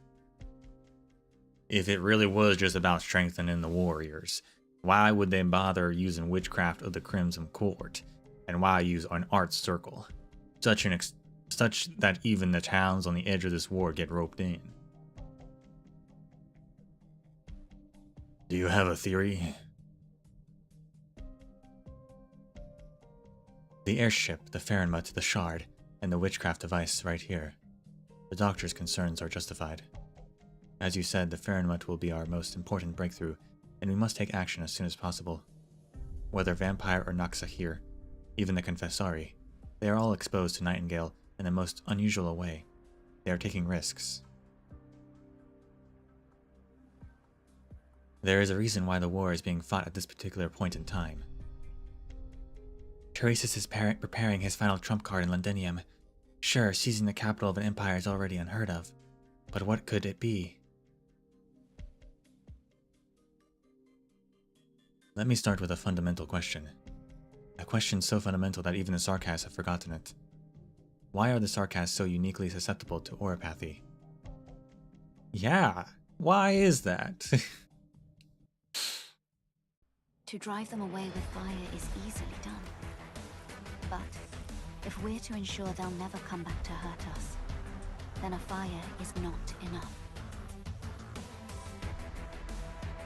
If it really was just about strengthening the warriors, why would they bother using witchcraft of the Crimson Court? And why use an art circle? Such that even the towns on the edge of this war get roped in. Do you have a theory? The airship, the Farinmut, the shard, and the witchcraft device right here. The doctor's concerns are justified. As you said, the Farinmut will be our most important breakthrough, and we must take action as soon as possible. Whether vampire or Noxahir, even the Confessari, they are all exposed to Nightingale in the most unusual way. They are taking risks. There is a reason why the war is being fought at this particular point in time. Teresis is preparing his final trump card in Londinium. Sure, seizing the capital of an empire is already unheard of, but what could it be? Let me start with a fundamental question. A question so fundamental that even the Sarkaz have forgotten it. Why are the Sarkaz so uniquely susceptible to oropathy? Yeah, why is that? To drive them away with fire is easily done. But if we're to ensure they'll never come back to hurt us, then a fire is not enough.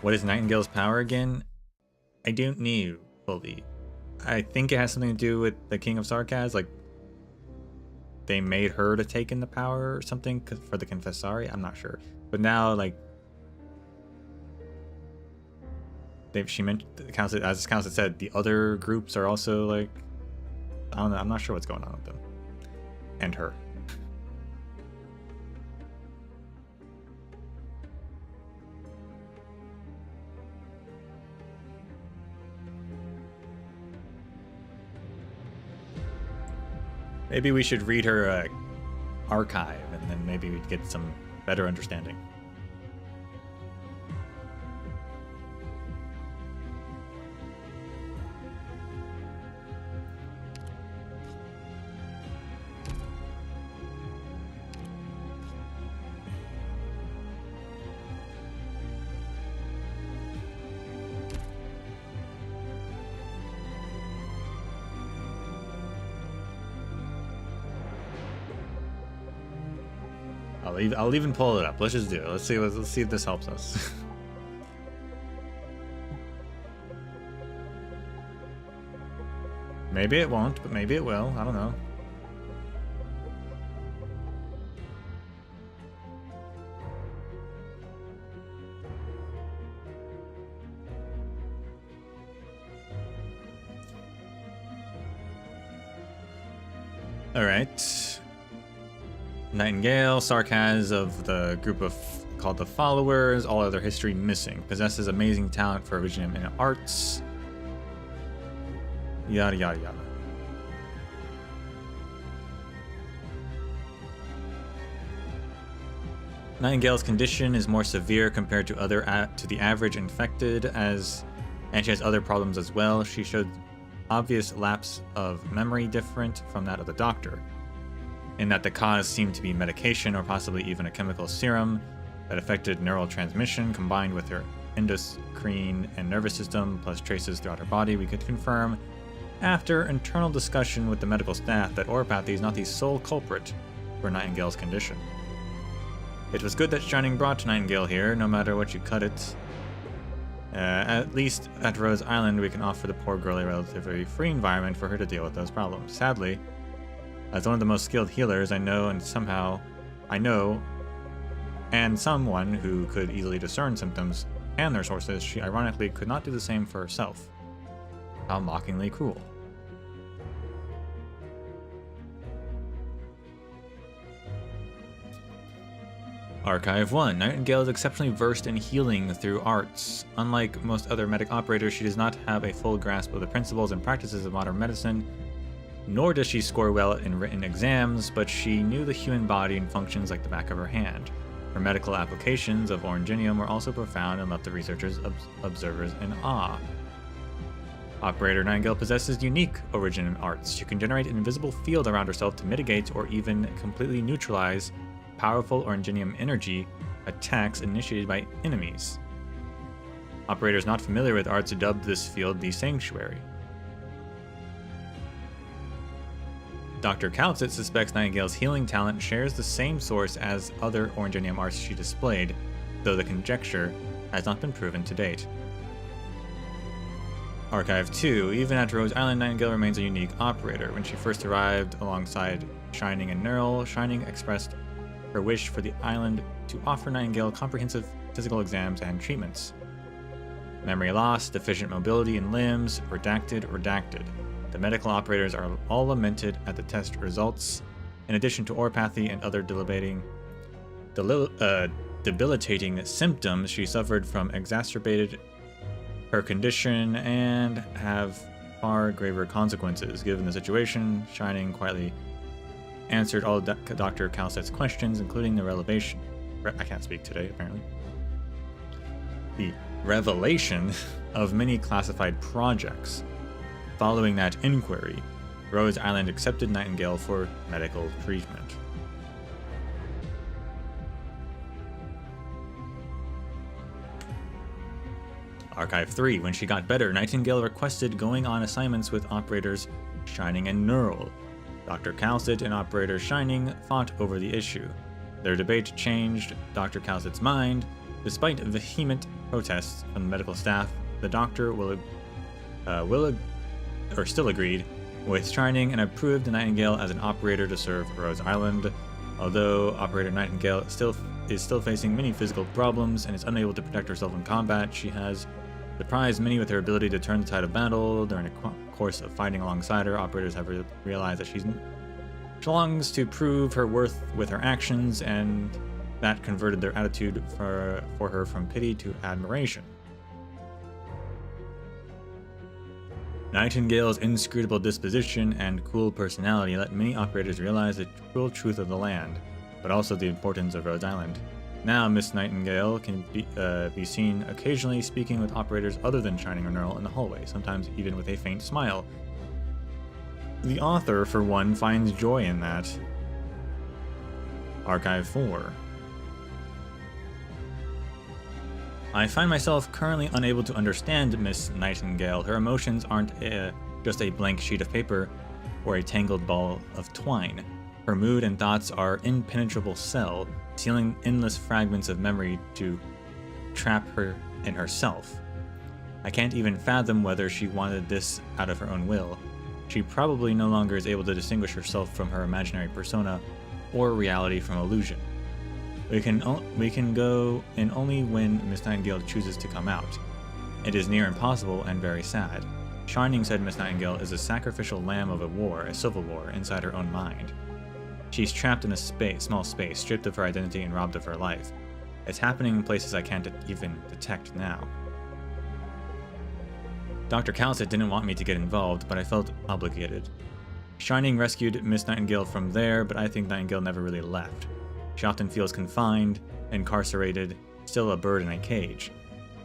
What is Nightingale's power again? I don't know fully. I think it has something to do with the King of Sarkaz, like they made her to take in the power or something for the Confessari. I'm not sure, but now like she mentioned the council, as the council said, the other groups are also like, I don't know. I'm not sure what's going on with them and her. Maybe we should read her archive, and then maybe we'd get some better understanding. I'll even pull it up. Let's just do it. Let's see if this helps us. Maybe it won't, but maybe it will. I don't know. Alright. Nightingale, Sarkaz of the group of called the Followers, all other history missing. Possesses amazing talent for originium in arts. Yada yada yada. Nightingale's condition is more severe compared to the average infected, and she has other problems as well. She showed obvious lapse of memory different from that of the doctor, in that the cause seemed to be medication or possibly even a chemical serum that affected neural transmission combined with her endocrine and nervous system, plus traces throughout her body. We could confirm, after internal discussion with the medical staff, that oropathy is not the sole culprit for Nightingale's condition. It was good that Shining brought Nightingale here, no matter what you cut it. At least at Rose Island, we can offer the poor girl a relatively free environment for her to deal with those problems. Sadly, as one of the most skilled healers I know, and someone who could easily discern symptoms and their sources, she ironically could not do the same for herself. How mockingly cruel. Archive 1. Nightingale is exceptionally versed in healing through arts. Unlike most other medic operators, she does not have a full grasp of the principles and practices of modern medicine, nor does she score well in written exams, but she knew the human body and functions like the back of her hand. Her medical applications of Oranginium were also profound and left the researchers observers in awe. Operator Nightingale possesses unique Originium arts. She can generate an invisible field around herself to mitigate or even completely neutralize powerful Oranginium energy attacks initiated by enemies. Operators not familiar with arts dubbed this field the Sanctuary. Dr. Calcit suspects Nightingale's healing talent shares the same source as other Oranginium arts she displayed, though the conjecture has not been proven to date. Archive 2. Even at Rose Island, Nightingale remains a unique operator. When she first arrived alongside Shining and Neural, Shining expressed her wish for the island to offer Nightingale comprehensive physical exams and treatments. Memory loss, deficient mobility in limbs, redacted. The medical operators are all lamented at the test results. In addition to oropathy and other debilitating symptoms, she suffered from exacerbated her condition and have far graver consequences. Given the situation, Shining quietly answered all Dr. Calcit's questions, including the revelation. I can't speak today, apparently. The revelation of many classified projects. Following that inquiry, Rose Island accepted Nightingale for medical treatment. Archive 3. When she got better, Nightingale requested going on assignments with operators Shining and Neural. Dr. Calcit and Operator Shining fought over the issue. Their debate changed Dr. Calcit's mind. Despite vehement protests from the medical staff, the doctor still agreed with Shining and approved Nightingale as an operator to serve Rose Island. Although Operator Nightingale is still facing many physical problems and is unable to protect herself in combat, she has surprised many with her ability to turn the tide of battle. During the course of fighting alongside her, operators have realized that she longs to prove her worth with her actions, and that converted their attitude for her from pity to admiration. Nightingale's inscrutable disposition and cool personality let many operators realize the cruel truth of the land, but also the importance of Rose Island. Now, Miss Nightingale can be seen occasionally speaking with operators other than Shining or Neural in the hallway, sometimes even with a faint smile. The author, for one, finds joy in that. Archive 4. I find myself currently unable to understand Miss Nightingale. Her emotions aren't just a blank sheet of paper or a tangled ball of twine. Her mood and thoughts are impenetrable cell, sealing endless fragments of memory to trap her in herself. I can't even fathom whether she wanted this out of her own will. she probably no longer is able to distinguish herself from her imaginary persona or reality from illusion. We can go in only when Miss Nightingale chooses to come out. It is near impossible and very sad. Shining, said Miss Nightingale, is a sacrificial lamb of a civil war, inside her own mind. She's trapped in a small space, stripped of her identity and robbed of her life. It's happening in places I can't even detect now. Dr. Calcet didn't want me to get involved, but I felt obligated. Shining rescued Miss Nightingale from there, but I think Nightingale never really left. She often feels confined, incarcerated, still a bird in a cage.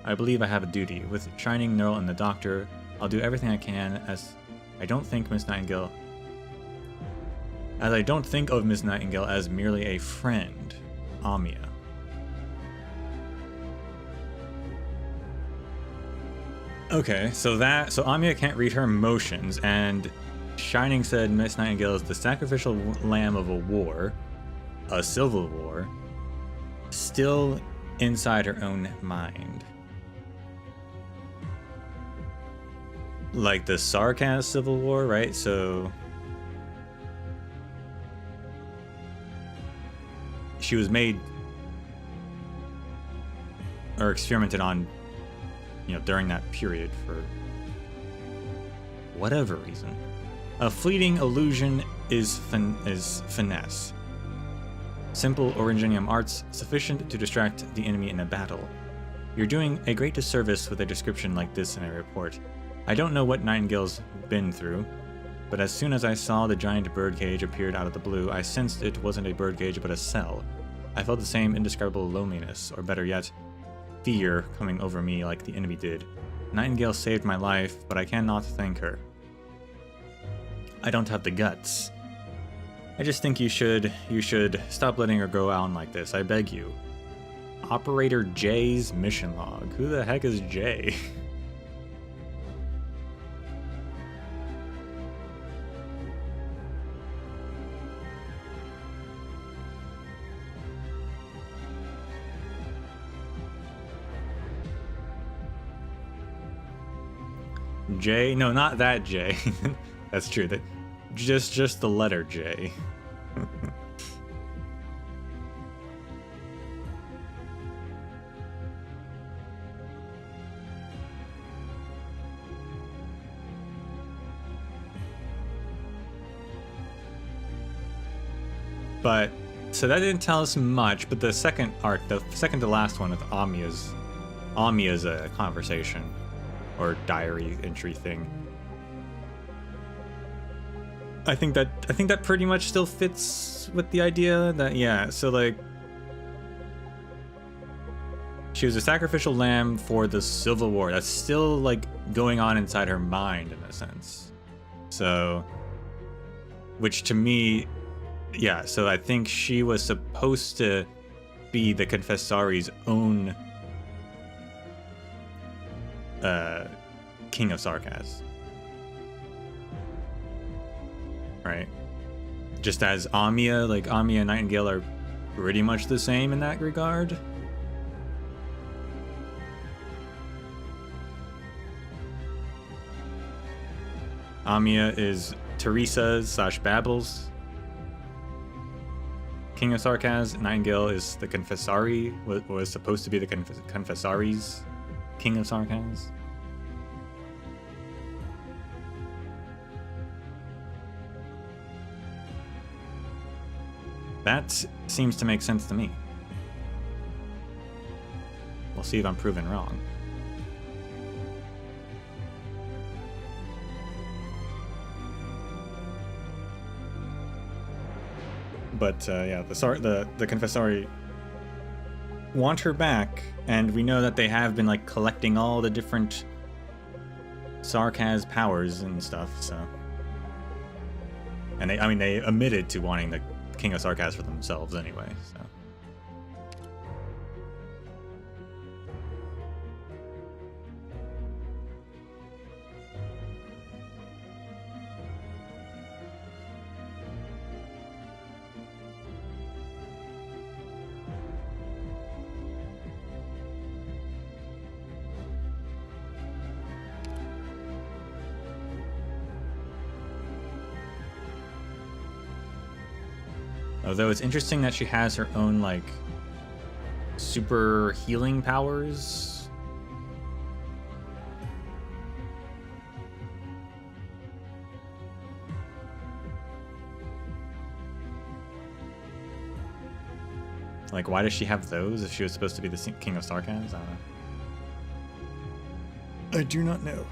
I believe I have a duty. With Shining, Neural, and the Doctor, I'll do everything I can, as I don't think of Miss Nightingale as merely a friend. Amia. Okay, so Amia can't read her emotions, and Shining said Miss Nightingale is the sacrificial lamb of a war, a civil war, still inside her own mind. Like the Sarkaz Civil War, right? So she was made or experimented on, during that period for whatever reason. A fleeting illusion is finesse. Simple Originium arts sufficient to distract the enemy in a battle. You're doing a great disservice with a description like this in a report. I don't know what Nightingale's been through, but as soon as I saw the giant birdcage appeared out of the blue, I sensed it wasn't a birdcage but a cell. I felt the same indescribable loneliness, or better yet, fear coming over me like the enemy did. Nightingale saved my life, but I cannot thank her. I don't have the guts. I just think you should stop letting her go on like this, I beg you. Operator J's mission log. Who the heck is J? J? No, not that J. That's true. That just the letter J. But so that didn't tell us much. But the second arc, the second to last one with Amia's a conversation or diary entry thing. I think that pretty much still fits with the idea that, yeah, so like she was a sacrificial lamb for the Civil War. That's still like going on inside her mind in a sense. So, which to me, yeah, so I think she was supposed to be the Confessori's own King of Sarkaz. Right? Just as Amia and Nightingale are pretty much the same in that regard. Amia is Teresa's / Babel's King of Sarkaz. Nightingale is the Confessori, was supposed to be the Confessori's King of Sarkaz. That seems to make sense to me. We'll see if I'm proven wrong. But yeah, the Confessori want her back, and we know that they have been like collecting all the different Sarkaz powers and stuff. So, and they admitted to wanting the King of Sarkaz for themselves anyway. So. Although it's interesting that she has her own, like, super healing powers. Like, why does she have those if she was supposed to be the king of Sarkaz? I don't know. I do not know.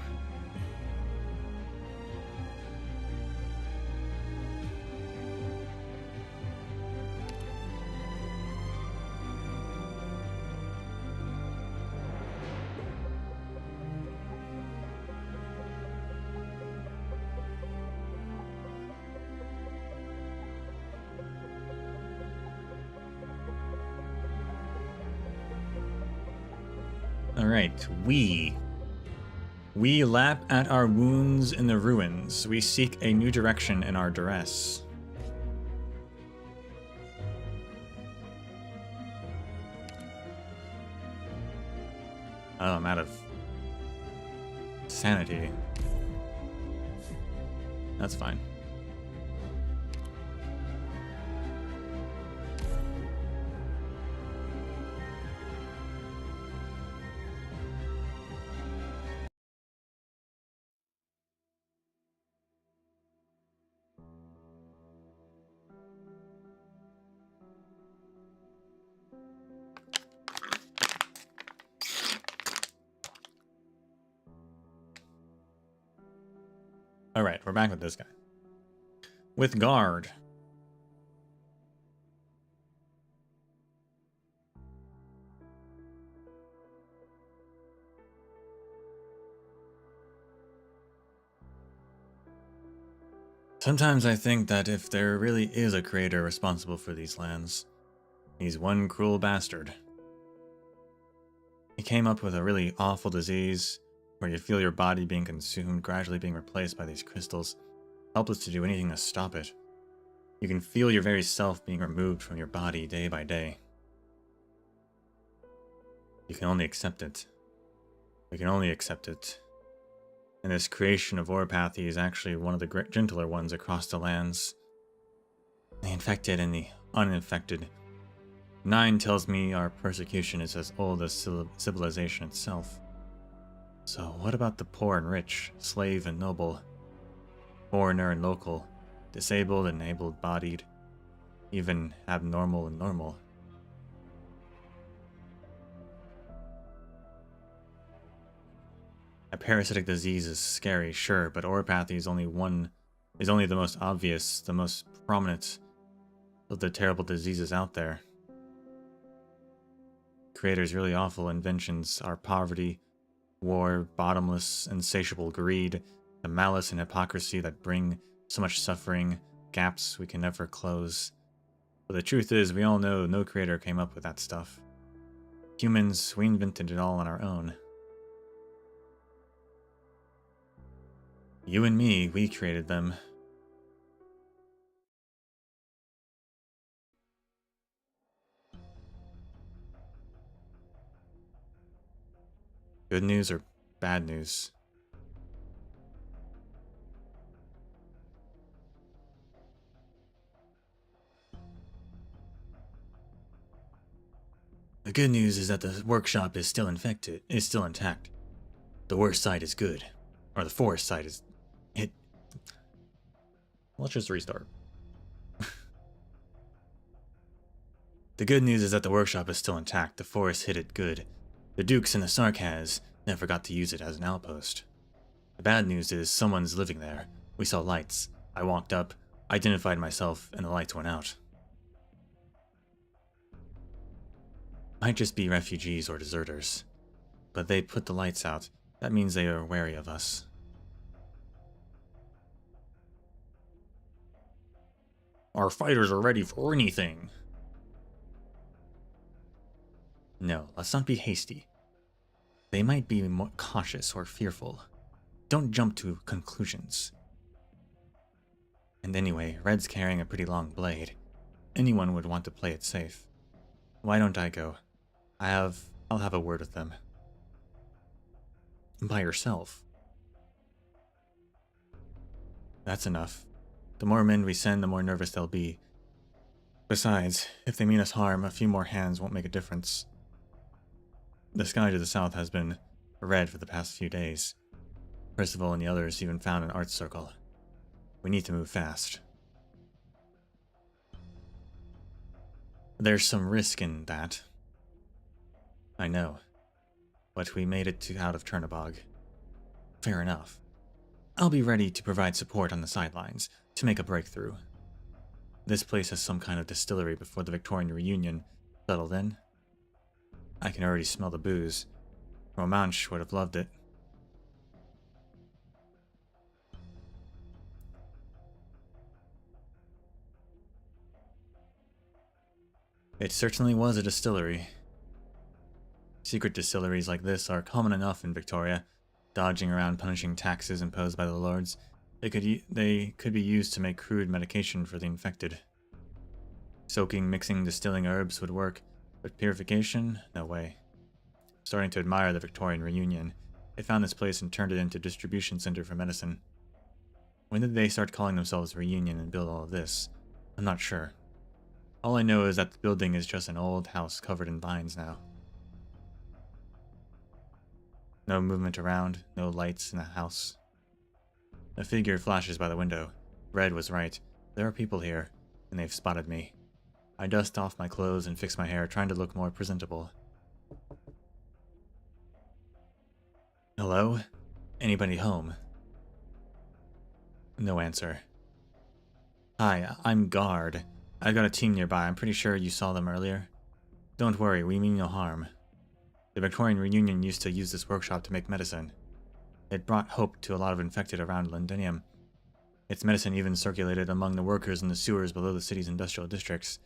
Alright, we lap at our wounds in the ruins. We seek a new direction in our duress. Oh, I'm out of sanity. That's fine. Alright, we're back with this guy. With guard. Sometimes I think that if there really is a creator responsible for these lands, he's one cruel bastard. He came up with a really awful disease where you feel your body being consumed, gradually being replaced by these crystals, helpless to do anything to stop it. You can feel your very self being removed from your body day by day. You can only accept it. We can only accept it. And this creation of Orpathy is actually one of the gentler ones across the lands. The infected and the uninfected. 9 tells me our persecution is as old as civilization itself. So what about the poor and rich, slave and noble, foreigner and local, disabled and able-bodied, even abnormal and normal? A parasitic disease is scary, sure, but Orpathy is only the most obvious, the most prominent of the terrible diseases out there. Creator's really awful inventions are poverty, war, bottomless, insatiable greed, the malice and hypocrisy that bring so much suffering, gaps we can never close. But the truth is, we all know no creator came up with that stuff. Humans, we invented it all on our own. You and me, we created them. Good news or bad news? The good news is that the workshop is still intact. The worst side is good. Or the forest side is... Let's just restart. The good news is that the workshop is still intact. The forest hit it good. The Dukes and the Sarkaz never got to use it as an outpost. The bad news is someone's living there. We saw lights. I walked up, identified myself, and the lights went out. Might just be refugees or deserters. But they put the lights out. That means they are wary of us. Our fighters are ready for anything. No, let's not be hasty. They might be more cautious or fearful. Don't jump to conclusions. And anyway, Red's carrying a pretty long blade. Anyone would want to play it safe. Why don't I go? I'll have a word with them. By yourself. That's enough. The more men we send, the more nervous they'll be. Besides, if they mean us harm, a few more hands won't make a difference. The sky to the south has been red for the past few days. Percival and the others even found an art circle. We need to move fast. There's some risk in that. I know. But we made it out of Chernobog. Fair enough. I'll be ready to provide support on the sidelines to make a breakthrough. This place has some kind of distillery before the Victorian reunion settled in. I can already smell the booze. Romansh would have loved it. It certainly was a distillery. Secret distilleries like this are common enough in Victoria, dodging around punishing taxes imposed by the lords. They could be used to make crude medication for the infected. Soaking, mixing, distilling herbs would work, but purification? No way. Starting to admire the Victorian reunion, they found this place and turned it into a distribution center for medicine. When did they start calling themselves Reunion and build all of this? I'm not sure. All I know is that the building is just an old house covered in vines now. No movement around, no lights in the house. A figure flashes by the window. Red was right. There are people here, and they've spotted me. I dust off my clothes and fix my hair, trying to look more presentable. Hello? Anybody home? No answer. Hi, I'm Guard. I've got a team nearby. I'm pretty sure you saw them earlier. Don't worry, we mean no harm. The Victorian reunion used to use this workshop to make medicine. It brought hope to a lot of infected around Londinium. Its medicine even circulated among the workers in the sewers below the city's industrial districts.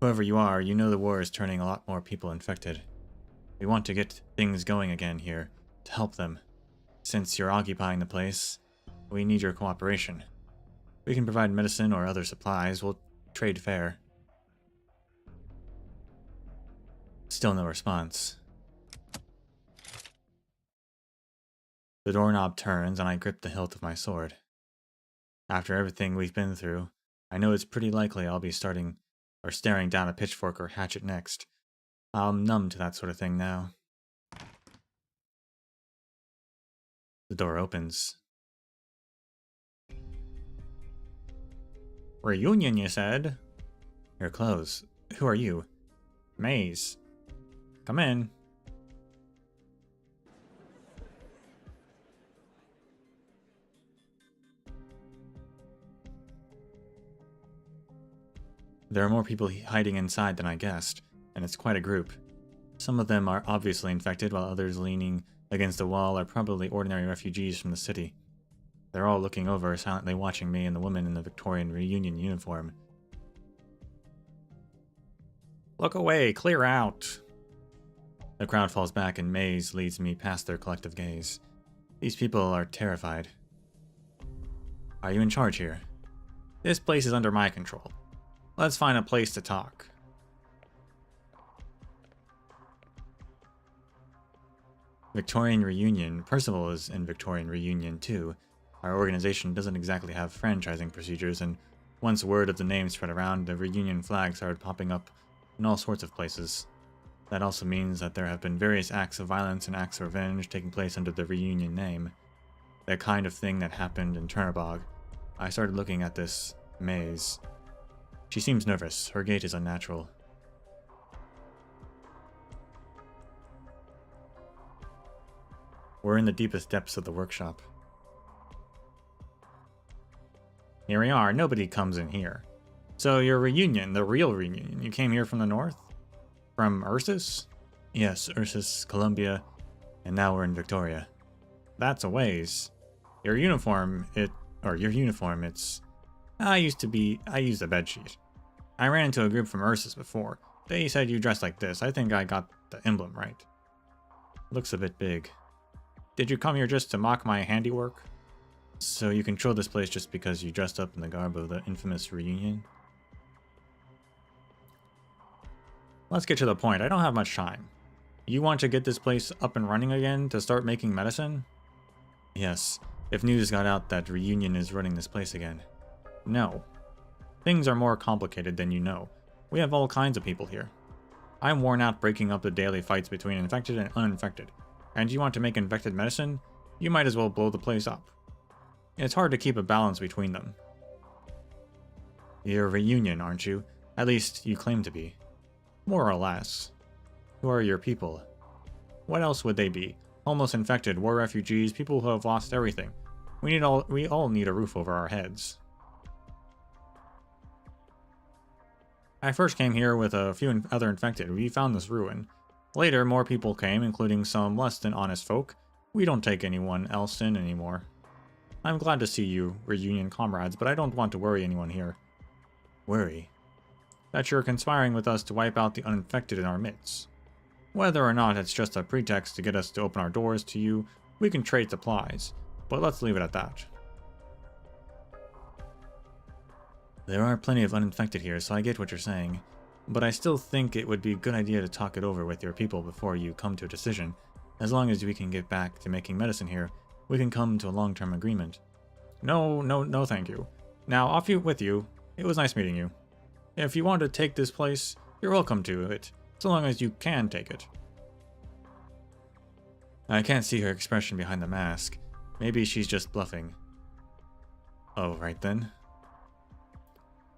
Whoever you are, you know the war is turning a lot more people infected. We want to get things going again here, to help them. Since you're occupying the place, we need your cooperation. We can provide medicine or other supplies. We'll trade fair. Still no response. The doorknob turns and I grip the hilt of my sword. After everything we've been through, I know it's pretty likely I'll be staring down a pitchfork or hatchet next. I'm numb to that sort of thing now. The door opens. Reunion, you said? Your clothes. Who are you? Maze. Come in. There are more people hiding inside than I guessed, and it's quite a group. Some of them are obviously infected, while others leaning against the wall are probably ordinary refugees from the city. They're all looking over, silently watching me and the woman in the Victorian reunion uniform. Look away, clear out! The crowd falls back and Maze leads me past their collective gaze. These people are terrified. Are you in charge here? This place is under my control. Let's find a place to talk. Victorian Reunion. Percival is in Victorian Reunion too. Our organization doesn't exactly have franchising procedures, and once word of the name spread around, the reunion flag started popping up in all sorts of places. That also means that there have been various acts of violence and acts of revenge taking place under the reunion name. That kind of thing that happened in Chernobog. I started looking at this Maze. She seems nervous. Her gait is unnatural. We're in the deepest depths of the workshop. Here we are. Nobody comes in here. So your reunion, the real reunion, you came here from the north? From Ursus? Yes, Ursus, Columbia, and now we're in Victoria. That's a ways. Your uniform, it's... I used a bedsheet. I ran into a group from Ursus before. They said you dressed like this. I think I got the emblem right. Looks a bit big. Did you come here just to mock my handiwork? So you control this place just because you dressed up in the garb of the infamous reunion? Let's get to the point. I don't have much time. You want to get this place up and running again to start making medicine? Yes, if news got out that Reunion is running this place again. No. Things are more complicated than you know. We have all kinds of people here. I'm worn out breaking up the daily fights between infected and uninfected. And you want to make infected medicine? You might as well blow the place up. It's hard to keep a balance between them. You're a reunion, aren't you? At least, you claim to be. More or less. Who are your people? What else would they be? Homeless infected, war refugees, people who have lost everything. We all need a roof over our heads. I first came here with a few other infected. We found this ruin. Later, more people came, including some less than honest folk. We don't take anyone else in anymore. I'm glad to see you, reunion comrades, but I don't want to worry anyone here. Worry? That you're conspiring with us to wipe out the uninfected in our midst. Whether or not it's just a pretext to get us to open our doors to you, we can trade supplies, but let's leave it at that. There are plenty of uninfected here, so I get what you're saying, but I still think it would be a good idea to talk it over with your people before you come to a decision. As long as we can get back to making medicine here, we can come to a long-term agreement. No, thank you. Now, off with you. It was nice meeting you. If you want to take this place, you're welcome to it, so long as you can take it. I can't see her expression behind the mask. Maybe she's just bluffing. Oh, right then.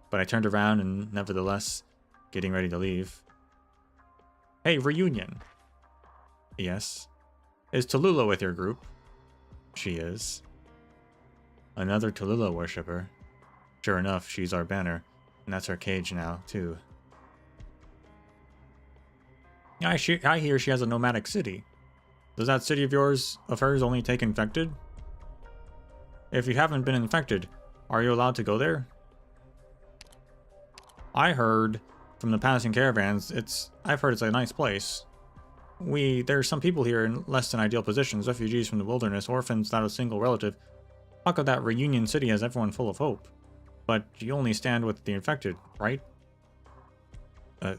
But I turned around and, nevertheless, getting ready to leave. Hey, reunion. Yes. Is Tallulah with your group? She is. Another Tallulah worshipper. Sure enough, she's our banner, and that's her cage now, too. I hear she has a nomadic city. Does that city of hers only take infected? If you haven't been infected, are you allowed to go there? I heard from the passing caravans, I've heard it's a nice place. There's some people here in less than ideal positions, refugees from the wilderness, orphans without a single relative. Talk of that reunion city has everyone full of hope. But you only stand with the infected, right?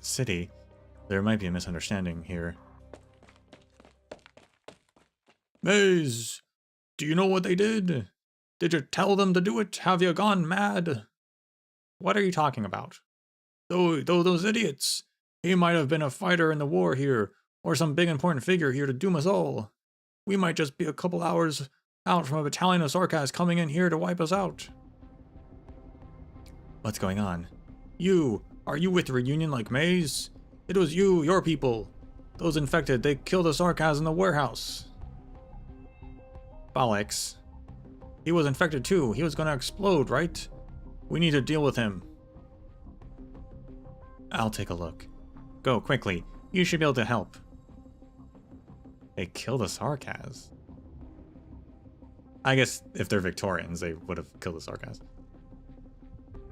City. There might be a misunderstanding here. Maze, do you know what they did? Did you tell them to do it? Have you gone mad? What are you talking about? Those idiots. He might have been a fighter in the war here, or some big important figure here to doom us all. We might just be a couple hours out from a battalion of Sarkas coming in here to wipe us out. What's going on? Are you with the reunion like Maze? It was you, your people. Those infected, they killed the Sarkas in the warehouse. Bollocks. He was infected too. He was gonna explode, right? We need to deal with him. I'll take a look. Go, quickly. You should be able to help. They killed the Sarkas. I guess if they're Victorians, they would have killed the Sarkas.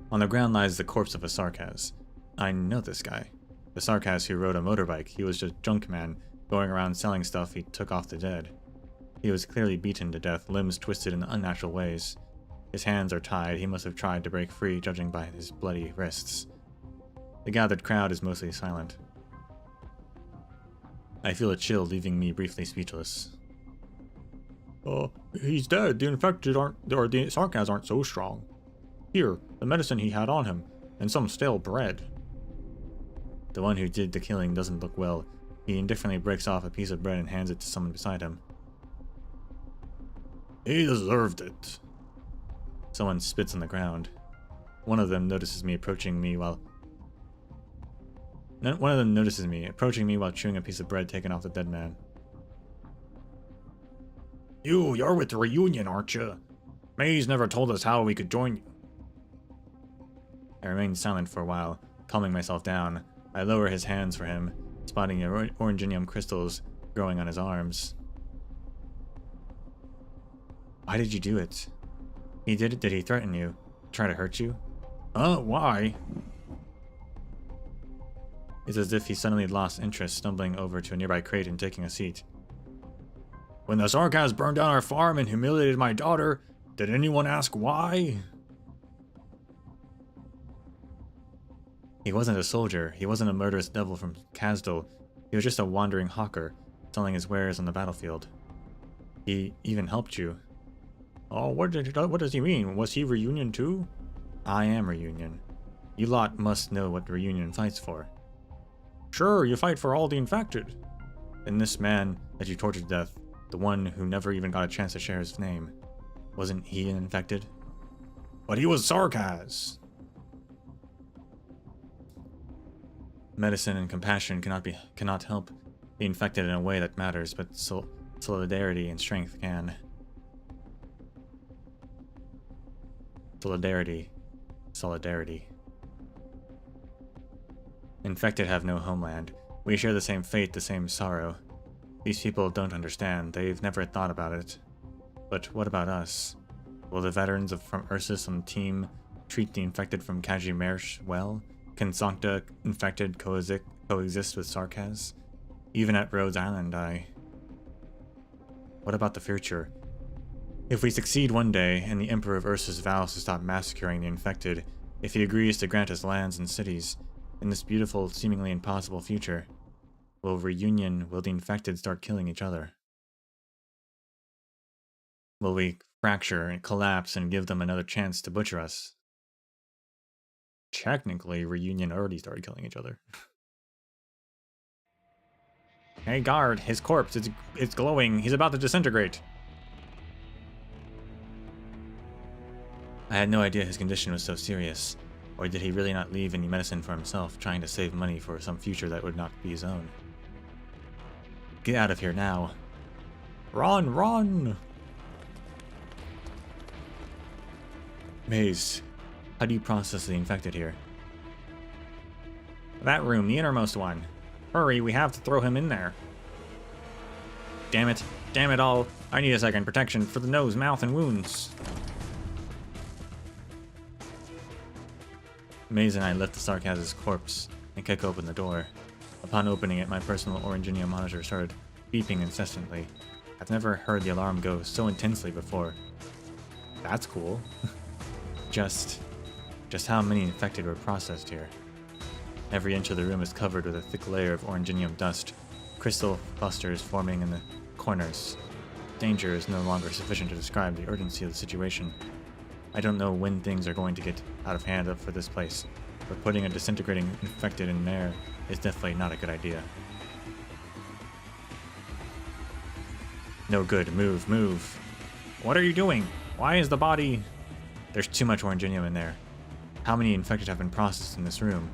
On the ground lies the corpse of a Sarkas. I know this guy. The Sarkas who rode a motorbike. He was just junk man, going around selling stuff he took off the dead. He was clearly beaten to death, limbs twisted in unnatural ways. His hands are tied. He must have tried to break free, judging by his bloody wrists. The gathered crowd is mostly silent. I feel a chill, leaving me briefly speechless. He's dead. The infected the Sarkas aren't so strong. Here, the medicine he had on him, and some stale bread. The one who did the killing doesn't look well. He indifferently breaks off a piece of bread and hands it to someone beside him. He deserved it. Someone spits on the ground. One of them notices me approaching me while chewing a piece of bread taken off the dead man. You're with the reunion, aren't you? Maze never told us how we could join you. I remain silent for a while, calming myself down. I lower his hands for him, spotting the oranginium crystals growing on his arms. Why did you do it? He did it? Did he threaten you? Try to hurt you? Why? It's as if he suddenly lost interest, stumbling over to a nearby crate and taking a seat. When the Sarkas burned down our farm and humiliated my daughter, did anyone ask why? He wasn't a soldier. He wasn't a murderous devil from Kazdal. He was just a wandering hawker, selling his wares on the battlefield. He even helped you. Oh, what does he mean? Was he reunion too? I am reunion. You lot must know what Reunion fights for. Sure, you fight for all the infected. And this man that you tortured to death, the one who never even got a chance to share his name, wasn't he an infected? But he was Sarkaz. Medicine and compassion cannot help the infected in a way that matters, but solidarity and strength can. Solidarity. Infected have no homeland. We share the same fate, the same sorrow. These people don't understand. They've never thought about it. But what about us? Will the veterans from Ursus on the team treat the infected from Kajimersh well? Can Sancta infected coexist with Sarkaz? Even at Rhodes Island, What about the future? If we succeed one day, and the Emperor of Ursus vows to stop massacring the infected, if he agrees to grant us lands and cities, in this beautiful, seemingly impossible future, will the infected start killing each other? Will we fracture and collapse and give them another chance to butcher us? Technically, Reunion already started killing each other. Hey guard, his corpse, it's glowing, he's about to disintegrate. I had no idea his condition was so serious. Or did he really not leave any medicine for himself, trying to save money for some future that would not be his own? Get out of here now. Run, run! Maze, how do you process the infected here? That room, the innermost one. Hurry, we have to throw him in there. Damn it all. I need a second protection for the nose, mouth, and wounds. Maze and I lift the Sarkaz's corpse and kick open the door. Upon opening it, my personal Oranginium monitor started beeping incessantly. I've never heard the alarm go so intensely before. That's cool. Just how many infected were processed here? Every inch of the room is covered with a thick layer of Oranginium dust, crystal clusters forming in the corners. Danger is no longer sufficient to describe the urgency of the situation. I don't know when things are going to get out of hand up for this place, but putting a disintegrating infected in there is definitely not a good idea. No good. Move, move. What are you doing? Why is the body... There's too much Oranginium in there. How many infected have been processed in this room?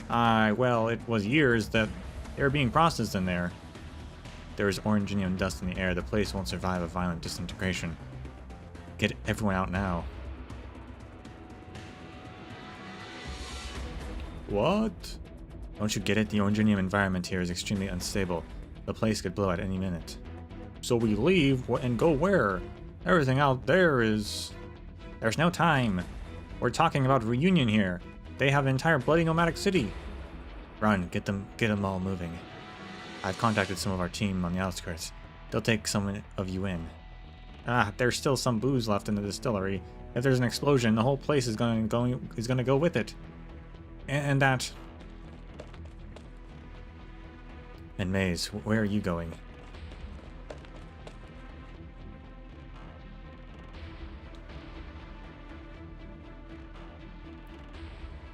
Well, it was years that they were being processed in there. There is Oranginium dust in the air. The place won't survive a violent disintegration. Get everyone out now. What? Don't you get it? The Oranginium environment here is extremely unstable. The place could blow at any minute. So we leave and go where? Everything out there is... There's no time. We're talking about Reunion here. They have an entire bloody nomadic city. Run, get them all moving. I've contacted some of our team on the outskirts. They'll take some of you in. There's still some booze left in the distillery. If there's an explosion, the whole place is gonna go with it. And that... And Maze, where are you going?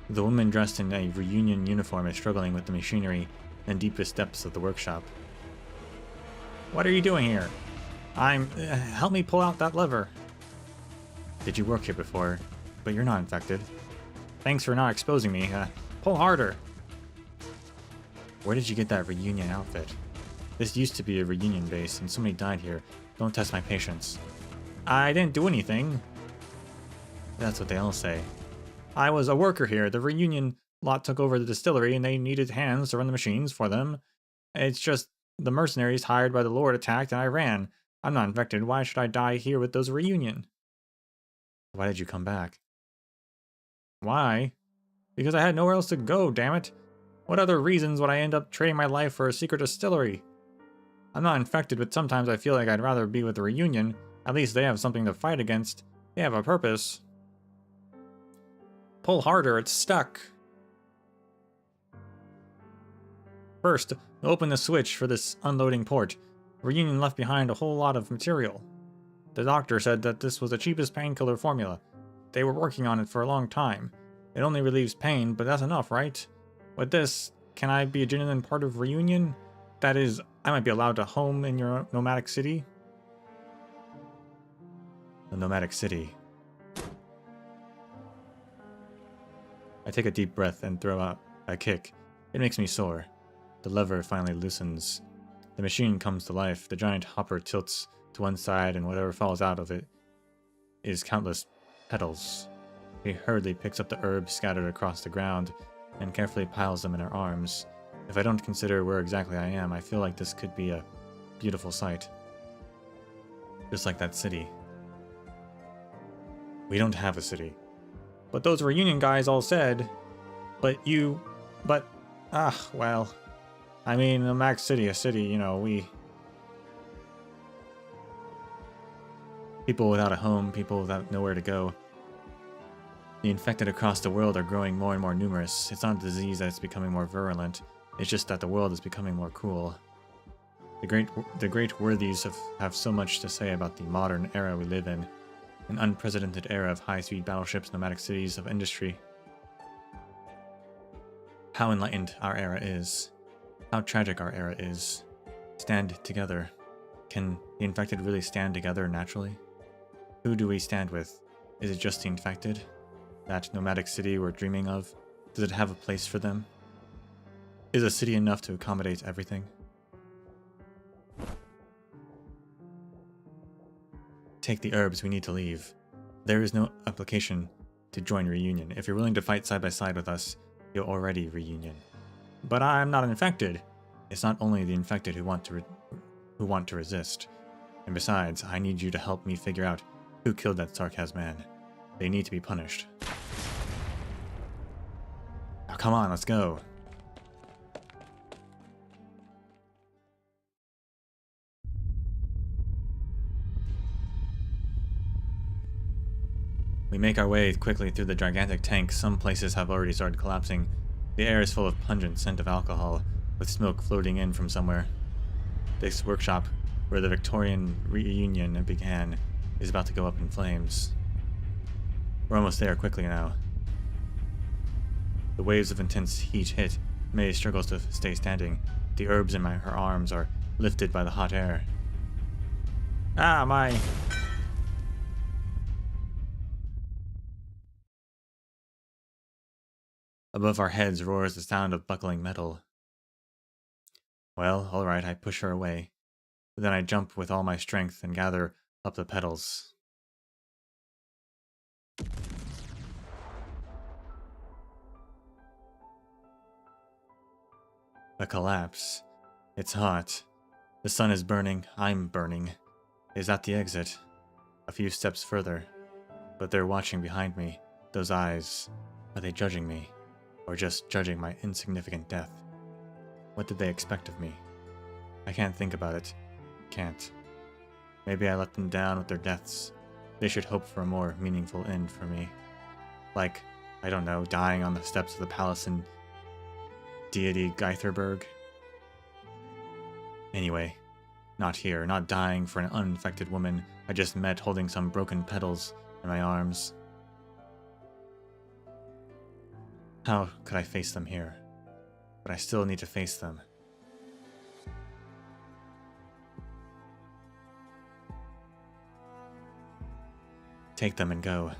The woman dressed in a Reunion uniform is struggling with the machinery in the deepest depths of the workshop. What are you doing here? Help me pull out that lever. Did you work here before? But you're not infected. Thanks for not exposing me. Pull harder. Where did you get that Reunion outfit? This used to be a Reunion base, and somebody died here. Don't test my patience. I didn't do anything. That's what they all say. I was a worker here. The Reunion lot took over the distillery, and they needed hands to run the machines for them. It's just the mercenaries hired by the Lord attacked, and I ran. I'm not infected. Why should I die here with those Reunion? Why did you come back? Why? Because I had nowhere else to go, damn it. What other reasons would I end up trading my life for a secret distillery? I'm not infected, but sometimes I feel like I'd rather be with the Reunion. At least they have something to fight against. They have a purpose. Pull harder, it's stuck. First, open the switch for this unloading port. Reunion left behind a whole lot of material. The doctor said that this was the cheapest painkiller formula. They were working on it for a long time. It only relieves pain, but that's enough, right? With this, can I be a genuine part of reunion? That is, I might be allowed to home in your nomadic city. The nomadic city. I take a deep breath and throw out a kick. It makes me sore. The lever finally loosens. The machine comes to life. The giant hopper tilts to one side, and whatever falls out of it is countless petals. He hurriedly picks up the herbs scattered across the ground and carefully piles them in her arms. If I don't consider where exactly I am, I feel like this could be a beautiful sight. Just like that city. We don't have a city. But those reunion guys all said. Well. I mean, the Max City, a city, you know, People without a home, people without nowhere to go. The infected across the world are growing more and more numerous. It's not a disease that's becoming more virulent. It's just that the world is becoming more cruel. The great worthies have so much to say about the modern era we live in. An unprecedented era of high-speed battleships, nomadic cities, of industry. How enlightened our era is. How tragic our era is. Stand together. Can the infected really stand together naturally? Who do we stand with? Is it just the infected? That nomadic city we're dreaming of? Does it have a place for them? Is a city enough to accommodate everything? Take the herbs, we need to leave. There is no application to join reunion. If you're willing to fight side by side with us, you're already reunion. But I'm not infected. It's not only the infected who want to resist. And besides, I need you to help me figure out who killed that Sarkaz man. They need to be punished. Now come on, let's go. We make our way quickly through the gigantic tank. Some places have already started collapsing. The air is full of pungent scent of alcohol, with smoke floating in from somewhere. This workshop, where the Victorian reunion began, is about to go up in flames. We're almost there quickly now. The waves of intense heat hit. May struggles to stay standing. The herbs in her arms are lifted by the hot air. Ah, my... Above our heads roars the sound of buckling metal. Well, alright, I push her away. But then I jump with all my strength and gather up the petals. A collapse. It's hot. The sun is burning. I'm burning. Is that the exit? A few steps further. But they're watching behind me. Those eyes. Are they judging me? Or just judging my insignificant death? What did they expect of me? I can't think about it. Can't. Maybe I let them down with their deaths. They should hope for a more meaningful end for me. Like, I don't know, dying on the steps of the palace in deity Geitherberg. Anyway, not here, not dying for an uninfected woman I just met holding some broken petals in my arms. How could I face them here? But I still need to face them. Take them and go.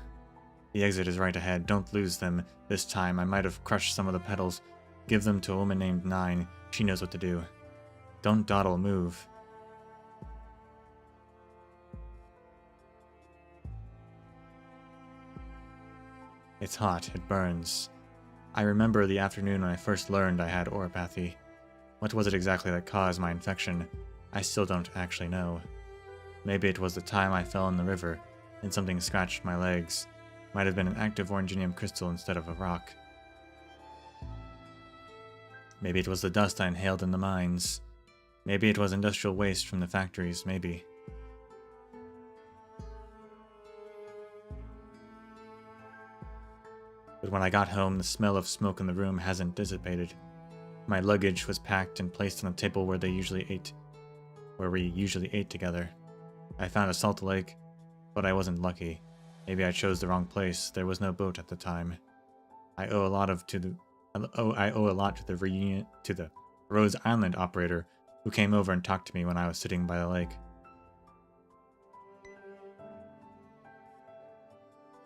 The exit is right ahead. Don't lose them this time. I might have crushed some of the petals. Give them to a woman named Nine. She knows what to do. Don't dawdle, move. It's hot. It burns. I remember the afternoon when I first learned I had oropathy. What was it exactly that caused my infection? I still don't actually know. Maybe it was the time I fell in the river and something scratched my legs. Might have been an active oranginium crystal instead of a rock. Maybe it was the dust I inhaled in the mines. Maybe it was industrial waste from the factories, maybe. But when I got home, the smell of smoke in the room hasn't dissipated. My luggage was packed and placed on the table where we usually ate together. I found a salt lake, but I wasn't lucky. Maybe I chose the wrong place. There was no boat at the time. I owe a lot to the reunion to the Rose Island operator who came over and talked to me when I was sitting by the lake.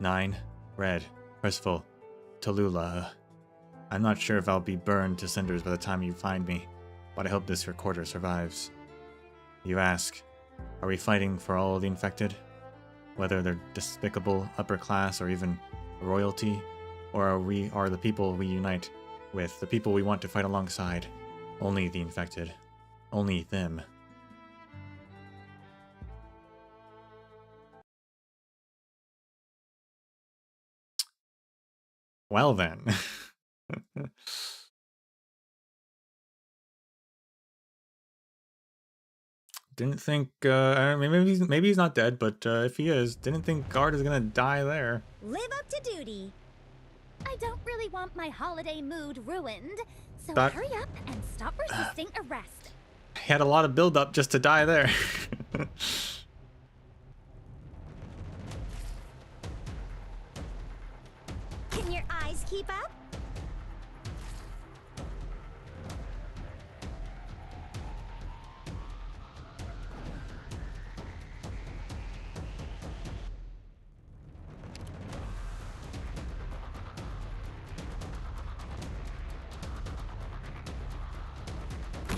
9. Red. Crestful. Tallulah. I'm not sure if I'll be burned to cinders by the time you find me, but I hope this recorder survives. You ask, are we fighting for all the infected? Whether they're despicable, upper class, or even royalty? Or are the people we unite with, the people we want to fight alongside? Only the infected. Only them. Well then. Didn't think, I mean, maybe he's not dead, but if he is, didn't think Guard is gonna die there. Live up to duty. I don't really want my holiday mood ruined, so That- hurry up and stop resisting arrest. He had a lot of build-up just to die there. Can your eyes keep up?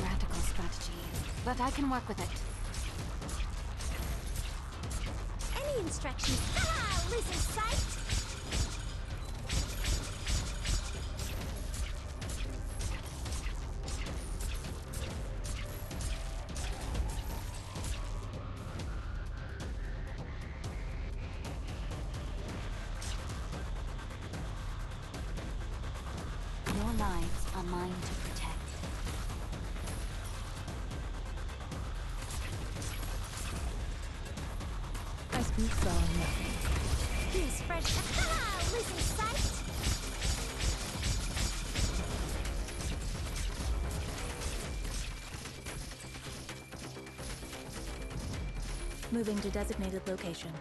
Radical strategy, but I can work with it. Any instructions? Ah, losing sight. Your lives are mine to protect. I speak so nothing. Here's fresh. Ah, losing sight. Moving to designated location.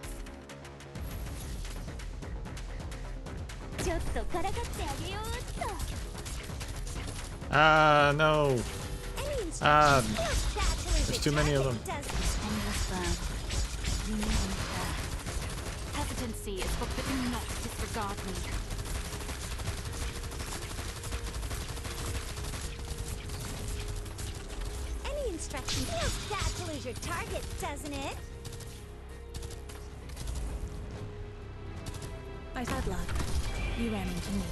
ちょっとからかってあげようっと。 No. Any instructions? Ah, That's there's too many of them. Endless burn. You need me there. Hesitancy is what do not disregard me. Any instructions? Feels bad to lose your target, doesn't it? I had luck. You ran into me.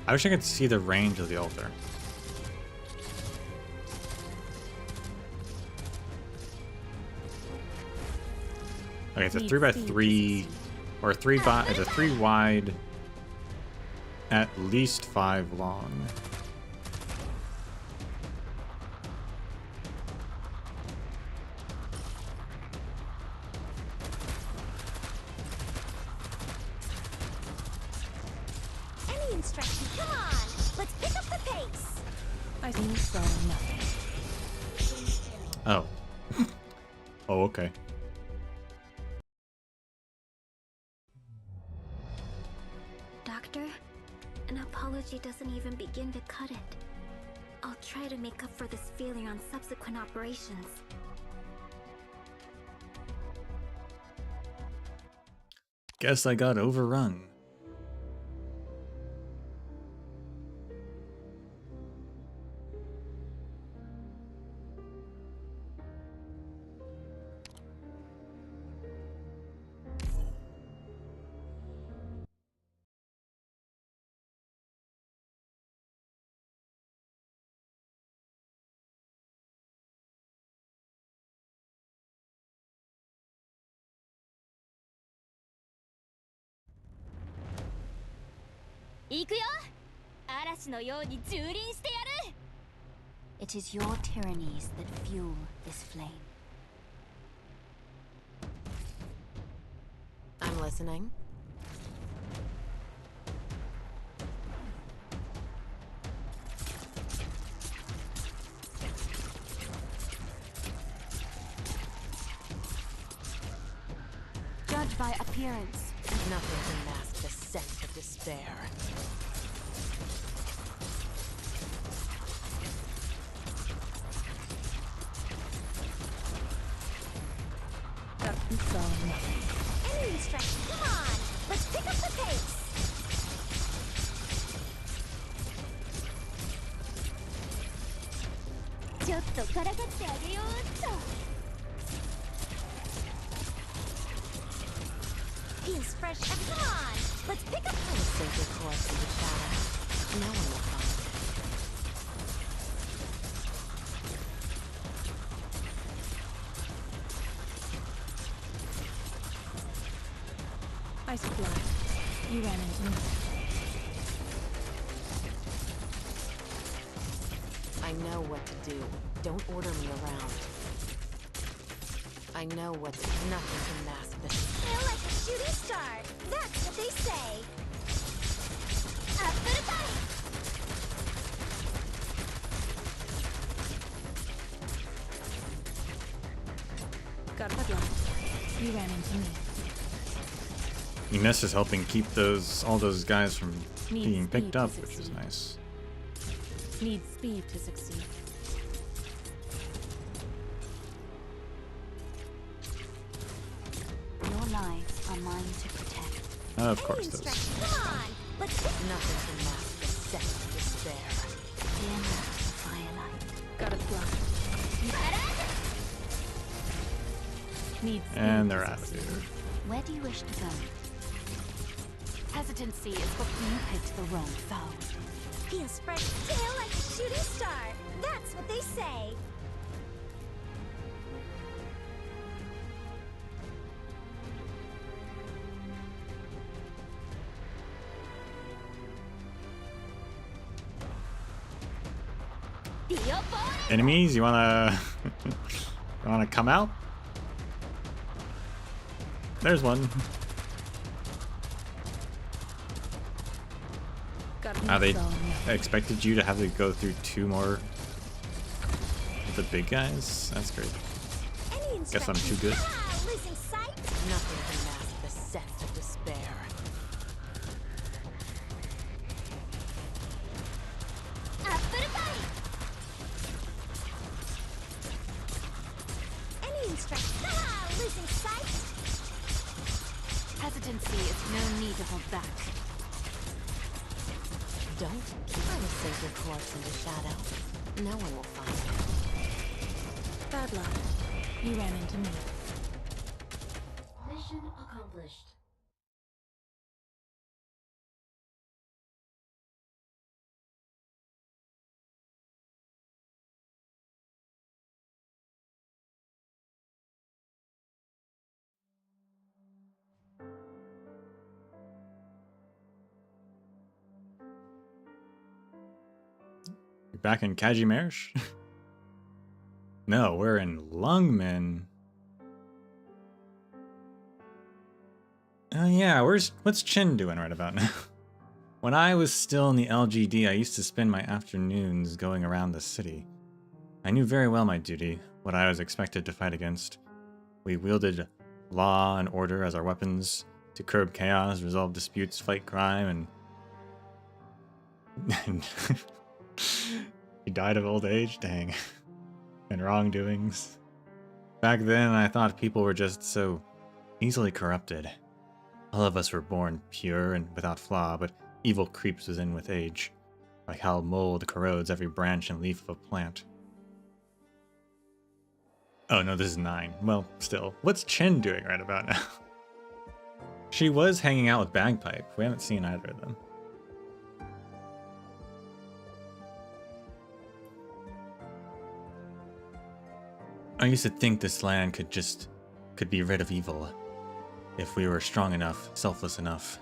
I wish I could see the range of the altar. Okay, it's a 3x3 or 3 by it's a 3 wide, at least 5 long. Any instructions? Come on, let's pick up the pace. I speak so nothing. Oh. Oh, okay. Doctor, an apology doesn't even begin to cut it. I'll try to make up for this failure on subsequent operations. Guess I got overrun. It is your tyrannies that fuel this flame. I'm listening. judge by appearance. Nothing can mask the scent of despair. It's all nothing. Enemy strike! Come on! Let's pick up the pace! ちょっとからかってあげようっと。Feels fresh. Come on! Let's pick up A sacred course in the shadow. No one will find it. Ice blood. You ran into me. I know what to do. Don't order me around. I know what's nothing can mask this. Feel like a shooting star. That's what they say. Up for the fight! Got blood. You ran into me. Misc is helping keep all those guys from Needs being speed picked to up, which is succeed. nice. Need speed to succeed. Your lives are mine to protect. Of course, Enemy those. strike! Come on! Let's pick Nothing can mask the scent of despair. Fear not the firelight. Got a blood. Need speed And to they're out of succeed. here. Where do you wish to go? Hesitancy is what you picked the wrong foe. Feels fresh. Feel like a shooting star. That's what they say. Enemies, you wanna you wanna come out? There's one. Got They it's all nothing. I expected you to have to go through 2 more of the big guys. That's great. Guess I'm too good. Losing sight. Nothing can mask the scent of despair. Up for the fight. Enemy strike. Losing sight. Hesitancy is no need to hold back. Don't keep on a sacred course in the shadow. No one will find it. Bad luck. You ran into me. Mission accomplished. You're back in Kajimerish? No, we're in Lungmen. Oh yeah, what's Chin doing right about now? When I was still in the LGD, I used to spend my afternoons going around the city. I knew very well my duty, what I was expected to fight against. We wielded law and order as our weapons to curb chaos, resolve disputes, fight crime, and he died of old age? Dang. And wrongdoings. Back then, I thought people were just so easily corrupted. All of us were born pure and without flaw, but evil creeps within with age, like how mold corrodes every branch and leaf of a plant. Oh no, this is 9. Well, still, what's Chen doing right about now? She was hanging out with Bagpipe. We haven't seen either of them. I used to think this land could be rid of evil if we were strong enough, selfless enough.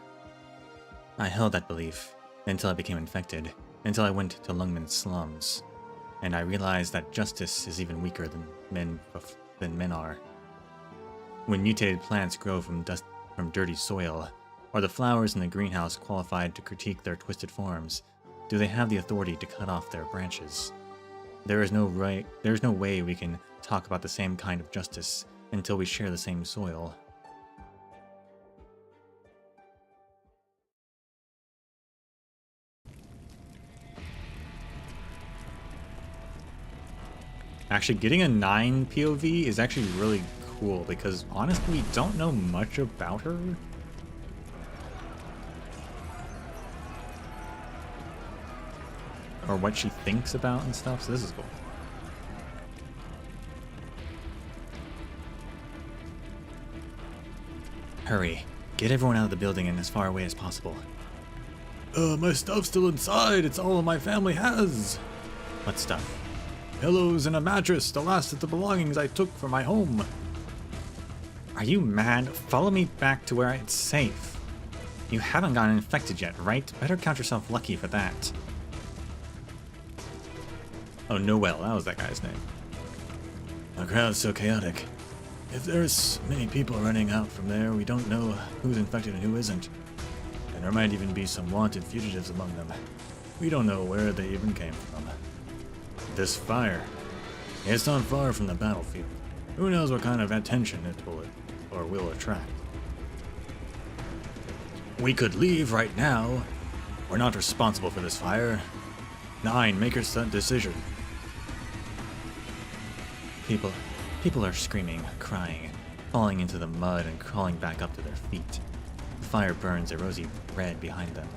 I held that belief until I became infected, until I went to Lungmen's slums, and I realized that justice is even weaker than men are. When mutated plants grow from dirty soil, are the flowers in the greenhouse qualified to critique their twisted forms? Do they have the authority to cut off their branches? There's no way we can talk about the same kind of justice until we share the same soil. Actually, getting a 9 POV is actually really cool because honestly, we don't know much about her. Or what she thinks about and stuff, so this is cool. Hurry. Get everyone out of the building and as far away as possible. My stuff's still inside. It's all my family has. What stuff? Pillows and a mattress, the last of the belongings I took from my home. Are you mad? Follow me back to where it's safe. You haven't gotten infected yet, right? Better count yourself lucky for that. Oh, Noel, that was that guy's name. The crowd's so chaotic. If there's many people running out from there, we don't know who's infected and who isn't. And there might even be some wanted fugitives among them. We don't know where they even came from. This fire, it's not far from the battlefield. Who knows what kind of attention it will attract. We could leave right now. We're not responsible for this fire. 9, make your decision. People are screaming, crying, falling into the mud and crawling back up to their feet. The fire burns a rosy red behind them.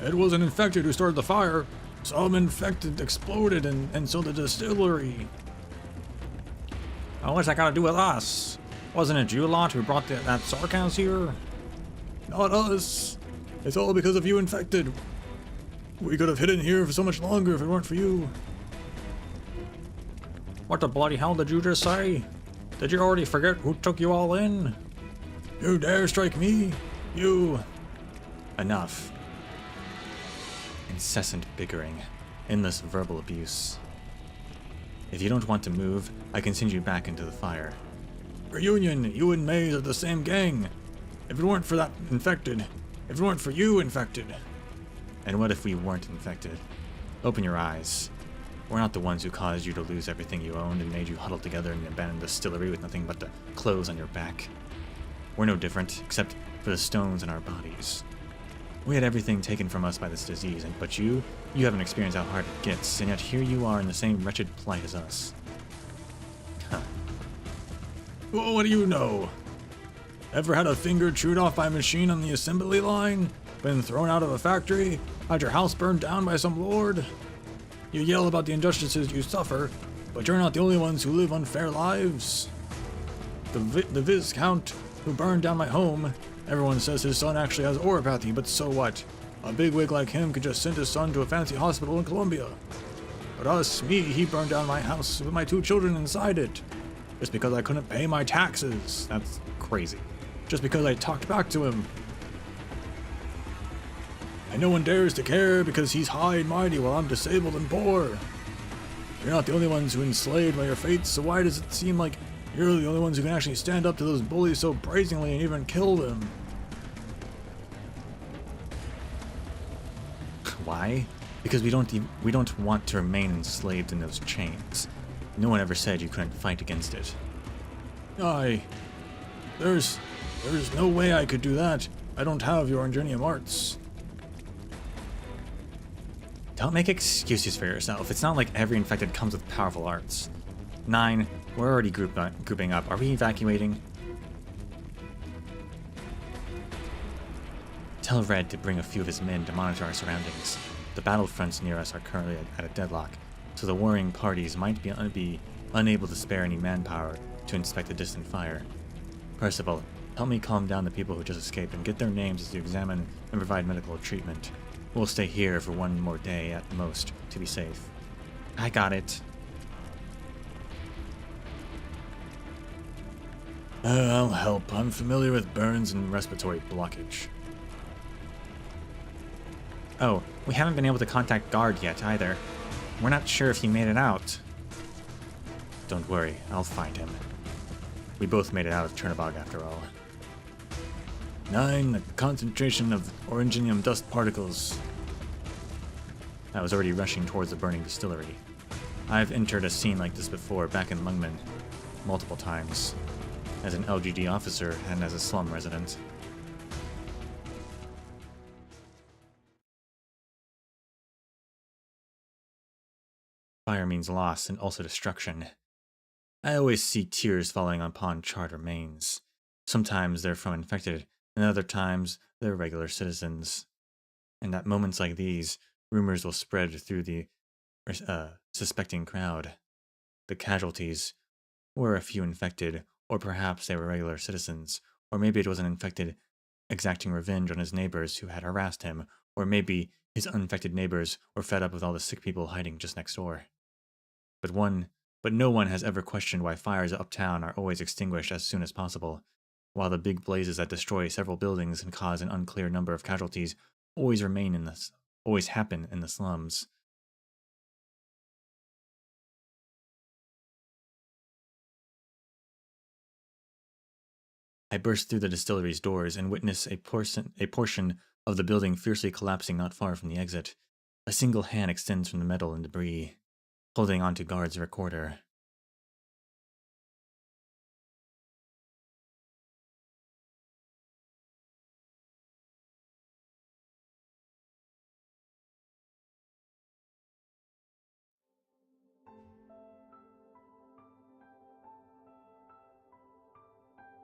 It wasn't infected who started the fire. Some infected exploded and so the distillery. Oh, what's that got to do with us? Wasn't it you lot who brought that sarcasm here? Not us. It's all because of you infected. We could have hidden here for so much longer if it weren't for you. What the bloody hell did you just say? Did you already forget who took you all in? You dare strike me? You... Enough. Incessant bickering. Endless verbal abuse. If you don't want to move, I can send you back into the fire. Reunion, you and Maze are the same gang. If it weren't for that infected, if it weren't for you infected. And what if we weren't infected? Open your eyes. We're not the ones who caused you to lose everything you owned and made you huddle together in the abandoned distillery with nothing but the clothes on your back. We're no different, except for the stones in our bodies. We had everything taken from us by this disease, but you haven't experienced how hard it gets, and yet here you are in the same wretched plight as us. Huh. Well, what do you know? Ever had a finger chewed off by a machine on the assembly line? Been thrown out of a factory? Had your house burned down by some lord? You yell about the injustices you suffer, but you're not the only ones who live unfair lives. The Viscount who burned down my home, everyone says his son actually has oropathy, but so what? A bigwig like him could just send his son to a fancy hospital in Colombia. But he burned down my house with my 2 children inside it. Just because I couldn't pay my taxes. That's crazy. Just because I talked back to him. And no one dares to care because he's high and mighty while I'm disabled and poor. You're not the only ones who enslaved by your fates, so why does it seem like you're the only ones who can actually stand up to those bullies so brazenly and even kill them? Why? Because we don't want to remain enslaved in those chains. No one ever said you couldn't fight against it. There's no way I could do that. I don't have your Ingenium arts. Don't make excuses for yourself. It's not like every infected comes with powerful arts. 9, we're already grouping up. Are we evacuating? Tell Red to bring a few of his men to monitor our surroundings. The battlefronts near us are currently at a deadlock, so the warring parties might be unable to spare any manpower to inspect the distant fire. Percival, help me calm down the people who just escaped and get their names to examine and provide medical treatment. We'll stay here for 1 more day at most to be safe. I got it. I'll help. I'm familiar with burns and respiratory blockage. Oh, we haven't been able to contact Guard yet either. We're not sure if he made it out. Don't worry, I'll find him. We both made it out of Chernobog after all. 9, the concentration of oranginium dust particles. I was already rushing towards the burning distillery. I've entered a scene like this before back in Lungmen, multiple times, as an LGD officer and as a slum resident. Fire means loss and also destruction. I always see tears falling upon charred remains. Sometimes they're from infected, and other times they're regular citizens. And at moments like these, rumors will spread through the suspecting crowd. The casualties were a few infected, or perhaps they were regular citizens, or maybe it was an infected exacting revenge on his neighbors who had harassed him, or maybe his uninfected neighbors were fed up with all the sick people hiding just next door. But no one has ever questioned why fires uptown are always extinguished as soon as possible, while the big blazes that destroy several buildings and cause an unclear number of casualties always happen in the slums. I burst through the distillery's doors and witness a portion of the building fiercely collapsing not far from the exit. A single hand extends from the metal and debris, holding onto guard's recorder.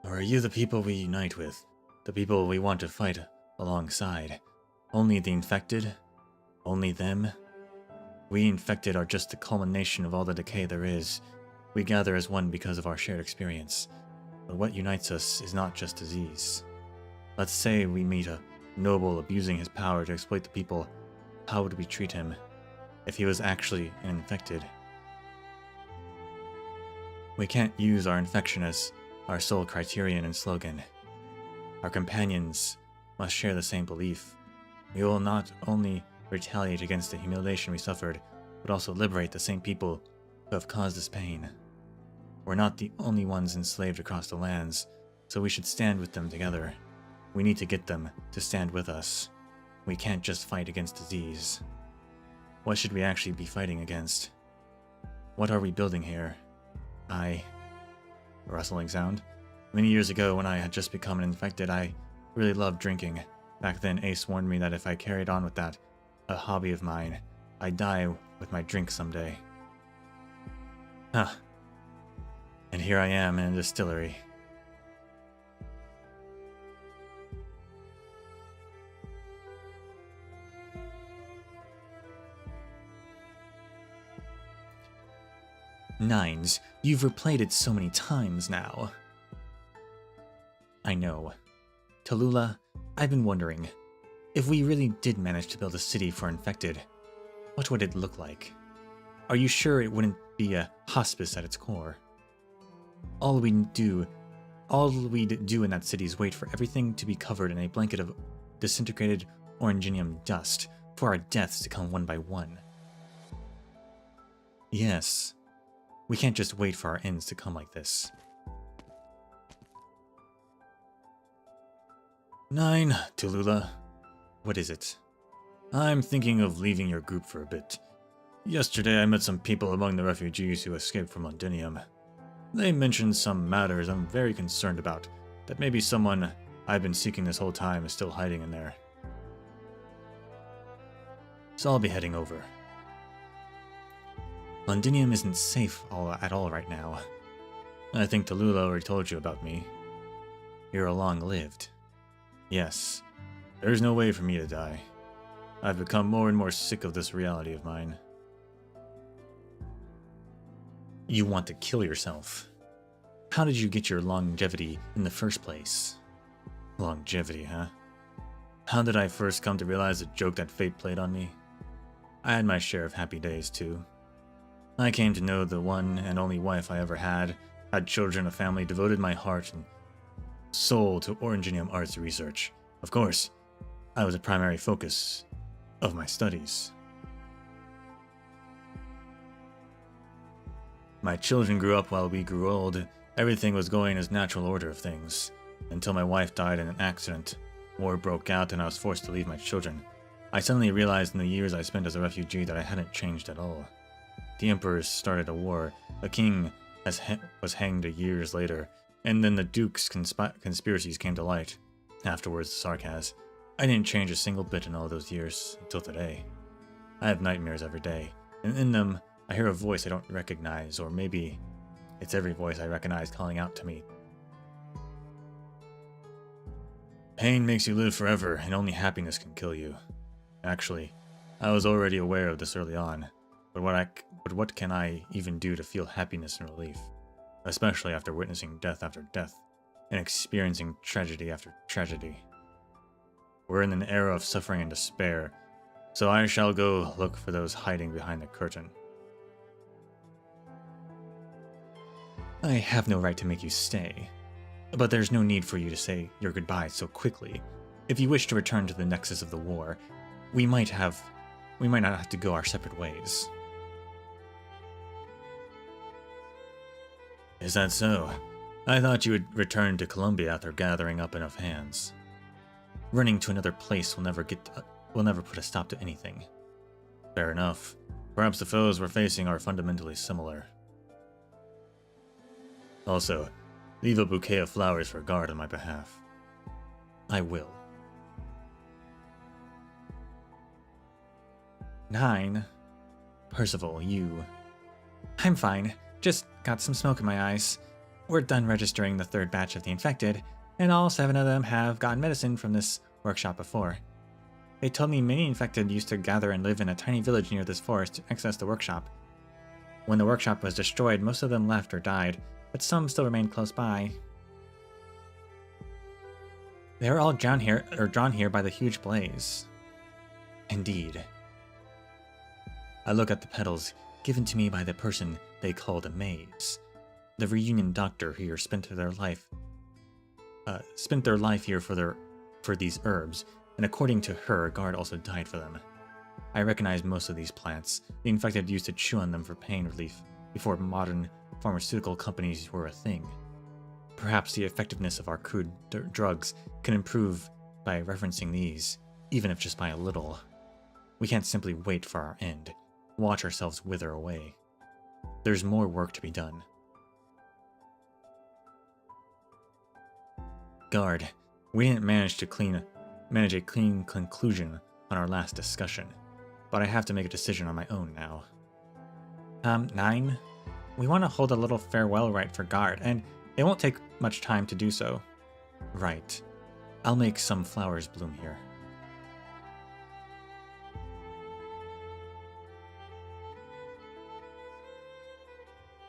Or are you the people we unite with? The people we want to fight alongside? Only the infected? Only them? We infected are just the culmination of all the decay there is. We gather as one because of our shared experience. But what unites us is not just disease. Let's say we meet a noble abusing his power to exploit the people. How would we treat him if he was actually an infected? We can't use our infection as our sole criterion and slogan. Our companions must share the same belief. We will not only retaliate against the humiliation we suffered, but also liberate the same people who have caused this pain. We're not the only ones enslaved across the lands, so we should stand with them together. We need to get them to stand with us. We can't just fight against disease. What should we actually be fighting against? What are we building here? A rustling sound. Many years ago, when I had just become an infected, I really loved drinking. Back then, Ace warned me that if I carried on with that, a hobby of mine, I'd die with my drink someday. Huh. And here I am in a distillery. Nines, you've replayed it so many times now. I know. Tallulah, I've been wondering, if we really did manage to build a city for infected, what would it look like? Are you sure it wouldn't be a hospice at its core? All we'd do in that city is wait for everything to be covered in a blanket of disintegrated oranginium dust, for our deaths to come one by one. Yes. We can't just wait for our ends to come like this. 9, Tallulah. What is it? I'm thinking of leaving your group for a bit. Yesterday I met some people among the refugees who escaped from Londinium. They mentioned some matters I'm very concerned about, that maybe someone I've been seeking this whole time is still hiding in there. So I'll be heading over. Londinium isn't safe at all right now. I think Tallulah already told you about me. You're long-lived. Yes, there's no way for me to die. I've become more and more sick of this reality of mine. You want to kill yourself. How did you get your longevity in the first place? Longevity, huh? How did I first come to realize the joke that fate played on me? I had my share of happy days, too. I came to know the one and only wife I ever had children, a family, devoted my heart and soul to Oranginium arts research. Of course, I was a primary focus of my studies. My children grew up while we grew old. Everything was going as natural order of things, until my wife died in an accident. War broke out and I was forced to leave my children. I suddenly realized in the years I spent as a refugee that I hadn't changed at all. The emperors started a war, a king was hanged years later, and then the duke's conspiracies came to light. Afterwards, the sarcasm. I didn't change a single bit in all those years, until today. I have nightmares every day, and in them, I hear a voice I don't recognize, or maybe it's every voice I recognize calling out to me. Pain makes you live forever, and only happiness can kill you. Actually, I was already aware of this early on, but what can I even do to feel happiness and relief? Especially after witnessing death after death, and experiencing tragedy after tragedy. We're in an era of suffering and despair, so I shall go look for those hiding behind the curtain. I have no right to make you stay, but there's no need for you to say your goodbyes so quickly. If you wish to return to the nexus of the war, we might not have to go our separate ways. Is that so? I thought you would return to Columbia after gathering up enough hands. Running to another place will never put a stop to anything. Fair enough. Perhaps the foes we're facing are fundamentally similar. Also, leave a bouquet of flowers for Guard on my behalf. I will. 9. Percival, you. I'm fine. Just got some smoke in my eyes. We're done registering the 3rd batch of the infected, and all 7 of them have gotten medicine from this workshop before. They told me many infected used to gather and live in a tiny village near this forest to access the workshop. When the workshop was destroyed, most of them left or died, but some still remained close by. They were all drawn here by the huge blaze. Indeed. I look at the petals given to me by the person they called a maze. The reunion doctor here spent their life here for these herbs, and according to her, Guard also died for them. I recognize most of these plants. The infected used to chew on them for pain relief before modern pharmaceutical companies were a thing. Perhaps the effectiveness of our crude drugs can improve by referencing these, even if just by a little. We can't simply wait for our end, watch ourselves wither away. There's more work to be done. Guard, we didn't manage a clean conclusion on our last discussion, but I have to make a decision on my own now. 9? We want to hold a little farewell rite for Guard, and it won't take much time to do so. Right. I'll make some flowers bloom here.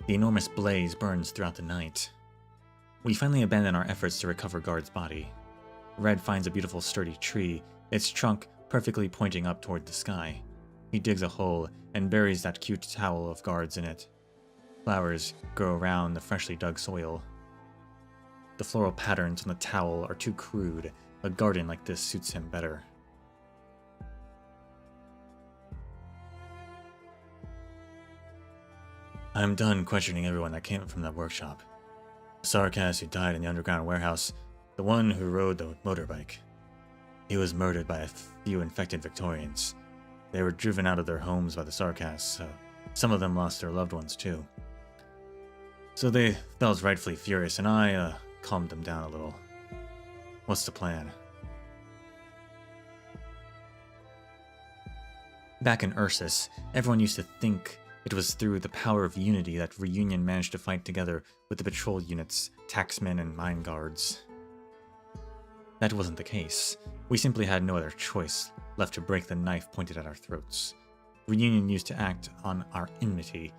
The enormous blaze burns throughout the night. We finally abandon our efforts to recover Guard's body. Red finds a beautiful sturdy tree, its trunk perfectly pointing up toward the sky. He digs a hole and buries that cute towel of Guard's in it. Flowers grow around the freshly dug soil. The floral patterns on the towel are too crude. A garden like this suits him better. I'm done questioning everyone that came from that workshop. Sarkaz, who died in the underground warehouse, the one who rode the motorbike. He was murdered by a few infected Victorians. They were driven out of their homes by the Sarkaz, so some of them lost their loved ones too. So they felt rightfully furious, and I calmed them down a little. What's the plan? Back in Ursus, everyone used to think it was through the power of unity that Reunion managed to fight together with the patrol units, taxmen, and mine guards. That wasn't the case. We simply had no other choice left to break the knife pointed at our throats. Reunion used to act on our enmity,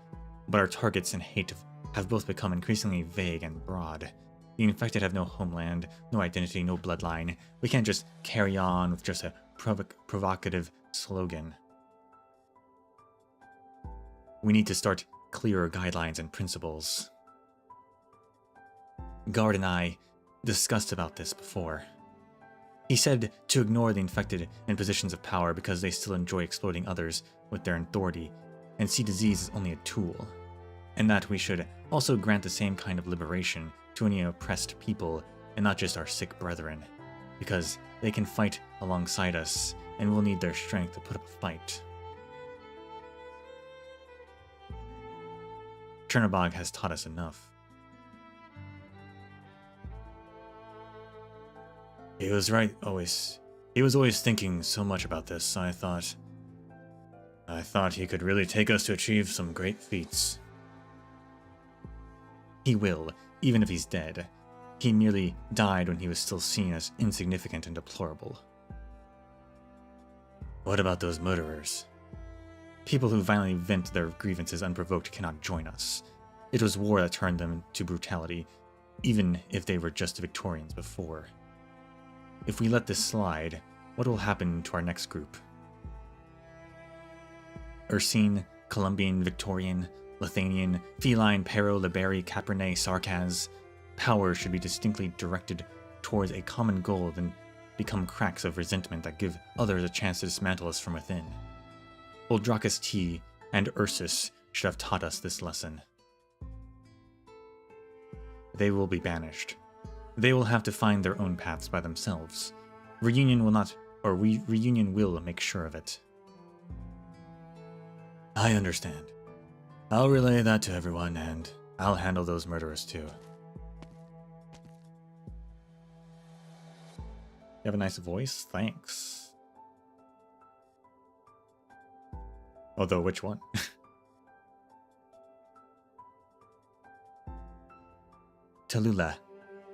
but our targets and hate have both become increasingly vague and broad. The infected have no homeland, no identity, no bloodline. We can't just carry on with just a provocative slogan. We need to start clearer guidelines and principles. Guard and I discussed about this before. He said to ignore the infected in positions of power because they still enjoy exploiting others with their authority and see disease as only a tool, and that we should also grant the same kind of liberation to any oppressed people and not just our sick brethren, because they can fight alongside us and we'll need their strength to put up a fight. Chernobog has taught us enough. He was right always. He was always thinking so much about this, I thought. I thought he could really take us to achieve some great feats. He will, even if he's dead. He merely died when he was still seen as insignificant and deplorable. What about those murderers? People who violently vent their grievances unprovoked cannot join us. It was war that turned them to brutality, even if they were just Victorians before. If we let this slide, what will happen to our next group? Ursine, Columbian, Victorian, Lithanian, Feline, Pero, Liberi, Capernae, Sarkaz. Power should be distinctly directed towards a common goal than become cracks of resentment that give others a chance to dismantle us from within. Uldracus T and Ursus should have taught us this lesson. They will be banished. They will have to find their own paths by themselves. Reunion will make sure of it. I understand. I'll relay that to everyone, and I'll handle those murderers too. You have a nice voice? Thanks. Although, which one? Tallulah.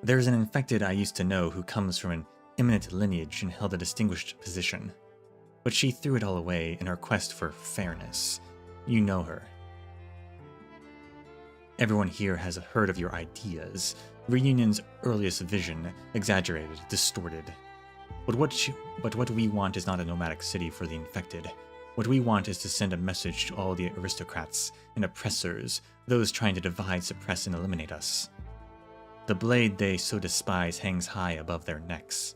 There's an infected I used to know who comes from an eminent lineage and held a distinguished position. But she threw it all away in her quest for fairness. You know her. Everyone here has heard of your ideas. Reunion's earliest vision, exaggerated, distorted. But what we want is not a nomadic city for the infected. What we want is to send a message to all the aristocrats and oppressors, those trying to divide, suppress, and eliminate us. The blade they so despise hangs high above their necks.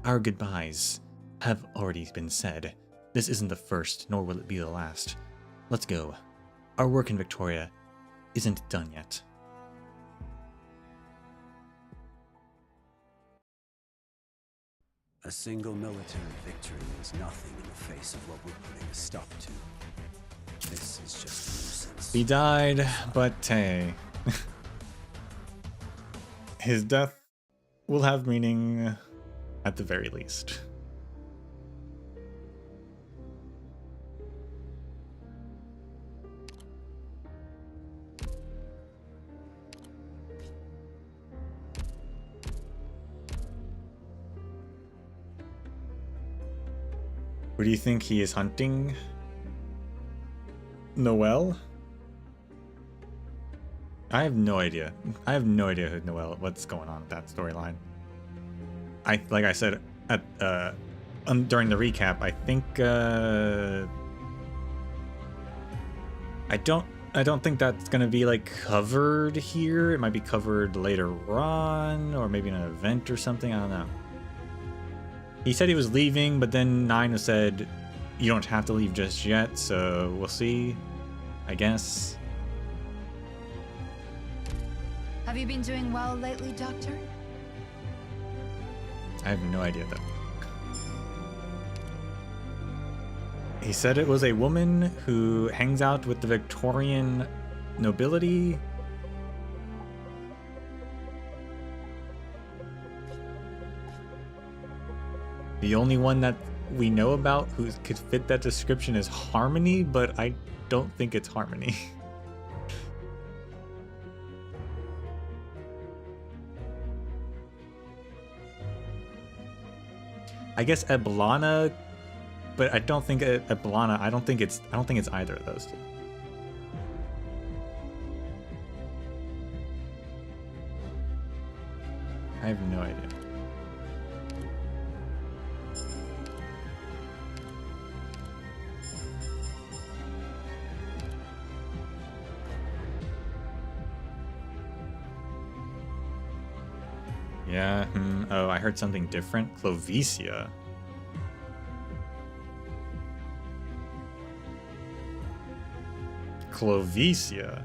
Our goodbyes have already been said. This isn't the first, nor will it be the last. Let's go. Our work in Victoria isn't done yet. A single military victory is nothing in the face of what we're putting a stop to. This is just a nuisance. He died, but hey. His death will have meaning at the very least. Who do you think he is hunting? Noelle? I have no idea. I have no idea who Noelle, what's going on with that storyline. Like I said at during the recap, I think I don't think that's gonna be like covered here. It might be covered later on, or maybe in an event or something. I don't know. He said he was leaving, but then Nine said you don't have to leave just yet, so we'll see, I guess. Have you been doing well lately, Doctor? I have no idea though. He said it was a woman who hangs out with the Victorian nobility. The only one that we know about who could fit that description is Harmony, but I don't think it's Harmony. I guess Eblana, but I don't think Eblana. I don't think it's either of those two. I have no idea. Yeah, oh, I heard something different. Clovicia. Clovicia.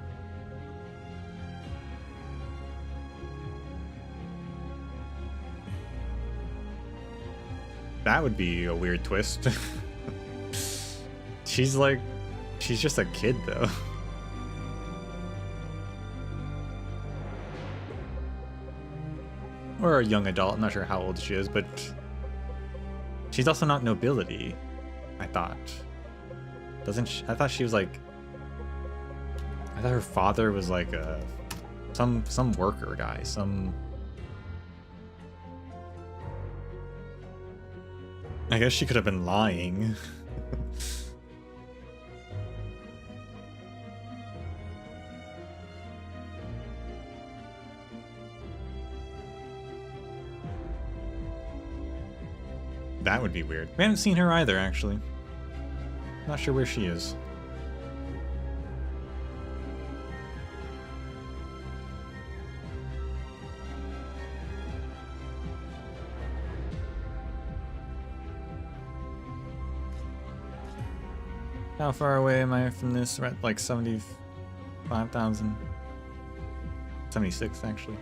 That would be a weird twist. She's just a kid though. Or a young adult, I'm not sure how old she is, but she's also not nobility, I thought. Doesn't she, I thought she was like... I thought her father was like some worker guy, some... I guess she could have been lying. That would be weird. We haven't seen her either, actually. Not sure where she is. How far away am I from this? We're at like 75,000. 76, actually.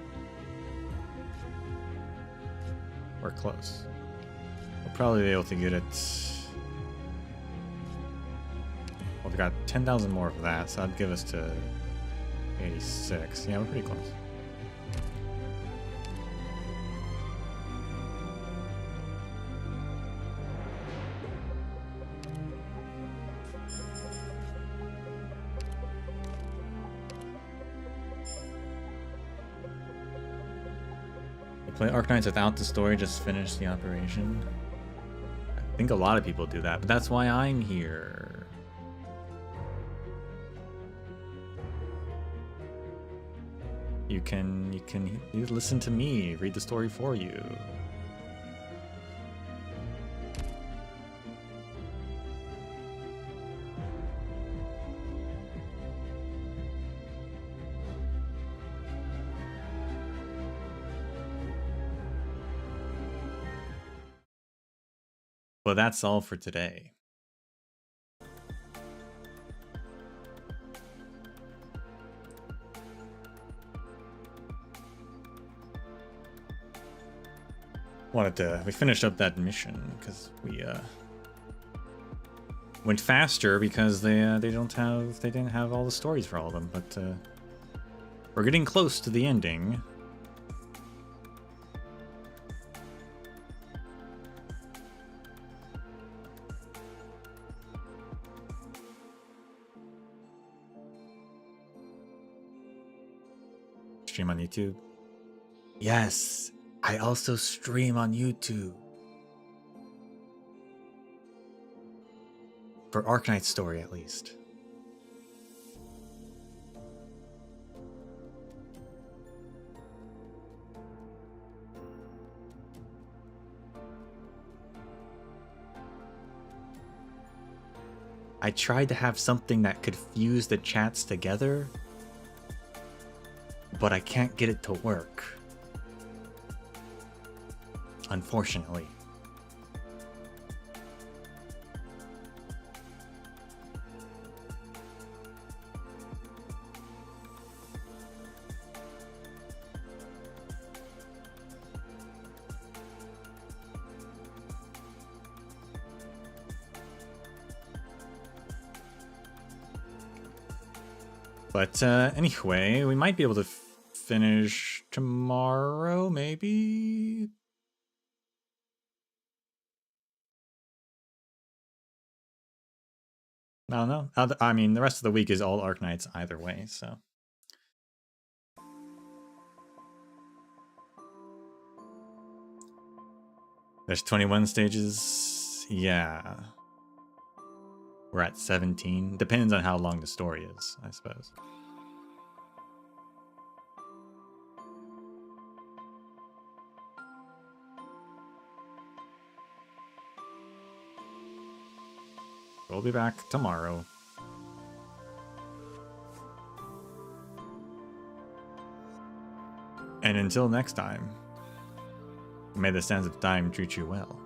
We're close. We'll probably be able to get it... Well, we got 10,000 more for that, so that'd give us to 86. Yeah, we're pretty close. Play Arknights without the story, just finish the operation. I think a lot of people do that, but that's why I'm here. You can listen to me, read the story for you. Well, that's all for today. We finished up that mission because we went faster because they didn't have all the stories for all of them, but we're getting close to the ending. Stream on YouTube? Yes, I also stream on YouTube. For Arknight's story, at least. I tried to have something that could fuse the chats together, but I can't get it to work. Unfortunately. But anyway, we might be able to finish tomorrow, maybe? I don't know. I mean, the rest of the week is all Arknights either way, so. There's 21 stages. Yeah. We're at 17. Depends on how long the story is, I suppose. We'll be back tomorrow. And until next time, may the sands of time treat you well.